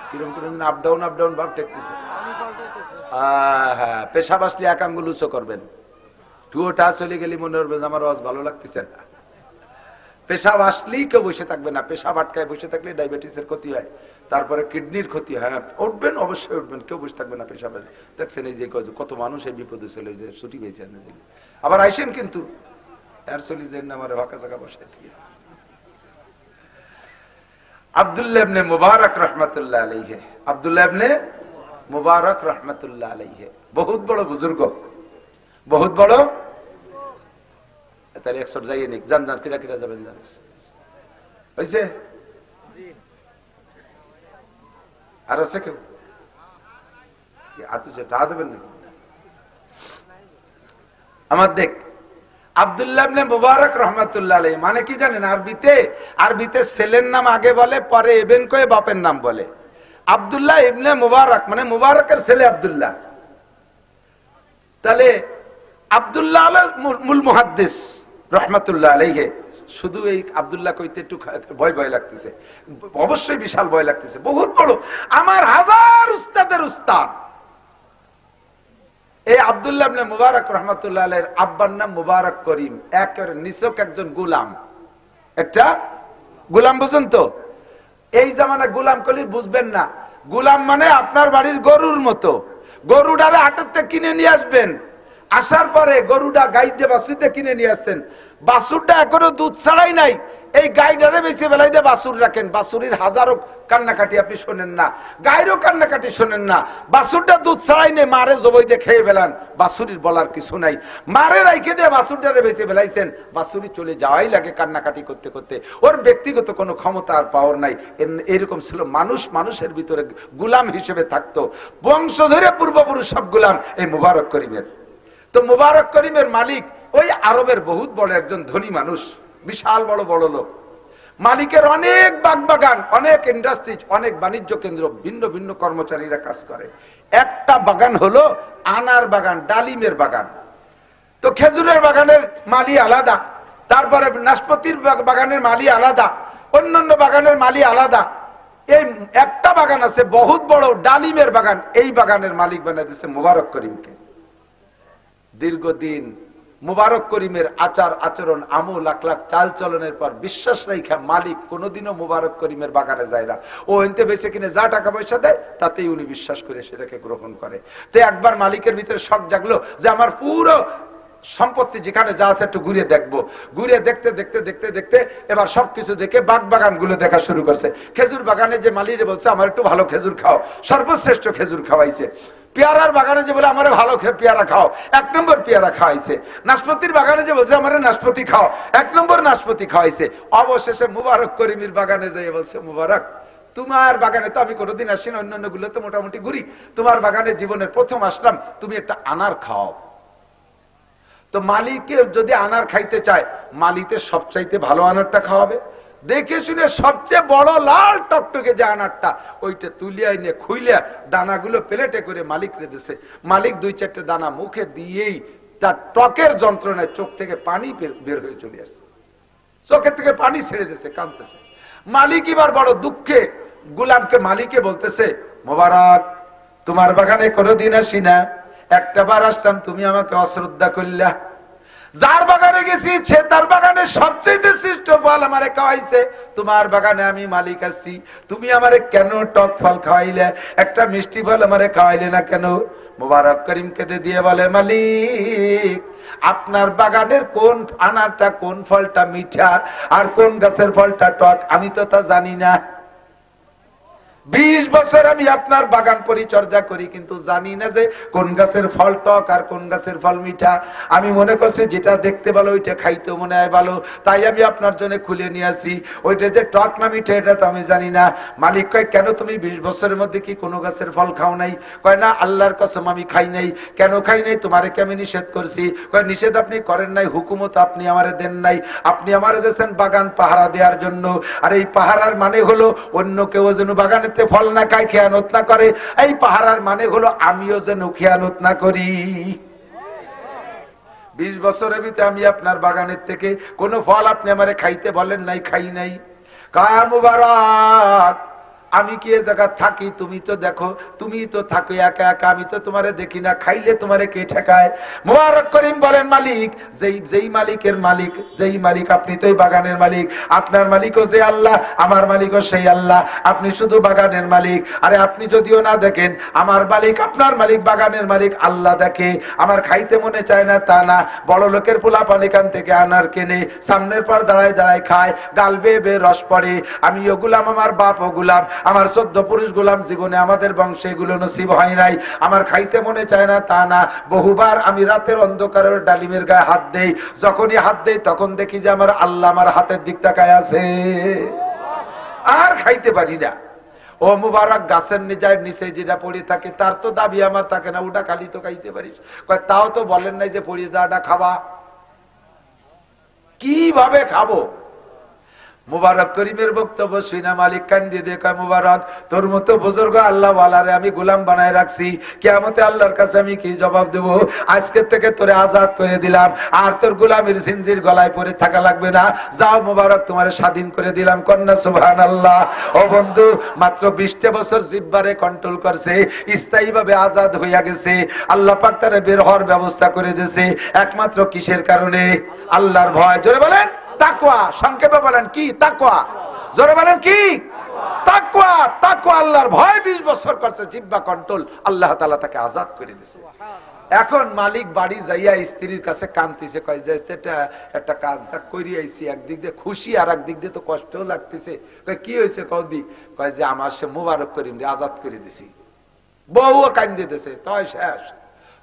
কিরকম করে আপ ডাউন ভাব টেকতেছে। হ্যাঁ, পেশাব আসলে এক আঙ্গুল উঁচু করবেন। টুয়োটা চলে গেলে মনে হবে আমার আওয়াজ ভালো লাগতেছে না। পেশাব আসলেই কেউ বসে থাকবে না। পেশাব আটকায় বসে থাকলে ডায়াবেটিসের ক্ষতি হয়, তারপরে কিডনির ক্ষতি হয়। উঠবেন, অবশ্যই উঠবেন, কেউ বসে থাকবে না পেশাবে। দেখছেন এই যে কত মানুষ এই বিপদে চলে, যে ছুটি পেয়েছে আবার আইসেন, কিন্তু আর চলে যান না আমার ভাকা জায়গা বসে দিয়ে। আব্দুল্লাহ ইবনে মুবারক রাহমাতুল্লাহ আলাইহি, আব্দুল্লাহ ইবনে মুবারক রাহমাতুল্লাহ আলাইহি বহুত বড় বুজুর্গ, বহুত বড়। তাহলে একশো যাইয়ে নিক, জান কিরা কিরা যাবেন, জান হয়েছে? আর আছে কেউ? আমার দেখ, আব্দুল্লাহ ইবনে মুবারক রাহমাতুল্লাহ আলাইহি মানে কি জানেন? আরবিতে ছেলের নাম আগে বলে, পরে ইবনে কয়ে বাপের নাম বলে। আব্দুল্লাহ ইবনে মুবারক মানে মুবারকের ছেলে আব্দুল্লাহ। তাহলে আব্দুল্লাহ হলো মূল মুহাদ্দিস রাহমাতুল্লাহ আলাইহি। শুধু এই আব্দুল্লাহ কইতে একটু ভয় ভয় লাগতেছে, অবশ্যই বিশাল ভয় লাগতেছে, বহুত বড়, আমার হাজার উস্তাদের উস্তাদ। এই আব্দুল্লাহ ইবনে মুবারক রাহমাতুল্লাহ আলাইহির আব্বার নাম মুবারক করিম, একের নিছক একজন গোলাম, একটা গোলাম। বুঝেন তো? এই জামানা গোলাম কলি বুঝবেন না। গোলাম মানে আপনার বাড়ির গরুর মতো। গরুটারে হাটের কিনে নিয়ে আসবেন, আসার পরে গরুটা গাই দিয়ে বাছুরতে কিনে নিয়ে আসছেন, বাছুরটা এখনো দুধ ছাড়াই নাই, এই গাইটারে বেশি বেলায় দিয়ে বাছুর রাখেন। বাছুরির হাজারো কান্নাকাটি আপনি শোনেন না, গায়েরও কান্নাকাটি শোনেন না। বাছুরটা দুধ ছাড়াই নেই, মারে জবই দিয়ে খেয়ে ফেলান, বাছুরির বলার কিছু নাই। মারে রাইখে দিয়ে বাছুরটারে বেশি ফেলাইছেন, বাছুরি চলে যাওয়াই লাগে কান্নাকাটি করতে করতে। ওর ব্যক্তিগত কোনো ক্ষমতা আর পাওয়ার নাই। এরকম ছিল মানুষ, মানুষের ভিতরে গুলাম হিসেবে থাকতো। বংশ ধরে পূর্বপুরুষ সব গুলাম এই মুবারক করিমের। তো মুবারক করিমের মালিক ওই আরবের বহুত বড় একজন ধনী মানুষ, বিশাল বড় বড় লোক। মালিকের অনেক বাগবাগান, অনেক ইন্ডাস্ট্রিজ, অনেক বাণিজ্য কেন্দ্র, ভিন্ন ভিন্ন কর্মচারীরা কাজ করে। একটা বাগান হলো আনার বাগান, ডালিমের বাগান। তো খেজুরের বাগানের মালি আলাদা, তারপরে নাশপাতির বাগানের মালি আলাদা, অন্যান্য বাগানের মালি আলাদা। এই একটা বাগান আছে বহুত বড় ডালিমের বাগান, এই বাগানের মালিক বানিয়ে দিয়েছে মুবারক করিমকে। দীর্ঘদিন মুবারক করিমের আচার আচরণ, আমল আখলাক, চাল চলনের পর বিশ্বাস রাখা মালিক কোনোদিনও মুবারক করিমের বাগানে যায় না। ও এনতে বেশি কিনে যা টাকা পয়সা দেয় তাতেই উনি বিশ্বাস করে সেটাকে গ্রহণ করে। তো একবার মালিকের ভিতরে শখ জাগলো যে আমার পুরো সম্পত্তি যেখানে যা আছে একটু ঘুরে দেখবো। ঘুরে দেখতে দেখতে দেখতে দেখতে এবার সবকিছু দেখে বাগ বাগান গুলো দেখা শুরু করছে। খেজুর বাগানে যে মালিরে বলছে আমার একটু ভালো খেজুর খাও, সর্বশ্রেষ্ঠ খেজুর খাওয়াইছে। পেয়ারার বাগানে যে বলে আমার ভালো পেয়ারা খাও, 1 নম্বর পেয়ারা খাওয়াইছে। নাশপাতির বাগানে যে বলছে আমার নাশপাতি খাও, 1 নম্বর নাশপাতি খাওয়াইছে। অবশেষে মুবারক করিমের বাগানে যেয়ে বলছে, মুবারক তোমার বাগানে তো আমি কোনোদিন আসি না, অন্যান্য গুলো তো মোটামুটি ঘুরি, তোমার বাগানে জীবনের প্রথম আসলাম, তুমি একটা আনার খাও। তো মালিকে যদি আনার খাইতে চায়, মালিতে সবচাইতে ভালো আনারটা খাওয়াবে। দেখে শুনে সবচেয়ে বড় লাল টকটকে যে আনারটা, ওইটা তুলিয়া নিয়ে খুইলিয়া দানাগুলো প্লেটে করে মালিক রে দিছে। মালিক 2-4টে দানা মুখে দিয়েই তার টকের যন্ত্রণায় চোখ থেকে পানি বের হয়ে চলে আসছে, চোখের থেকে পানি ছেড়ে দিছে, কাঁদতেছে। মালিক এবার বড় দুঃখে গোলামকে মালিকে বলতেছে, মোবারক তোমার বাগানে কোনোদিন আসি না, একটা বার আসলাম, তুমি আমাকে অশ্রদ্ধা করলা। যার বাগানে গেছি সে তার বাগানে সবচেয়ে শ্রেষ্ঠ ফল আমারে খাওয়াইছে। তোমার বাগানে আমি মালিক আসছি, তুমি আমারে কেন টক ফল খাওয়াইলে, একটা মিষ্টি ফল আমারে খাওয়াইলে না কেন? মুবারক করিম কেঁদে দিয়ে বলে, মালিক আপনার বাগানের কোন আনারটা, কোন ফলটা মিঠা আর কোন গাছের ফলটা টক আমি তো তা জানি না। 20 বছর আমি আপনার বাগান পরিচর্যা করি, কিন্তু জানি না যে কোন গাছের ফল টক আর কোন গাছের ফল মিঠা। আমি মনে করছি যেটা দেখতে ভালো ওইটা খাইতে মনে হয় ভালো, তাই আমি আপনার জন্য খুলে নিয়ে আসি। ওইটা যে টক না মিঠা এটা তো আমি জানি না। মালিক কয়, কেন তুমি 20 বছরের মধ্যে কি কোনো গাছের ফল খাও নাই? কয় না, আল্লাহর কসম আমি খাই নাই। কেন খাই নাই? তোমারে কি আমি নিষেধ করছি? কয় নিষেধ আপনি করেন নাই, হুকুমত আপনি আমারে দেন নাই। আপনি আমারে দিয়েছেন বাগান পাহারা দেওয়ার জন্য। আর এই পাহারার মানে হলো অন্য কেউ যেন বাগানে ফল না খায়, খেয়ানত না করে। এই পাহারার মানে হলো আমিও যেন খেয়ানত না করি। 20 বছরের ভিতরে আমি আপনার বাগানের থেকে কোন ফল আপনি আমারে খাইতে বলেন নাই, খাই নাই। কায়া মুবারক, আমি কি এ জায়গা থাকি? তুমি তো দেখো, তুমি তো থাকো একা একা, আমি তো তোমারে দেখি না, খাইলে তোমারে কে ঠেকায়? মুবারক করিম বলেন, মালিক যেই মালিকের মালিক, যেই মালিক আপনি তো এই বাগানের মালিক, আপনার মালিকও যে আল্লাহ, আমার মালিকও সেই আল্লাহ। আপনি শুধু বাগানের মালিক। আরে আপনি যদিও না দেখেন, আমার মালিক, আপনার মালিক, বাগানের মালিক আল্লাহ দেখে। আমার খাইতে মনে চায় না তা না, বড় লোকের পোলা পানিকান থেকে আনার কেনে, সামনের পর দাঁড়ায় দাঁড়ায় খায়, গাল বেয়ে বেয়ে রস পড়ে। আমি ও গুলাম, আমার বাপ ও গুলাম, আমার 14 পুরুষ গোলাম, জীবনে আমাদের বংশে এগুলো নসিব হয় নাই। আমার খাইতে মনে চায় না তা না, বহুবার আমি রাতের অন্ধকারের ডালিমের গায়ে হাত দেই। যখনই হাত দেই তখন দেখি যে আমার আল্লাহ আমার হাতের দিক তাকায় আছে, আর খাইতে পারি না। ও মুবারক, গাছের নিচে যেটা পড়ে থাকে তার তো দাবি আমার থাকে না, ওটা খালি তো খাইতে পারিস। কয় তাও তো বলেন নাই যে পড়ে যাওয়াটা খাবা, কিভাবে খাবো? মুবারক করিমের বক্তব্য শুনে মালিক কান্দি দেখা, মুবারক তোর মতো বুজুর্গ আল্লাহ ওয়ালারে আমি গোলাম বানায় রাখছি, কিয়ামতে আল্লাহর কাছে আমি কি জবাব দেব? আজকের থেকে তোরে আজাদ করে দিলাম, আর তোর গোলামের জিনজির গলায় পরে থাকা লাগবে না। যাও মুবারক, তোমারে স্বাধীন করে দিলাম। কন্যা সুবহানাল্লাহ। ও বন্ধু, মাত্র 20 বছর জিহ্বারে কন্ট্রোল করছে, স্থায়ীভাবে আজাদ হইয়া গেছে। আল্লাহ পাক তারে বের হওয়ার ব্যবস্থা করে দিয়েছে, একমাত্র কিসের কারণে? আল্লাহর ভয়। জোরে বলেন তাকওয়া। সংক্ষেপে বলেন কি তাকওয়া? জোরে বলেন কি তাকওয়া? তাকওয়া, আল্লাহর ভয় 20 বছর করছে, জিহ্বা কন্ট্রোল, আল্লাহ তাআলা তাকে আজাদ করে দিয়েছে। এখন মালিক বাড়ি যাইয়া স্ত্রীর কাছে কাঁদতেছে, কয় যে একটা কাজ যা করি আইছি, একদিক দিয়ে খুশি আর একদিক দিয়ে তো কষ্টও লাগতেছে। কয় কি হয়েছে কৌদি? কয় যে আমার সে মুবারক করিম রে আজাদ করে দিছি। বউও কান্দে দিতেছে, তাই শেষ।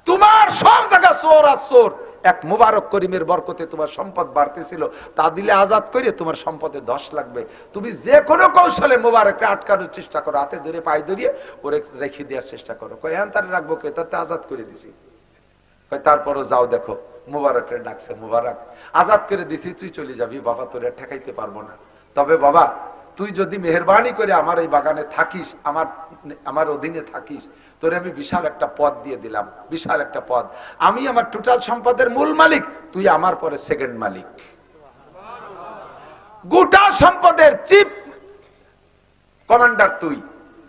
তোমার সব জায়গা চোর আর চোর, এক মুবারক করিমের বরকতে তোমার সম্পদ বাড়তেছিল, তা দিলে আজাদ করে তোমার সম্পদে 10 লাগবে। তুমি যে কোনো কৌশলে মুবারককে আটকানোর চেষ্টা করো, হাতে ধরে পায়ে ধরিয়ে ওরে রেখে দেওয়ার চেষ্টা করো। কয় হ্যাঁ তার রাখবো, কে তাতে আজাদ করে দিছি। কয় তারপরও যাও দেখো, মুবারকের ডাকছে, মুবারক আজাদ করে দিছি, তুই চলে যাবি বাবা, তোরে ঠেকাইতে পারবো না। তবে বাবা তুই যদি মেহেরবানি করে আমার এই বাগানে থাকিস, আমার অধীনে থাকিস, তোরে আমি বিশাল একটা পদ দিয়ে দিলাম, বিশাল একটা পদ। আমি আমার টোটাল সম্পদের মূল মালিক, তুই আমার পরে সেকেন্ড মালিক। গোটা সম্পদের চিফ কমান্ডার তুই,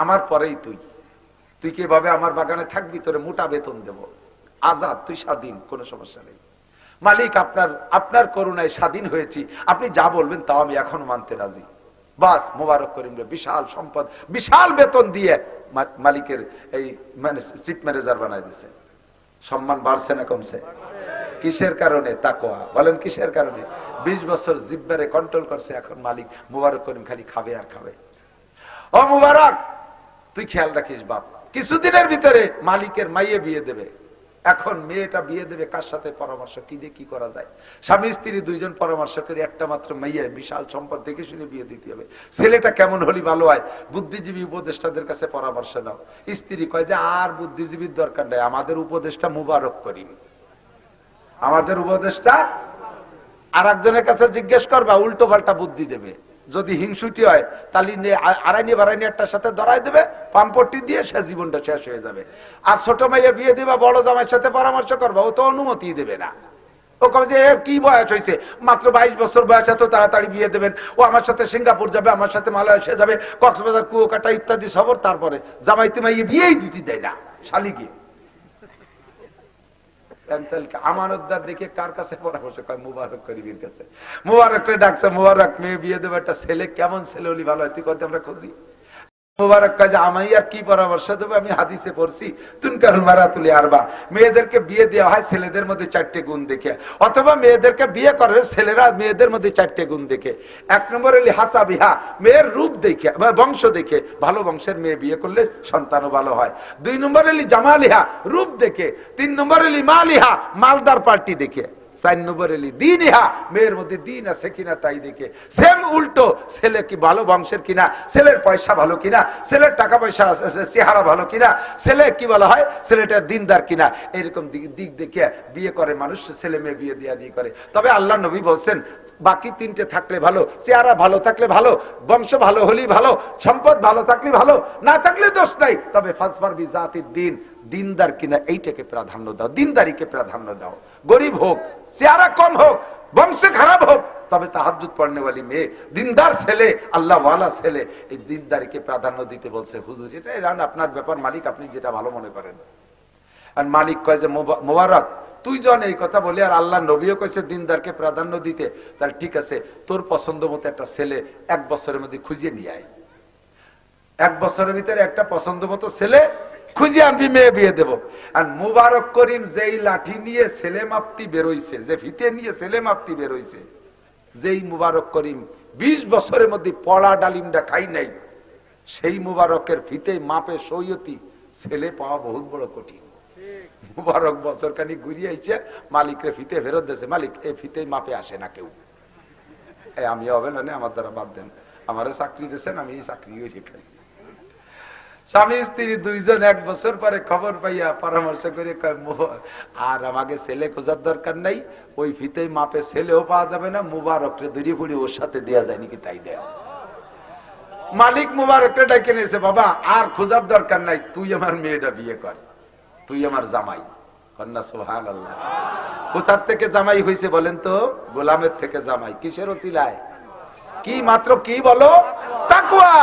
আমার পরেই তুই। তুই কিভাবে আমার বাগানে থাকবি, তোরে মোটা বেতন দেব, আজাদ, তুই স্বাধীন, কোনো সমস্যা নেই। মালিক আপনার করুণায় স্বাধীন হয়েছি, আপনি যা বলবেন তাও আমি এখনো মানতে রাজি। বাস, মোবারক করিম রে বিশাল সম্পদ, বিশাল বেতন দিয়ে মালিকের এই মানে চিফ ম্যানেজার বানাই দিয়েছে। সম্মান বাড়ছে না কমছে? কিসের কারণে? তাকওয়া। বলেন কিসের কারণে? 20 বছর জিহ্বারে কন্ট্রোল করছে, এখন মালিক মোবারক করিম খালি খাবে আর খাবে। ও মুবারক, তুই খেয়াল রাখিস বাপ, কিছুদিনের ভিতরে মালিকের মাইয়ে বিয়ে দেবে। এখন মেয়েটা বিয়ে দেবে কার সাথে? পরামর্শ কি দিয়ে কি করা যায়। স্বামী স্ত্রী দুইজন পরামর্শ করে একটা মাত্র মেয়ে, বিশাল সম্পদ দেখে শুনে বিয়ে দিতে হবে। ছেলেটা কেমন হলি ভালো হয়? বুদ্ধিজীবী উপদেষ্টাদের কাছে পরামর্শ নাও। স্ত্রী কয় যে আর বুদ্ধিজীবীর দরকার নাই, আমাদের উপদেষ্টা মুবারক করিম, আমাদের উপদেষ্টা। আর একজনের কাছে জিজ্ঞেস করবা, উল্টো পাল্টা বুদ্ধি দেবে। যদি হিংসুটি হয় তাহলে আড়াইনি বাড়াইনি একটার সাথে ধরাই দেবে, পাম্পটি দিয়ে সে জীবনটা শেষ হয়ে যাবে। আর ছোট মেয়ে বিয়ে দিবা, বড় জামাইয়ের সাথে পরামর্শ করবা, ও তো অনুমতি দেবে না। ও কবে যে কি বয়স হয়েছে, মাত্র 22 বছর বয়স, এত তাড়াতাড়ি বিয়ে দেবেন? ও আমার সাথে সিঙ্গাপুর যাবে, আমার সাথে মালয়েশিয়া যাবে, কক্সবাজার, কুয়াকাটা ইত্যাদি সবর। তারপরে জামাইতে মাইয়ে বিয়েই দিতে দেয় না শালিকে। আমানতদার দেখে কার কাছে পরামর্শ কয়? মুবারক করিমের কাছে। মুবারককে ডাকছে, মুবারক মেয়ে বিয়ে দেবো, একটা ছেলে কেমন ছেলে হলি ভালো হয়, তুই কত আমরা খুঁজি। মুবারক কাজে আমি আর কি পরামর্শ দেবো? আমি হাদিসে পড়ছি তুনকাহুল মারাতুলি আরবা, মেয়েদেরকে বিয়ে দেওয়া হয় ছেলেদের মধ্যে 4টে গুণ দেখে, অথবা মেয়েদেরকে বিয়ে করে ছেলেরা মেয়েদের মধ্যে 4টে গুণ দেখে। 1 নম্বর হলি হাসাবিহা, মেয়ের রূপ দেখে, বংশ দেখে, ভালো বংশের মেয়ে বিয়ে করলে সন্তানও ভালো হয়। 2 নম্বর হলি জামালিহা, রূপ দেখে। 3 নম্বর হলি মালিহা, মালদার পার্টি দেখে। 4 নম্বর হলি দিনিহা, মেয়ের মধ্যে দিন আছে কিনা তাই দেখে। সেম উল্টো, ছেলে কি ভালো বংশের কিনা, ছেলের পয়সা ভালো কিনা, ছেলের টাকা পয়সা আছে, চেহারা ভালো কিনা, ছেলে কি বলা হয় ছেলেটার দিনদার কিনা, এরকম দিক দেখে বিয়ে করে মানুষ, ছেলে মেয়ে বিয়ে দিয়া দিয়ে করে। তবে আল্লাহ নবী বলছেন বাকি 3টে থাকলে ভালো, চেহারা ভালো থাকলে ভালো, বংশ ভালো হলেই ভালো, সম্পদ ভালো থাকলে ভালো, না থাকলে দোষ নাই। তবে ফাসফার বিজাতিদ দিন, দিনদার কিনা এইটাকে প্রাধান্য দাও, দিনদারিকে প্রাধান্য দাও। গরিব হোক, চেহারা কম হোক, বংশ খারাপ হোক, তবে তাহাজ্জুদ পড়নেওয়ালি মেয়ে, দিনদার ছেলে, আল্লাহ ওয়ালা ছেলে, এই দিনদারিকে প্রাধান্য দিতে বলছে হুজুর। এটা আপনার ব্যাপার মালিক, আপনি যেটা ভালো মনে করেন। আর মালিক কয় যে মোবারক তুই জন এই কথা বলি, আর আল্লাহ নবীও কইছে দিনদারকে প্রাধান্য দিতে, তাহলে ঠিক আছে, তোর পছন্দ মতো একটা ছেলে 1 বছরের মধ্যে খুঁজে নিয়ে আয়। 1 বছরের ভিতরে একটা পছন্দ মতো ছেলে খুঁজে আনবি, মেয়ে বিয়ে দেব। আর মুবারক করিম যেই লাঠি নিয়ে ছেলে মাপতি বেরোইছে, যে ফিতে নিয়ে ছেলে মাপতি বেরোইছে, যেই মুবারক করিম 20 বছরের মধ্যে পড়া ডালিমটা খাই নাই, সেই মুবারকের ফিতে মাপে সৈয়তি ছেলে পাওয়া বহুত বড় কঠিন। মুবারক বছর খানি ঘুরিয়ে আইছে, মালিকরে ফিতে ফেরত দিয়েছে, মালিক এই ফিতে মাপে আসে না কেউ, আমি হবে না, আমার দ্বারা বাদ দেন, আমারে চাকরি দিয়েছেন, আমি এই চাকরি রেখে। স্বামী স্ত্রী 2 জন 1 বছর পরে খবর পাইয়া পরামর্শ করে আর আমাকে ছেলে খোঁজার দরকার নাই, ওই ফিতে মাপে ছেলেও পাওয়া যাবে না, মুবারকরে দড়ি ফুড়ি ওর সাথে দেওয়া যায় নাকি তাই দেয়। মালিক মুবারকরে ডেকে নিয়েছে, বাবা আর খোঁজার দরকার নাই, তুই আমার মেয়েটা বিয়ে কর, তুই আমার জামাই। কন্যা সুবহানাল্লাহ। কোথার থেকে জামাই হয়েছে বলেন তো? গোলামের থেকে জামাই। কিসের ওসিলায়? কি মাত্র কি বলো? তাকওয়া।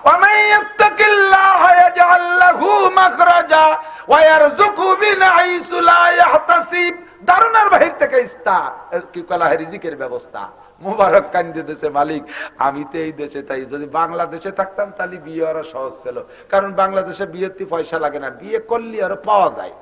ওয়া মান ইয়াত্তাকিল্লাহা ইয়াজআল লাহু মাখরাজা ওয়া ইয়ারযুকহু মিন হাইসু লা ইয়াহতাসিব। দারুণার বাহির থেকে ইস্তার, কি কলা রিজিকের ব্যবস্থা। মুবারক কান্দে দেশে, মালিক আমি তো এই দেশে, তাই যদি বাংলাদেশে থাকতাম তাহলে বিয়ে আরো সহজ ছিল, কারণ বাংলাদেশে বিয়েতে পয়সা লাগে না, বিয়ে করলে আরো পাওয়া যায়।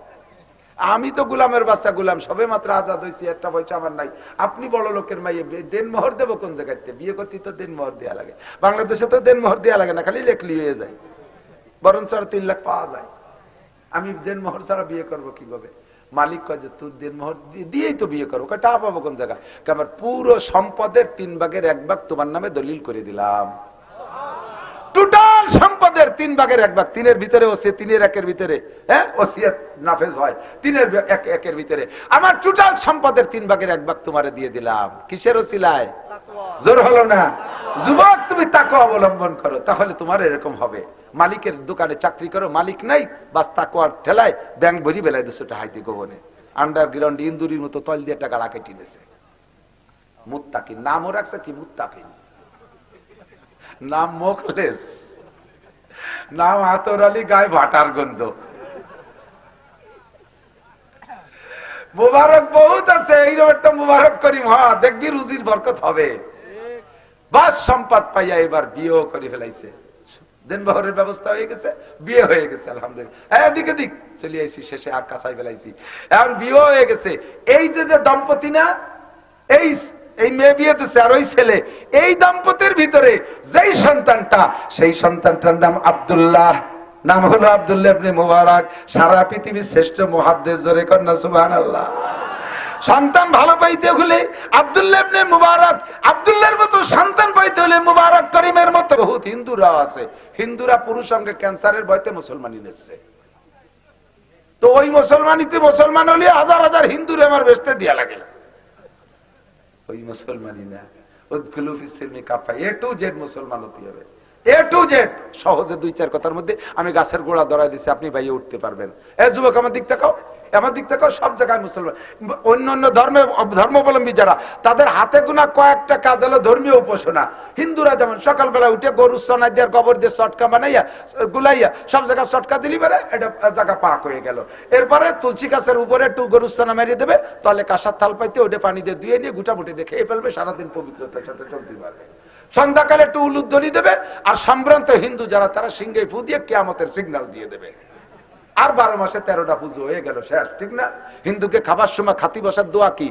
আমি তো গোলামের বাচ্চা, গোলাম সবে মাত্র আজাদ হয়েছি, একটা পয়সা আমার নাই। আপনি বড় লোকের মাইয়ে, দেন মোহর দেবো কোন জায়গাতে? বিয়ে করতে তো দেন মোহর দেওয়া লাগে, বাংলাদেশে তো দেন মোহর দেওয়া লাগে না, খালি লেখলি হয়ে যায়, বরঞ্চ 3 লাখ পাওয়া যায়। আমি দেন মোহর ছাড়া বিয়ে করবো কিভাবে? মালিক কয় যে তুই দেন মোহর দিয়েই তো বিয়ে করবো। টাকা পাবো কোন জায়গায়? আমার পুরো সম্পদের 3 ভাগের 1 ভাগ তোমার নামে দলিল করে দিলাম। টোটাল সম্পদের 3 ভাগের 1 ভাগ, 3-এর ভিতরে ওসিয়ত, 3-এর 1-এর ভিতরে ওসিয়ত নাফেজ হয়, 3-এর 1-এর ভিতরে আমার টোটাল সম্পদের 3 ভাগের 1 ভাগ তোমারে দিয়ে দিলাম। কিসের ওসিলায়? জোর হলো না? যুবক তুমি তাকওয়া অবলম্বন করো, তাহলে তোমার এরকম হবে। মালিকের দোকানে চাকরি করো, মালিক নাই, বাস তাকওয়ার ঠেলায় ব্যাংক ভরি বেলায় দিচ্ছে হাইতে গোবনে, আন্ডারগ্রাউন্ড ইন্দুরির মতো তল দিয়ে টাকা রাখে টিনেছে। মুত্তাকিন নামও রাখছে কি? মুত্তাকিন নাম, মোখলেস নাম, আতর আলী, গায়ে ভাটার গন্ধ। মুবারক বহুত আছে, এইরকম একটা মুবারক করিম দেখবি রুজির বরকত হবে। বাস সম্পদ পাইয়া এবার বিয়েও করে ফেলাইছে, দেনবহরের ব্যবস্থা হয়ে গেছে, বিয়ে হয়ে গেছে আলহামদুলিল্লাহ। এদিকে দিক চলে আইছি, শেষে আর কাঁচাই ফেলাইছি, এখন বিয়ে হয়ে গেছে। এই যে দম্পতি না, এই মেয়ে বিয়ে দিচ্ছে আর ওই ছেলে, এই দম্পতির ভিতরে যেই সন্তানটা, সেই সন্তানটার নাম আব্দুল্লাহ, নাম হলো আব্দুল্লাহ ইবনে মুবারক। সারা পৃথিবীর শ্রেষ্ঠ মুহাদ্দিস, জোরে কন্যা সুবহানাল্লাহ। সন্তান ভালো পাইতে হলে আব্দুল্লাহ ইবনে মুবারক, আব্দুল্লাহর মতো সন্তান পাইতে হলে মুবারক করিমের মতো। বহুত হিন্দুরাও আছে, হিন্দুরা পুরুষ সঙ্গে ক্যান্সারের ভয়তে মুসলমানি নিচ্ছে, তো ওই মুসলমানিতে মুসলমান হলে হাজার হাজার হিন্দুরে আমার বেচতে দিয়া লাগে, ওই মুসলমানি না। উদখুলু ফিস সিলমি কাফা, A to Z মুসলমান হতে হবে। এ টু জেড সহজে 2-4 কথার মধ্যে আমি গাছের গোড়া ধরাই দিছি, আপনি ভাইয়ে উঠতে পারবেন। এ যুবক আমার দিক তাকাও, আমার দিক থেকেও সব জায়গায় মুসলমান, অন্য অন্য ধর্মাবলম্বী যারা, তাদের হাতে গোনা কয়েকটা কাজ হলো ধর্মীয় উপাসনা। হিন্দুরা যেমন সকালবেলা উঠে গরু সনা দিয়ে গোবর দিয়ে চটকা বানাইয়া গুলাইয়া সব জায়গায় চটকা দিলি পারে, এটা জায়গা পাক হয়ে গেল। এরপরে তুলসী গাছের উপরে একটু গরু সনা মেরিয়ে দেবে, তাহলে কাঁসার থাল পাইতে ওটা পানি দিয়ে ধুয়ে নিয়ে গুটামুটি দেখে খেয়ে ফেলবে, সারাদিন পবিত্রতার সাথে চলতে পারবে। সন্ধ্যাকালে একটু উলুদ ধরি দেবে, আর সম্ভ্রান্ত হিন্দু যারা তারা সিংহে ফু দিয়ে কিয়ামতের সিগন্যাল দিয়ে দেবে। আর 12 মাসে 13টা পুজো হয়ে গেল, শেষ, ঠিক না? হিন্দুকে খাবার সময় খাতি বসার দোয়া কি?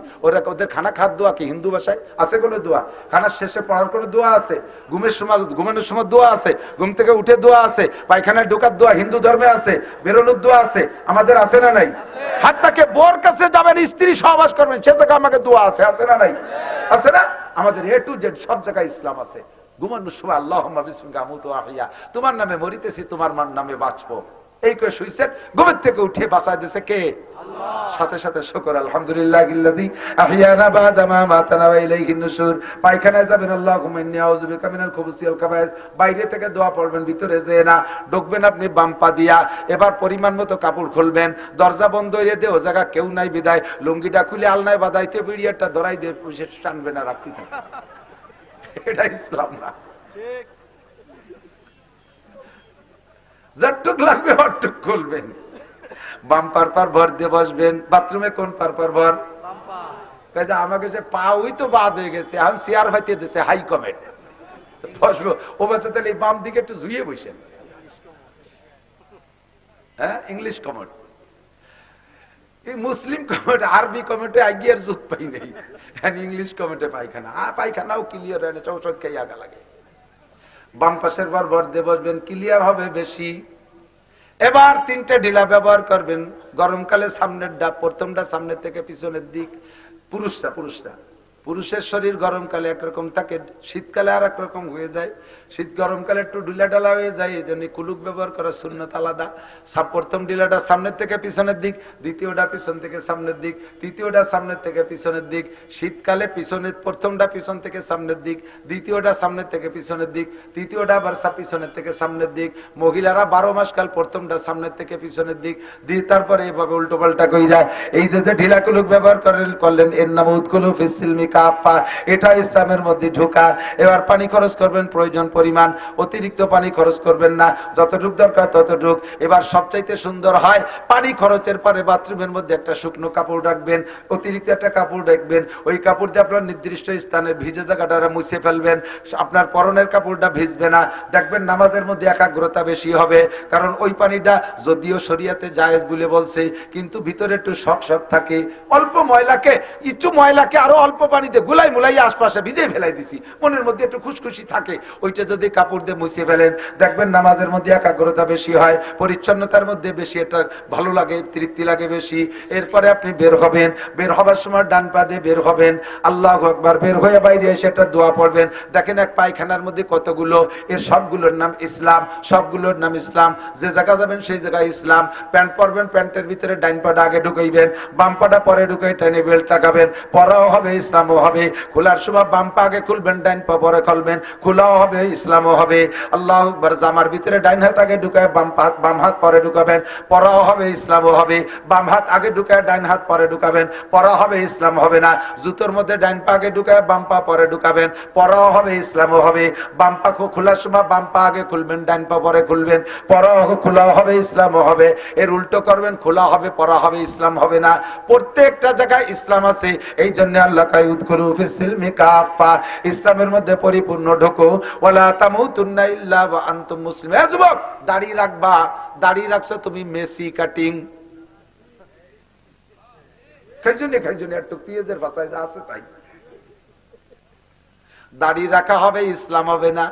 ওদের খানা খাওয়ার দোয়া কি? হিন্দু ভাষায় আছে কোনো দোয়া? খানার শেষে পড়ার কোনো দোয়া আছে? ঘুমানোর সময় দোয়া আছে, ঘুম থেকে উঠে দোয়া আছে, পায়খানায় ঢোকার দোয়া হিন্দু ধর্মে আছে, বেরোনোর দোয়া আছে, আমাদের আছে না নাই? হাত্তাকে বোর কাছে যাবেন, স্ত্রী সহবাস করবেন, সে জায়গায় আমাকে দোয়া আছে, আছে না নাই? আছে না? আমাদের এ টু জেড সব জায়গায় ইসলাম আছে। ঘুমানোর সময় আল্লাহুম্মা বিসমিকা আমুতু ওয়া আহইয়া, তোমার নামে মরিতেছি, তোমার নামে বাঁচবো, এই করে শুইছেন, ঘুমের থেকে উঠে বাঁচায় দিয়েছে কে? আল্লাহ। সাথে সাথে শুকর আলহামদুলিল্লাহিল্লাযী আহইয়ানা বা'দা মা মাতানা ওয়া ইলাইহিন নুশুর। পায়খানায় যাবেন, আল্লাহুম্মা ইন্নী আউযু বিকা মিনাল খুবুসি ওয়াল খাবায়েস, বাইরে থেকে দোয়া পড়বেন, ভিতরে যেয়ে না। ঢুকবেন আপনি বাম পা দিয়া, এবার পরিমাণ মতো কাপড় খুলবেন, দরজা বন্ধ হইয়ে দে, ও জায়গা কেউ নাই বিদায় লুঙ্গিটা খুলে আলনায় বাঁধাইতে বিড়িয়ারটা ধরাই দিয়ে পুলিশে টানবে না, রাখতে থাকে। এটা ইসলাম না। ঠিক, যতটুক লাগবে অতটুক খুলবেন, বাম পার ভর দিয়ে বসবেন। বাথরুমে কোন পার ভর? আমাকে যে পা ওই তো বাদ হয়ে গেছে, এখন চেয়ার হইতে দিছে হাই কমেন্ট, বসবো ও বাচ্চা, তাহলে বাম দিকে একটু ঝুঁয়ে বসেন। হ্যাঁ, ইংলিশ কমেন্ট, এই মুসলিম কমেন্ট, আরবি কমেন্টে আগিয়ার জুত পাই নেই, ইংলিশ কমেন্টে পায়খানা, পায়খানাও ক্লিয়ার হয় না, চৌষট খাই আগা লাগে। বাম পাশের ভর দিয়ে বসবেন, ক্লিয়ার হবে বেশি। এবার 3টে ঢিলা ব্যবহার করবেন। গরমকালে সামনের ডাব, প্রথমটা সামনের থেকে পিছনের দিক। পুরুষের শরীর গরমকালে একরকম থাকে, শীতকালে আর একরকম হয়ে যায়। শীত গরমকালে একটু ঢিলা ঢালা হয়ে যায়, এই জন্য কুলুক ব্যবহার করা সুন্নাত আলাদা। প্রথম ঢিলাটা সামনের থেকে পিছনের দিক, দ্বিতীয়টা পিছন থেকে সামনের দিক, তৃতীয়টা সামনের থেকে পিছনের দিক। শীতকালে পিছনের প্রথমটা পিছন থেকে সামনের দিক, দ্বিতীয়টা সামনের থেকে পিছনের দিক, তৃতীয়টা আবার পিছনের থেকে সামনের দিক। মহিলারা 12 মাস কাল প্রথমটা সামনের থেকে পিছনের দিক দিয়ে, তারপরে এইভাবে উল্টো পাল্টা কইরা এই যে ঢিলা কুলুক ব্যবহার করলেন, এর নাম উদখুলু ফিস সিলমি কাফা, এটা ইসলামের মধ্যে ঢোকা। এবার পানি খরচ করবেন প্রয়োজন পরিমাণ, অতিরিক্ত পানি খরচ করবেন না, যতটুক দরকার ততটুক। এবার সবচাইতে সুন্দর হয় পানি খরচের পরে বাথরুমের মধ্যে একটা শুকনো কাপড় রাখবেন, অতিরিক্ত একটা কাপড় রাখবেন। ওই কাপড় দিয়ে আপনার নির্দিষ্ট স্থানের ভিজে জায়গাটা মুছে ফেলবেন, আপনার পরনের কাপড়টা ভিজবে না। দেখবেন নামাজের মধ্যে একাগ্রতা বেশি হবে, কারণ ওই পানিটা যদিও শরিয়াতে জায়েজ বলে বলছে, কিন্তু ভিতরে একটু শক থাকে। অল্প ময়লাকে আরো অল্প পানিতে গুলাই মুলাই আশপাশে ভিজে ফেলাই দিছি, মনের মধ্যে একটু খুশখুশি থাকে, ওইটা যদি কাপড় দিয়ে মুছে ফেলেন, দেখবেন নামাজের মধ্যে একাগ্রতা বেশি হয়, পরিচ্ছন্নতার মধ্যে বেশি এটা ভালো লাগে, তৃপ্তি লাগে বেশি। এরপরে আপনি বের হবেন, বের হবার সময় ডান পা দিয়ে বের হবেন, আল্লাহু আকবার, বের হয়ে বাইরে এসে একটা দোয়া পড়বেন। দেখেন এক পায়খানার মধ্যে কতগুলো, এর সবগুলোর নাম ইসলাম, সবগুলোর নাম ইসলাম। যে জায়গা যাবেন সেই জায়গায় ইসলাম। প্যান্ট পরবেন, প্যান্টের ভিতরে ডাইন পাটা আগে ঢুকাইবেন, বাম পাটা পরে ঢুকাই টেনে বেল্ট লাগাবেন, পরাও হবে ইসলামও হবে। খোলার সময় বাম পা আগে খুলবেন, ডাইন পা পরে খুলবেন, খোলাও হবে ইসলামও হবে। আল্লাহু আকবার। জামার ভিতরে ডাইন হাত আগে ঢুকায় বাম হাত পরে ঢুকাবেন, পরাও হবে ইসলামও হবে। বাম হাত আগে ঢুকায় ডাইন হাত পরে ঢুকাবেন, পরা হবে ইসলাম হবে না। জুতোর মধ্যে ডাইন পা আগে ঢুকায় বাম পা পরে ঢুকাবেন, পরাও হবে ইসলামও হবে। বাম পা খোলার সময় বাম পা আগে খুলবেন, ডাইন পা পরে খুলবেন, পরাও খোলাও হবে ইসলামও হবে। এর উল্টো করবেন, খোলা হবে পরা হবে, ইসলাম হবে না। প্রত্যেকটা জায়গায় ইসলাম আছে, এই জন্য আল্লাহ কয় উদখুলু ফিস সিলমি কাফা, ইসলামের মধ্যে পরিপূর্ণ ঢোকো। ওয়ালা তামুতুন্না ইল্লা ওয়া আনতুম মুসলিমুন। এ যুবক, দাড়ি রাখবা, দাড়ি রাখছো তুমি মেসি কাটিং, খাইজনে একটু পেঁয়াজের ভাষায় যা আছে তাই। দাড়ি রাখা হবে, ইসলাম হবে না।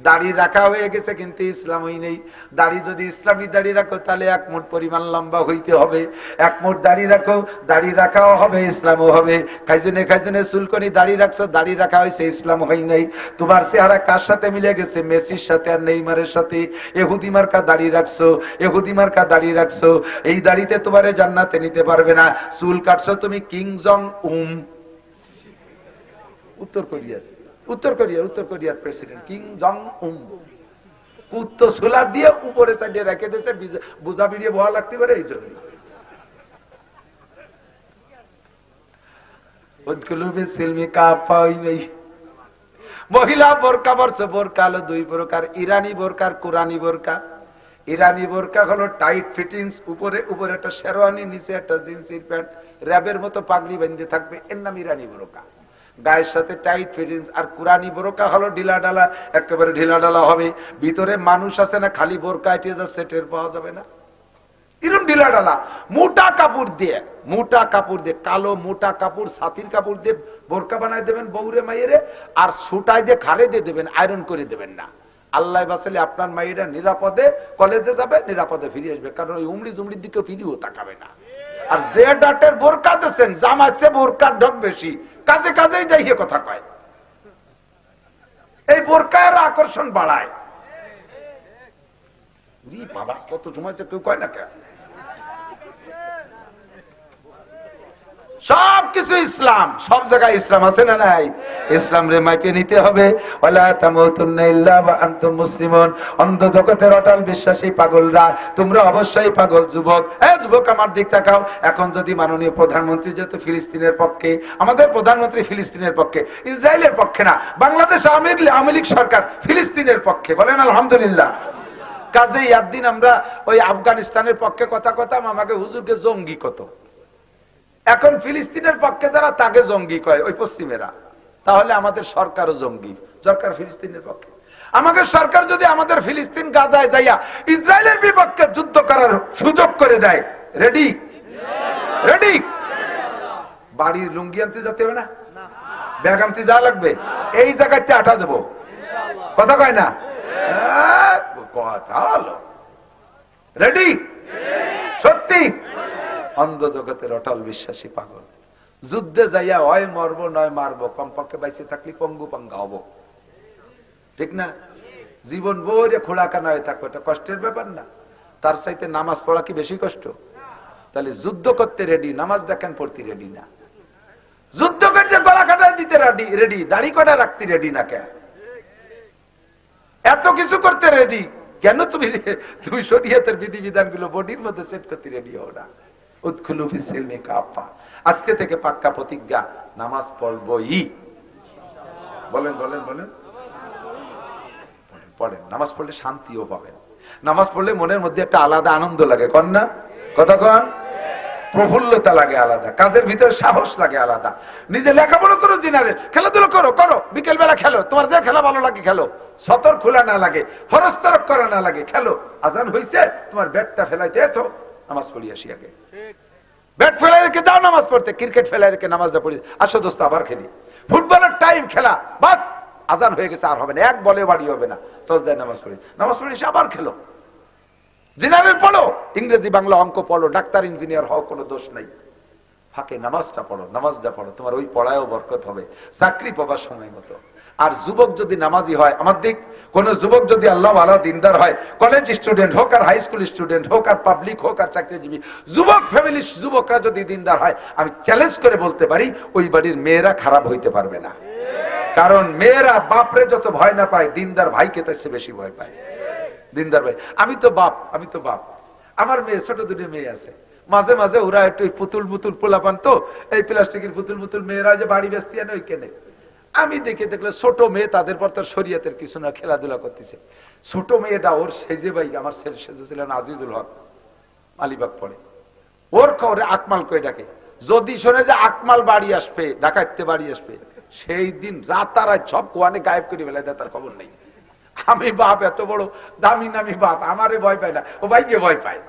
দাড়ি রাখা হয়ে গেছে কিন্তু ইসলামই নেই। দাড়ি যদি ইসলামী দাড়ি রাখো, তাহলে 1 মুঠ পরিমাণ লম্বা হইতে হবে। 1 মুঠ দাড়ি রাখো, দাড়ি রাখাও হবে, ইসলামও হবে। খাইজনে চুলকনি দাড়ি রাখছো, দাড়ি রাখা হয়েছে, ইসলাম হয় নাই। তোমার চেহারা কার সাথে মিলে গেছে? মেসির সাথে আর নেইমারের সাথে। এহুদি মার্কা দাড়ি রাখছো, এহুদি মার্কা দাড়ি রাখছো, এই দাড়িতে তোমারে জান্নাতে নিতে পারবে না। চুল কাটছো তুমি কিং জং উম, উত্তর কোরিয়ার প্রেসিডেন্ট কিং জং উন। কুত্ত সুলা দিয়ে উপরে সাইডে রেখে দিয়েছে, বোঝা বিড়িয়ে বহা লাগতে পারে এই জন্য। মহিলা বোরকা পরছে, বোরকা হলো দুই প্রকার, ইরানি বোরকা আর কোরআনি বোরকা। ইরানি বোরকা হলো টাইট ফিটিংস, উপরে উপরে একটা শেরওয়ানি, নিচে একটা জিন্সের প্যান্ট, র্যাবের মতো পাগড়ি বেঁধে থাকবে, এর নাম ইরানি বোরকা, গায়ের সাথে টাইট ফিটিংস। আর কোরআনি বোরকা হলো ঢিলা ঢালা, একেবারে ঢিলা ঢালা হবে, ভিতরে মানুষ আছে না, খালি বোরকা এটিয়ে যাচ্ছে, টের পাওয়া যাবে না, এরকম ঢিলা ঢালা। মোটা কাপড় দিয়ে, মোটা কাপড় দিয়ে, কালো মোটা কাপড়, ছাতির কাপড় দিয়ে বোরকা বানায় দেবেন বউরে মাইয়েরে, আর সুটাই দিয়ে ঘাড়ে দিয়ে দেবেন, আয়রন করে দেবেন না। আল্লাহ বাসালে আপনার মাইয়েরা নিরাপদে কলেজে যাবে, নিরাপদে ফিরে আসবে, কারণ ওই উমড়ি জুমড়ির দিকে ফিরিও তাকাবে না। আর যে ডাটের বোরকা দিচ্ছেন, জামাচ্ছে বোরকার ঢক বেশি, কাজে কাজেই যাইয়ে কথা কয়, এই বোরকার আকর্ষণ বাড়ায়। বাবা কত সময় কেউ কয় না কেন, সবকিছু ইসলাম, সব জায়গায় ইসলাম আছে না নাই? ইসলাম রে মাইপে নিতে হবে। ওয়ালা তামুতুন্না ইল্লা ওয়া আনতুম মুসলিমুন। অন্ধ জগতের অটল বিশ্বাসী পাগলরা, তোমরা অবশ্যই পাগল। যুবক, এই যুবক আমার দিক তাকাও। এখন যদি মাননীয় প্রধানমন্ত্রী যেহেতু ফিলিস্তিনের পক্ষে, আমাদের প্রধানমন্ত্রী ফিলিস্তিনের পক্ষে, ইসরায়েলের পক্ষে না, বাংলাদেশ আওয়ামী লীগ সরকার ফিলিস্তিনের পক্ষে, বলেন আলহামদুলিল্লাহ। কাজেই একদিন আমরা ওই আফগানিস্তানের পক্ষে কথা কথা আমাকে হুজুরকে জঙ্গি কত, এখন ফিলিস্তিনের পক্ষে যারা তাকে জঙ্গি কয় ওই পশ্চিমেরা, তাহলে আমাদের সরকারও জঙ্গি, সরকার ফিলিস্তিনের পক্ষে। আমাকে সরকার যদি আমাদের ফিলিস্তিন গাজায় যাইয়া ইসরায়েলের বিপক্ষে যুদ্ধ করার সুযোগ করে দেয়, রেডি? রেডি? বাড়ির লুঙ্গি আনতে যেতে হবে না, ব্যাগ আনতে যা লাগবে, এই জায়গাতে আটা দেবো, কথা কয় না? কথা হলো রেডি? সত্যি অন্ধ জগতের অটল বিশ্বাসী পাগল, যুদ্ধে যাইয়া হয় মরব নয় মারব, কমপক্ষে বাইসে থাকলে পঙ্গু পাঙ্গা হবো, ঠিক না? জীবন বইরে খোড়াকানা হয়ে থাকবো, এটা কষ্টের ব্যাপার না? তার চাইতে নামাজ পড়া কি বেশি কষ্ট? তাহলে যুদ্ধ করতে রেডি, নামাজটা কেন পড়তে রেডি না? যুদ্ধ করতে গলা কাটায় দিতে রেডি, দাড়ি কটা রাখতে রেডি না কেন? এত কিছু করতে রেডি কেন? তুমি শরীয়তের বিধিবিধান গুলো বডির মধ্যে সেট করতে রেডি হও না। উদখুলু ফিস সিলমি কাফা, আজকে থেকে পাক্কা প্রতিজ্ঞা, নামাজ পড়বই। বলেন বলেন বলেন, পড়েন। নামাজ পড়লে শান্তিও পাবেন, নামাজ পড়লে মনের মধ্যে একটা আলাদা আনন্দ লাগে, কন না? কথা কন? প্রফুল্লতা লাগে আলাদা, কাজের ভিতরে সাহস লাগে আলাদা। নিজে লেখাপড়া করো, জিনারে খেলাধুলা করো, করো, বিকেল বেলা খেলো, তোমার যে খেলা ভালো লাগে খেলো, সতর খোলা না লাগে, ফরজ তরক করা না লাগে, খেলো। আজান হইছে, তোমার ব্যাটটা ফেলাইতে এতো, নামাজ পড়ি আসি আগে। ব্যাট ফেলাই রেখে যাও নামাজ পড়তে, ক্রিকেট ফেলাই রেখে নামাজটা পড়ি, আসো দোস্ত আবার খেলি। ফুটবলের টাইম খেলা, বাস আজান হয়ে গেছে, আর হবে না, এক বলে বাড়ি হবে না, চল যায় নামাজ পড়ি, নামাজ পড়ি এসে আবার খেলো। জেনারেল পড়ো, ইংরেজি বাংলা অঙ্ক পড়ো, ডাক্তার ইঞ্জিনিয়ার হও, কোনো দোষ নাই, ফাঁকে নামাজটা পড়ো, নামাজটা পড়ো, তোমার ওই পড়ায়ও বরকত হবে, চাকরি পাবার সময় মতো। আর যুবক যদি নামাজি হয়, আমার দিক কোন যুবক যদি আল্লাহ ওয়ালা দিনদার হয়, কলেজ স্টুডেন্ট হোক আর হাই স্কুল স্টুডেন্ট হোক আর পাবলিক হোক আর চাকরিজীবী, যুবক ফ্যামিলির যুবকরা যদি দিনদার হয়, আমি চ্যালেঞ্জ করে বলতে পারি ওই বাড়ির মেয়েরা খারাপ হইতে পারবে না। কারণ মেয়েরা বাপরে যত ভয় না পায়, দিনদার ভাইকে তার চেয়ে বেশি ভয় পায়। দিনদার ভাই, আমি তো বাপ, আমার মেয়ে, ছোট দুটো মেয়ে আছে, মাঝে মাঝে ওরা একটু পুতুল পুতুল পোলাপান, তো এই প্লাস্টিকের পুতুল পুতুল মেয়েরা যে বাড়ি বেস্তি আনে, ওই কেনে আমি দেখলে ছোট মেয়ে, তাদের পর তার শরীয়তের কিছু না, খেলাধুলা করতেছে। ছোট মেয়েটা ওর সেজে ভাই, আমার ছেলে সেজেছিলেন আজিজুল হক, আলিবাগ পড়ে, ওর খবরে আকমাল কয়ে ডাকে, যদি শোনে যে আকমাল বাড়ি আসবে, ডাকাইতে বাড়ি আসবে, সেই দিন রাতারাত সব কোয়ানে গায়েব করে ফেলে দেয়, তার খবর নেই। আমি বাপ, এত বড় দামি নামি বাপ, আমারে ভয় পায় না, ও ভাইকে ভয় পায়।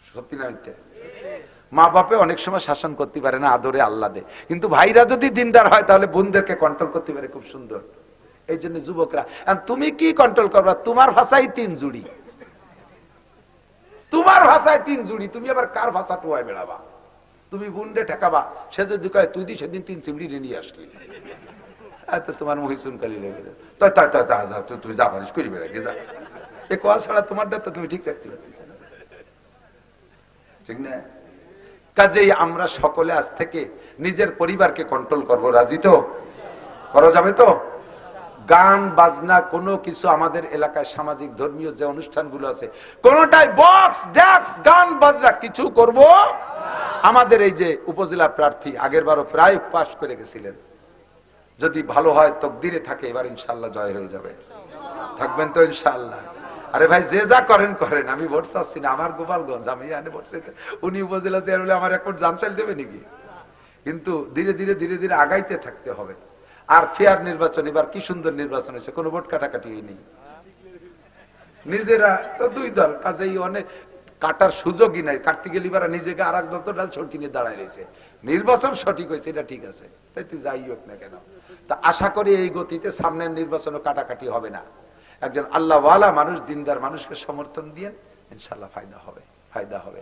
সত্যি না? মা বাপে অনেক সময় শাসন করতে পারে না, আদরে আল্লাহ দে, কিন্তু ভাইরা যদি দিনদার হয় তাহলে বোনদেরকে কন্ট্রোল করতে পারে খুব সুন্দর। এই জন্য যুবকরা, তুমি কি কন্ট্রোল করবা? তোমার ভাষায় 3 জুড়ি, তোমার ভাষায় 3 জুড়ি, তুমি আবার কার ভাষা টোয়ায় বেড়াবা? তুমি বোনরে ঠেকাবা, সে যদি কয় তুই সেদিন 3 চিমড়ি নিয়ে আসলি, এত তোমার মহিসুন কালি লেগে যায়, তুই যা পারিস করি বেড়া গে যা, এ কোয়া ছাড়া তোমারটা তো তুমি ঠিক রাখতে পারতেছ না, ঠিক না? কাজেই আমরা সকলে আজ থেকে নিজের পরিবারকে কন্ট্রোল করবো, রাজি তো? করা যাবে তো? গান বাজনা কোনো কিছু আমাদের এলাকায় সামাজিক ধর্মীয় যে অনুষ্ঠানগুলো আছে কোনোটাই বক্স ড্যাক্স গান বাজনা কিছু করব। আমাদের এই যে উপজেলা প্রার্থী আগেরবারও প্রায় পাশ করে গেছিলেন, যদি ভালো হয় তকদিরে থাকে এবার ইনশাআল্লাহ জয় হয়ে যাবে। থাকবেন তো ইনশাআল্লাহ? আরে ভাই যে যা করেন করেন, আমি ভোট চাচ্ছি না। আমার গোপালগঞ্জ, আমি এখানে ভোট চাইতে, উনি উপজেলা চেয়ার হলে আমার এখন জান চাল দেবে নাকি? কিন্তু ধীরে ধীরে ধীরে ধীরে আগাইতে থাকতে হবে। আর ফেয়ার নির্বাচন, এবার কি সুন্দর নির্বাচন হয়েছে, কোনো ভোট কাটাকাটি নেই। নিজেরা তো দুই দল, কাজেই অনেক কাটার সুযোগই নাই। কাটতে গেলে এবার নিজেকে আর এক দল তো ডাল ছড়কি নিয়ে দাঁড়ায় রয়েছে। নির্বাচন সঠিক হয়েছে, এটা ঠিক আছে, তাই তো যাই হোক না কেন। তা আশা করি এই গতিতে সামনের নির্বাচনও কাটাকাটি হবে না। একজন আল্লাহওয়ালা মানুষ, দিনদার মানুষকে সমর্থন দিয়ে ইনশাল্লাহ ফায়দা হবে, ফায়দা হবে।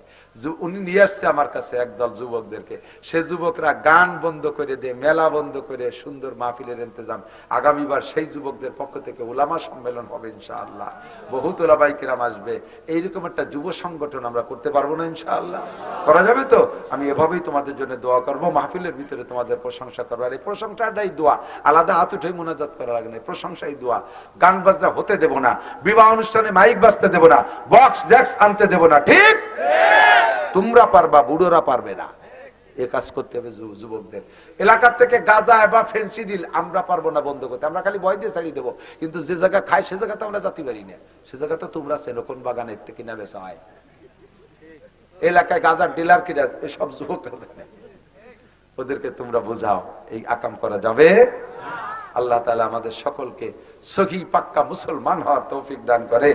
উনি নিয়ে আসছে আমার কাছে একদল যুবকদেরকে, সে যুবকরা গান বন্ধ করে দিয়ে, মেলা বন্ধ করে সুন্দর মাহফিলের ইন্তজাম। আগামীবার সেই যুবকদের পক্ষ থেকে উলামা সম্মেলন হবে ইনশাআল্লাহ, বহুত উলামায়ে কিরাম আসবে। এইরকম একটা যুব সংগঠন আমরা করতে পারবো না ইনশাআল্লাহ? করা যাবে তো? আমি এভাবেই তোমাদের জন্য দোয়া করবো, মাহফিলের ভিতরে তোমাদের প্রশংসা করবো। আর এই প্রশংসাটাই দোয়া, আলাদা হাত উঠে মোনাজাত করা লাগে না, প্রশংসাই দোয়া। গান বাজনা হতে দেব না, বিবাহ অনুষ্ঠানে মাইক বাজতে দেব না, বক্স ড্যাক্স আনতে দেব না, ঠিক? তোমরা পারবা, বুড়োরা পারবে না। এ কাজ করতে হবে যুবকদের। এলাকার থেকে গাঁজা বা ফেন্সিডিল আমরা পারবো না বন্ধ করতে, আমরা খালি ভয় দিয়ে ছাড়িয়ে দেবো। কিন্তু যে জায়গা খায় সে জায়গাতে আমরা যেতে পারি না। সে জায়গা তো তোমরা চেনো, কোন বাগানের থেকে কিনা বেচা হয়। এলাকায় গাঁজার ডিলার কিনা সব যুবকরা জানে, ওদেরকে তোমরা বোঝাও। এই আকাম করা যাবে। আল্লাহ তাআলা আমাদের সকলকে সহি পাক্কা মুসলমান হওয়ার তৌফিক দান করে।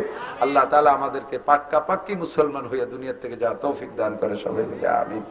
আল্লাহ তাআলা আমাদেরকে পাক্কা পাক্কি মুসলমান হয়ে দুনিয়া থেকে যাওয়ার তৌফিক দান করে। সবাই মিলে আমিন।